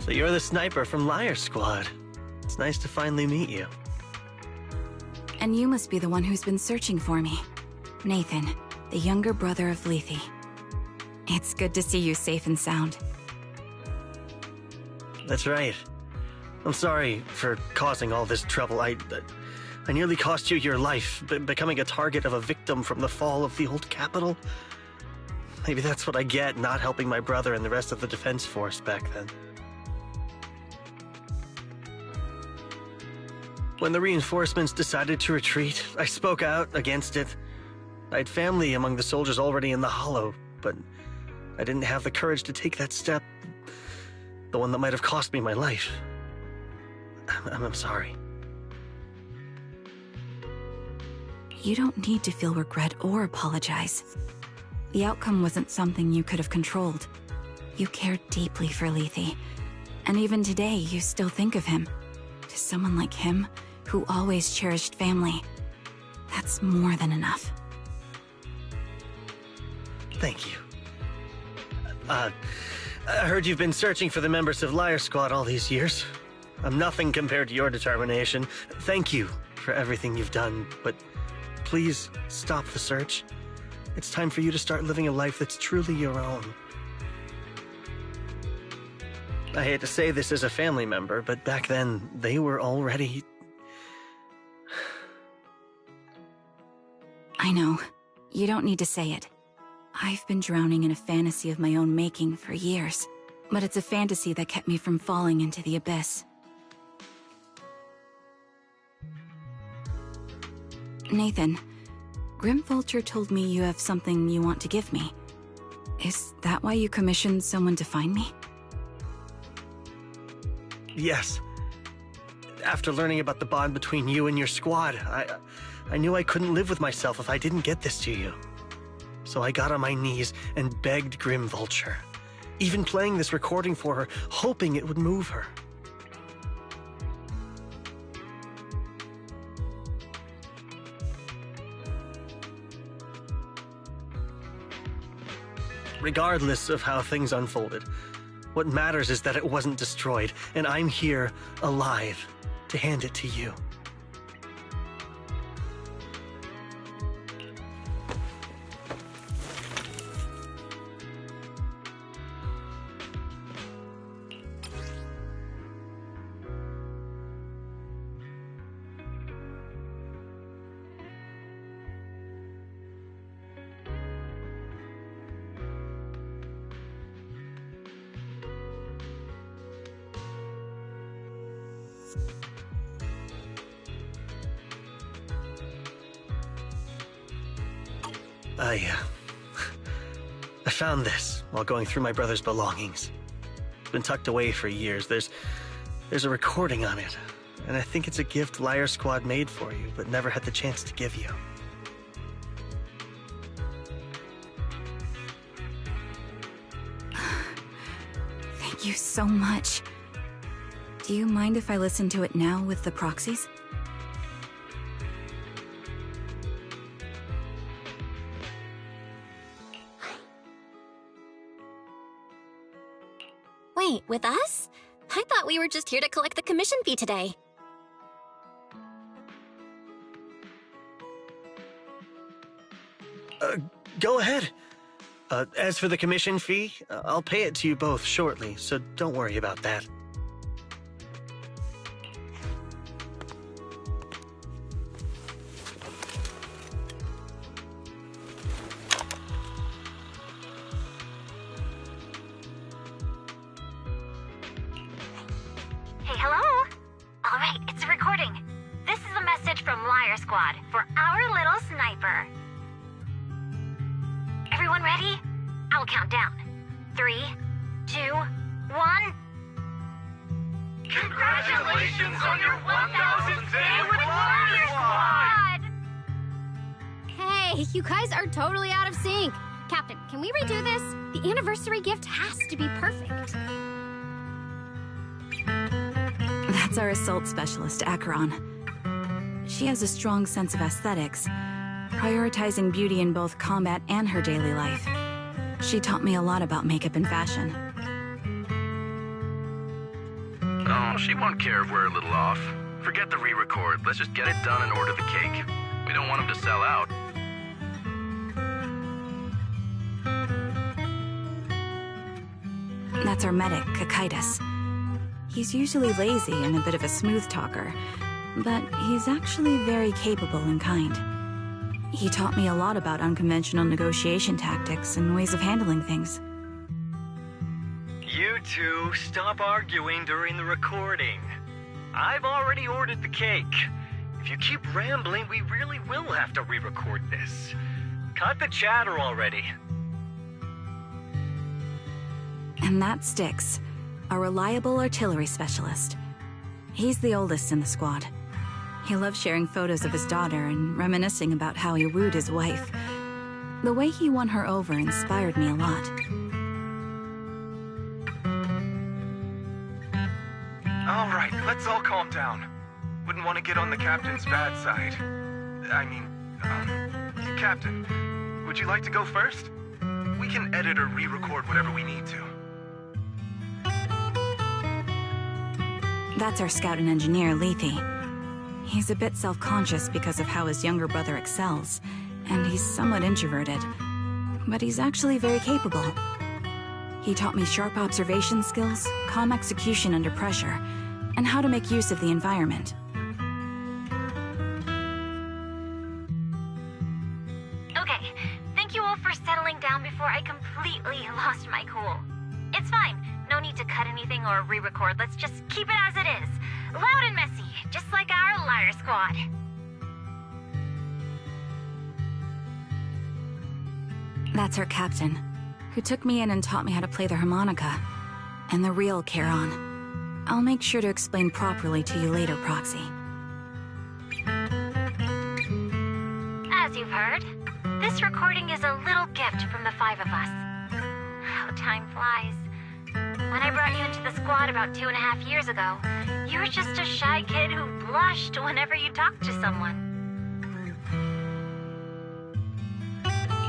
So you're the sniper from Liar Squad. It's nice to finally meet you. And you must be the one who's been searching for me. Nathan, the younger brother of Lethe. It's good to see you safe and sound. That's right. I'm sorry for causing all this trouble. I nearly cost you your life, becoming a target of a victim from the fall of the old capital. Maybe that's what I get not helping my brother and the rest of the defense force back then. When the reinforcements decided to retreat, I spoke out against it. I had family among the soldiers already in the Hollow, but I didn't have the courage to take that step. The one that might have cost me my life. I'm sorry. You don't need to feel regret or apologize. The outcome wasn't something you could have controlled. You cared deeply for Lethe, and even today you still think of him. To someone like him, who always cherished family, That's more than enough. Thank you. I heard you've been searching for the members of Liar Squad all these years. I'm nothing compared to your determination. Thank you for everything you've done, but please stop the search. It's time for you to start living a life that's truly your own. I hate to say this as a family member, but back then, they were already... I know. You don't need to say it. I've been drowning in a fantasy of my own making for years, but it's a fantasy that kept me from falling into the abyss. Nathan, Grim Vulture told me you have something you want to give me. Is that why you commissioned someone to find me? Yes. After learning about the bond between you and your squad, I knew I couldn't live with myself if I didn't get this to you. So I got on my knees and begged Grim Vulture, even playing this recording for her, hoping it would move her. Regardless of how things unfolded, what matters is that it wasn't destroyed, and I'm here, alive, to hand it to you. I found this while going through my brother's belongings. It's been tucked away for years. There's a recording on it, and I think it's a gift Liar Squad made for you, but never had the chance to give you. Thank you so much. Do you mind if I listen to it now with the proxies? Wait, with us? I thought we were just here to collect the commission fee today. Go ahead. As for the commission fee, I'll pay it to you both shortly, so don't worry about that. Hey, hello? All right, it's a recording. This is a message from Liar Squad for our little sniper. Everyone ready? I'll count down. 3, 2, 1. Congratulations on your 1000th day with Liar Squad! Hey, you guys are totally out of sync. Captain, can we redo this? The anniversary gift has to be perfect. That's our assault specialist, Acheron. She has a strong sense of aesthetics, prioritizing beauty in both combat and her daily life. She taught me a lot about makeup and fashion. Oh, she won't care if we're a little off. Forget the re-record. Let's just get it done and order the cake. We don't want him to sell out. That's our medic, Kakaitis. He's usually lazy and a bit of a smooth talker, but he's actually very capable and kind. He taught me a lot about unconventional negotiation tactics and ways of handling things. You two, stop arguing during the recording. I've already ordered the cake. If you keep rambling, we really will have to re-record this. Cut the chatter already. And that Styx, a reliable artillery specialist. He's the oldest in the squad. He loves sharing photos of his daughter and reminiscing about how he wooed his wife. The way he won her over inspired me a lot. All right, let's all calm down. Wouldn't want to get on the captain's bad side. I mean, Captain, would you like to go first? We can edit or re-record whatever we need to. That's our scout and engineer, Lethe. He's a bit self-conscious because of how his younger brother excels, and he's somewhat introverted. But he's actually very capable. He taught me sharp observation skills, calm execution under pressure, and how to make use of the environment. Okay, thank you all for settling down before I completely lost my cool. It's fine. No need to cut anything or re-record. Let's just keep it as it is. Loud and messy, just like our liar squad. That's our captain, who took me in and taught me how to play the harmonica, and the real Charon. I'll make sure to explain properly to you later, Proxy. As you've heard, this recording is a little gift from the 5 of us. How time flies. When I brought you into the squad about 2.5 years ago, you were just a shy kid who blushed whenever you talked to someone.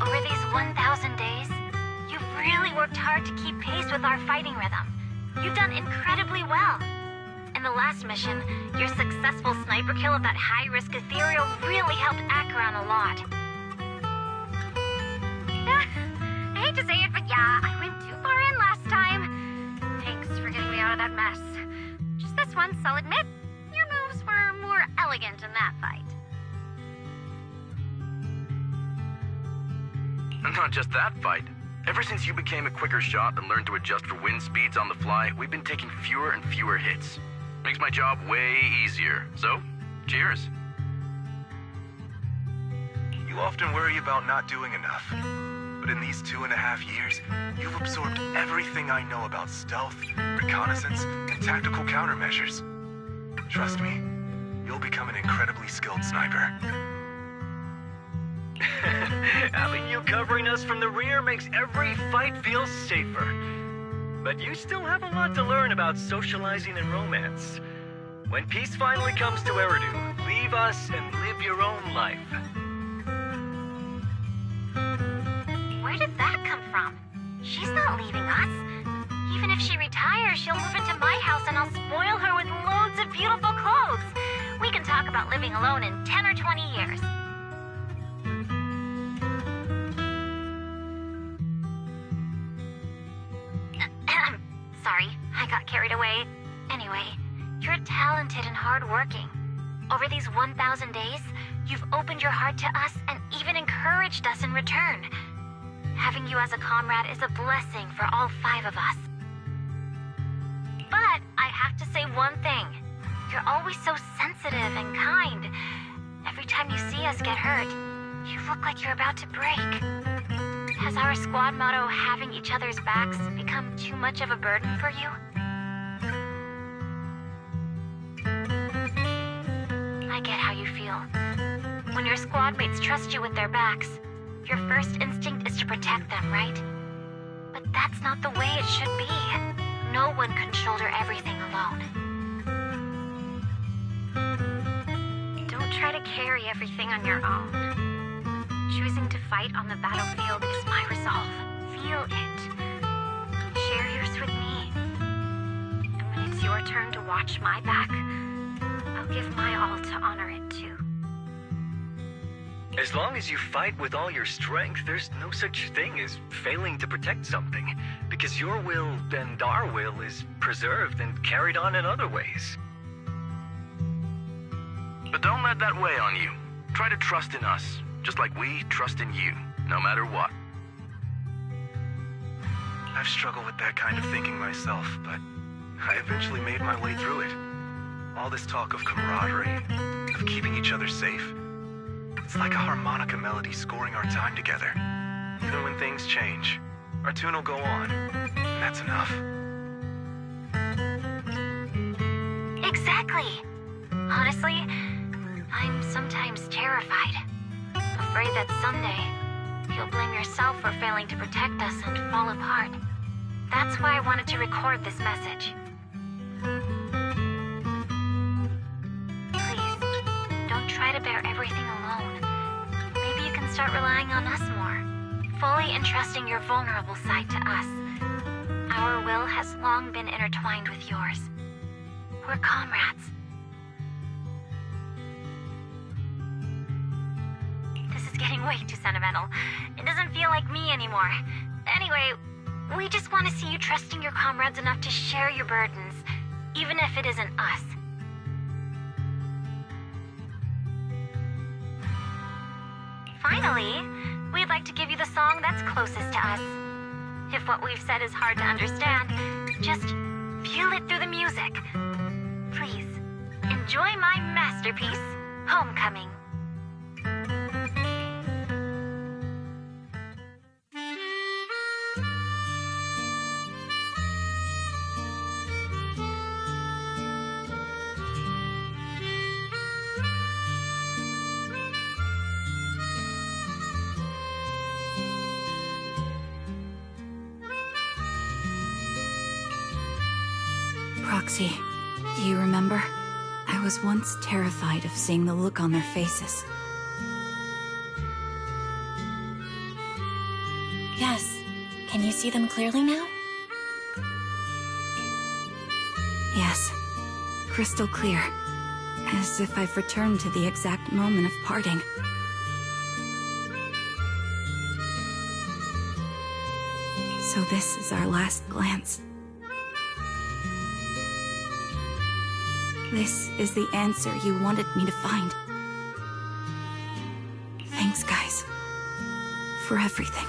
Over these 1,000 days, you've really worked hard to keep pace with our fighting rhythm. You've done incredibly well. In the last mission, your successful sniper kill of that high-risk ethereal really helped Acheron a lot. I hate to say it, but yeah, I went too far in last time. Thanks for getting me out of that mess. Just this once, I'll admit, your moves were more elegant in that fight. Not just that fight. Ever since you became a quicker shot and learned to adjust for wind speeds on the fly, we've been taking fewer and fewer hits. Makes my job way easier. So, cheers. You often worry about not doing enough. But in these 2.5 years, you've absorbed everything I know about stealth, reconnaissance, and tactical countermeasures. Trust me, you'll become an incredibly skilled sniper. Having you covering us from the rear makes every fight feel safer. But you still have a lot to learn about socializing and romance. When peace finally comes to Eridu, leave us and live your own life. Where did that come from? She's not leaving us. Even if she retires, she'll move into my house and I'll spoil her with loads of beautiful clothes. We can talk about living alone in 10 or 20 years. Sorry, I got carried away. Anyway, you're talented and hardworking. Over these 1,000 days, you've opened your heart to us and even encouraged us in return. Having you as a comrade is a blessing for all 5 of us. But I have to say one thing. You're always so sensitive and kind. Every time you see us get hurt, you look like you're about to break. Has our squad motto, having each other's backs, become too much of a burden for you? I get how you feel. When your squad mates trust you with their backs, your first instinct is to protect them, right? But that's not the way it should be. No one can shoulder everything alone. Don't try to carry everything on your own. Choosing to fight on the battlefield is my resolve. Feel it. Share yours with me. And when it's your turn to watch my back, I'll give my all to honor it too. As long as you fight with all your strength, there's no such thing as failing to protect something, because your will and our will is preserved and carried on in other ways. But don't let that weigh on you. Try to trust in us, just like we trust in you, no matter what. I've struggled with that kind of thinking myself, but I eventually made my way through it. All this talk of camaraderie, of keeping each other safe, it's like a harmonica melody scoring our time together. Even when things change, our tune will go on, and that's enough. Exactly. Honestly, I'm sometimes terrified. Afraid that someday, you'll blame yourself for failing to protect us and fall apart. That's why I wanted to record this message. Please, don't try to bear everything alone. start relying on us more, fully entrusting your vulnerable side to us. Our will has long been intertwined with yours. We're comrades. This is getting way too sentimental. It doesn't feel like me anymore. Anyway, we just want to see you trusting your comrades enough to share your burdens, even if it isn't us. Finally, we'd like to give you the song that's closest to us. If what we've said is hard to understand, just feel it through the music. Please, enjoy my masterpiece, Homecoming. Proxy, do you remember? I was once terrified of seeing the look on their faces. Yes. Can you see them clearly now? Yes. Crystal clear. As if I've returned to the exact moment of parting. So this is our last glance. This is the answer you wanted me to find. Thanks, guys. For everything.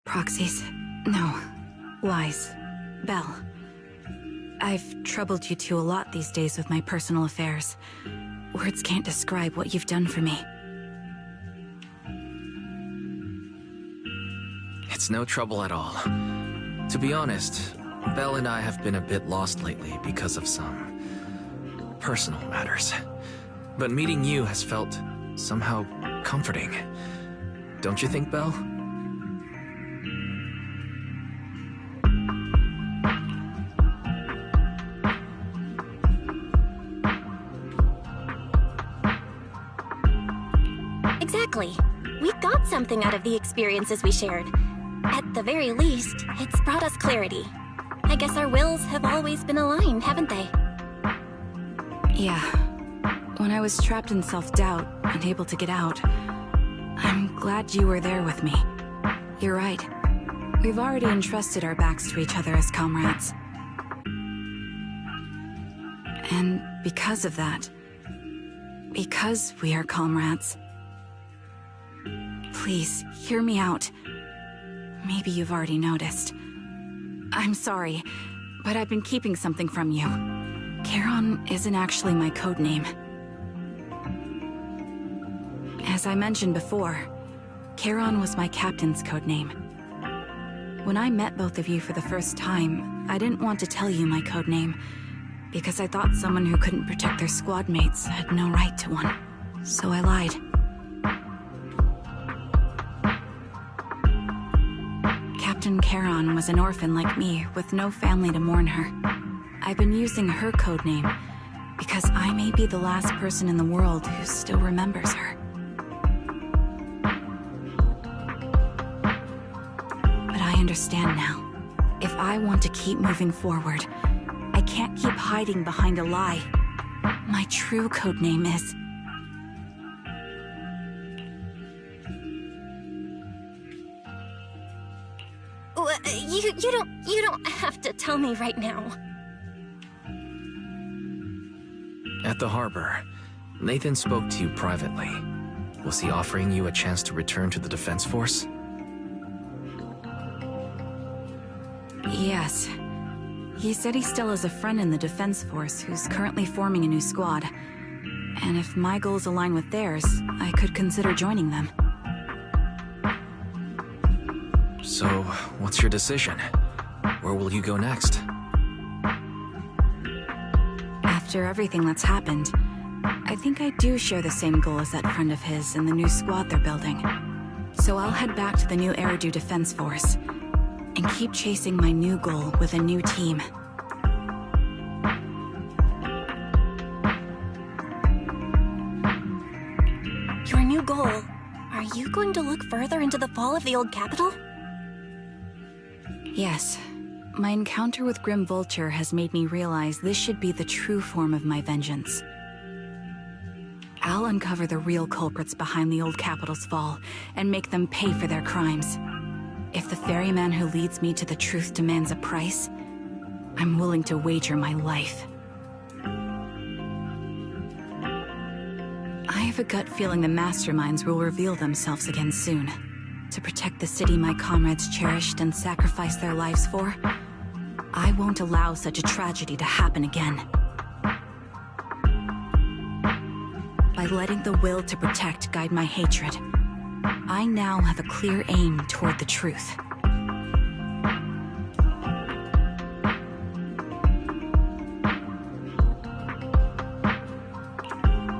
Proxies. No. Lies. Belle. I've troubled you two a lot these days with my personal affairs. Words can't describe what you've done for me. It's no trouble at all. To be honest, Belle and I have been a bit lost lately because of some personal matters. But meeting you has felt somehow comforting. Don't you think, Belle? Exactly. We got something out of the experiences we shared. At the very least, it's brought us clarity. I guess our wills have always been aligned, haven't they? Yeah. When I was trapped in self-doubt, unable to get out, I'm glad you were there with me. You're right. We've already entrusted our backs to each other as comrades. And because of that, because we are comrades, please, hear me out. Maybe you've already noticed. I'm sorry, but I've been keeping something from you. Charon isn't actually my code name. As I mentioned before, Charon was my captain's code name. When I met both of you for the first time, I didn't want to tell you my code name, because I thought someone who couldn't protect their squad mates had no right to one. So I lied. Captain Charon was an orphan like me, with no family to mourn her. I've been using her code name because I may be the last person in the world who still remembers her. But I understand now. If I want to keep moving forward, I can't keep hiding behind a lie. My true code name is... You don't have to tell me right now. At the harbor, Nathan spoke to you privately. Was he offering you a chance to return to the Defense Force? Yes. He said he still has a friend in the Defense Force who's currently forming a new squad. And if my goals align with theirs, I could consider joining them. So, what's your decision? Where will you go next? After After everything that's happened, I think I do share the same goal as that friend of his in the new squad they're building. So I'll head back to the new Eridu Defense Force and keep chasing my new goal with a new team. Your new goal? Are you going to look further into the fall of the old capital? Yes. My encounter with Grim Vulture has made me realize this should be the true form of my vengeance. I'll uncover the real culprits behind the old capital's fall and make them pay for their crimes. If the ferryman who leads me to the truth demands a price, I'm willing to wager my life. I have a gut feeling the masterminds will reveal themselves again soon. To protect the city my comrades cherished and sacrificed their lives for, I won't allow such a tragedy to happen again. By letting the will to protect guide my hatred, I now have a clear aim toward the truth.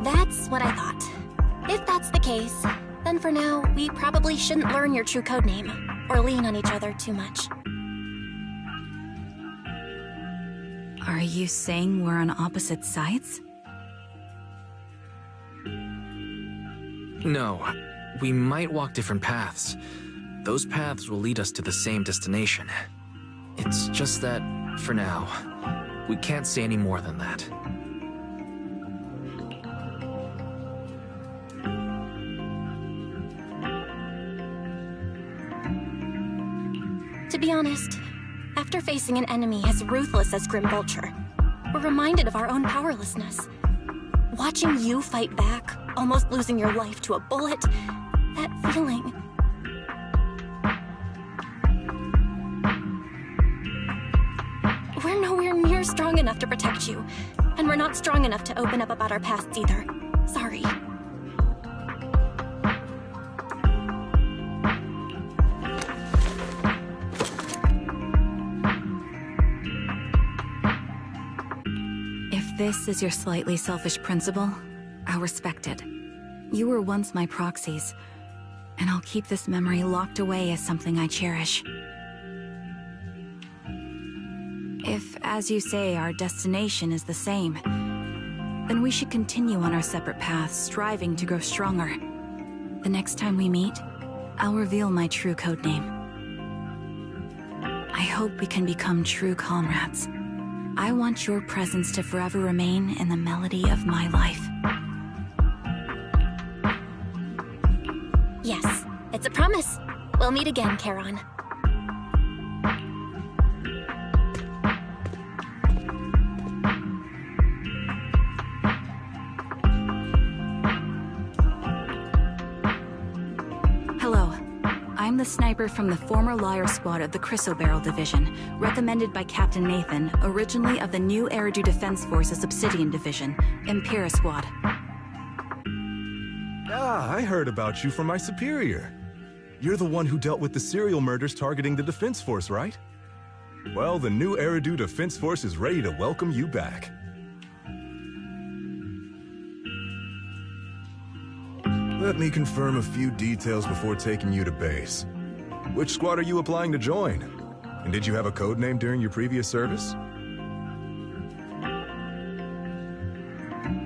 That's what I thought. If that's the case, then for now, we probably shouldn't learn your true codename, or lean on each other too much. Are you saying we're on opposite sides? No, we might walk different paths. Those paths will lead us to the same destination. It's just that, for now, we can't say any more than that. To be honest, after facing an enemy as ruthless as Grim Vulture, we're reminded of our own powerlessness. Watching you fight back, almost losing your life to a bullet, that feeling. We're nowhere near strong enough to protect you, and we're not strong enough to open up about our pasts either. Sorry. If this is your slightly selfish principle, I'll respect it. You were once my proxies, and I'll keep this memory locked away as something I cherish. If, as you say, our destination is the same, then we should continue on our separate paths, striving to grow stronger. The next time we meet, I'll reveal my true codename. I hope we can become true comrades. I want your presence to forever remain in the melody of my life. Yes, it's a promise. We'll meet again, Charon. Hello. I'm the sniper from the former Liar Squad of the Chrysoberyl Division, recommended by Captain Nathan, originally of the new Eridu Defense Force's Obsidian Division, Impera Squad. Ah, I heard about you from my superior. You're the one who dealt with the serial murders targeting the Defense Force, right? Well, the new Eridu Defense Force is ready to welcome you back. Let me confirm a few details before taking you to base. Which squad are you applying to join? And did you have a code name during your previous service?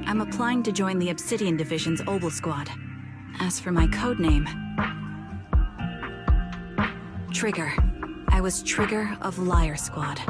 I'm applying to join the Obsidian Division's Obel Squad. As for my codename... Trigger. I was Trigger of Liar Squad.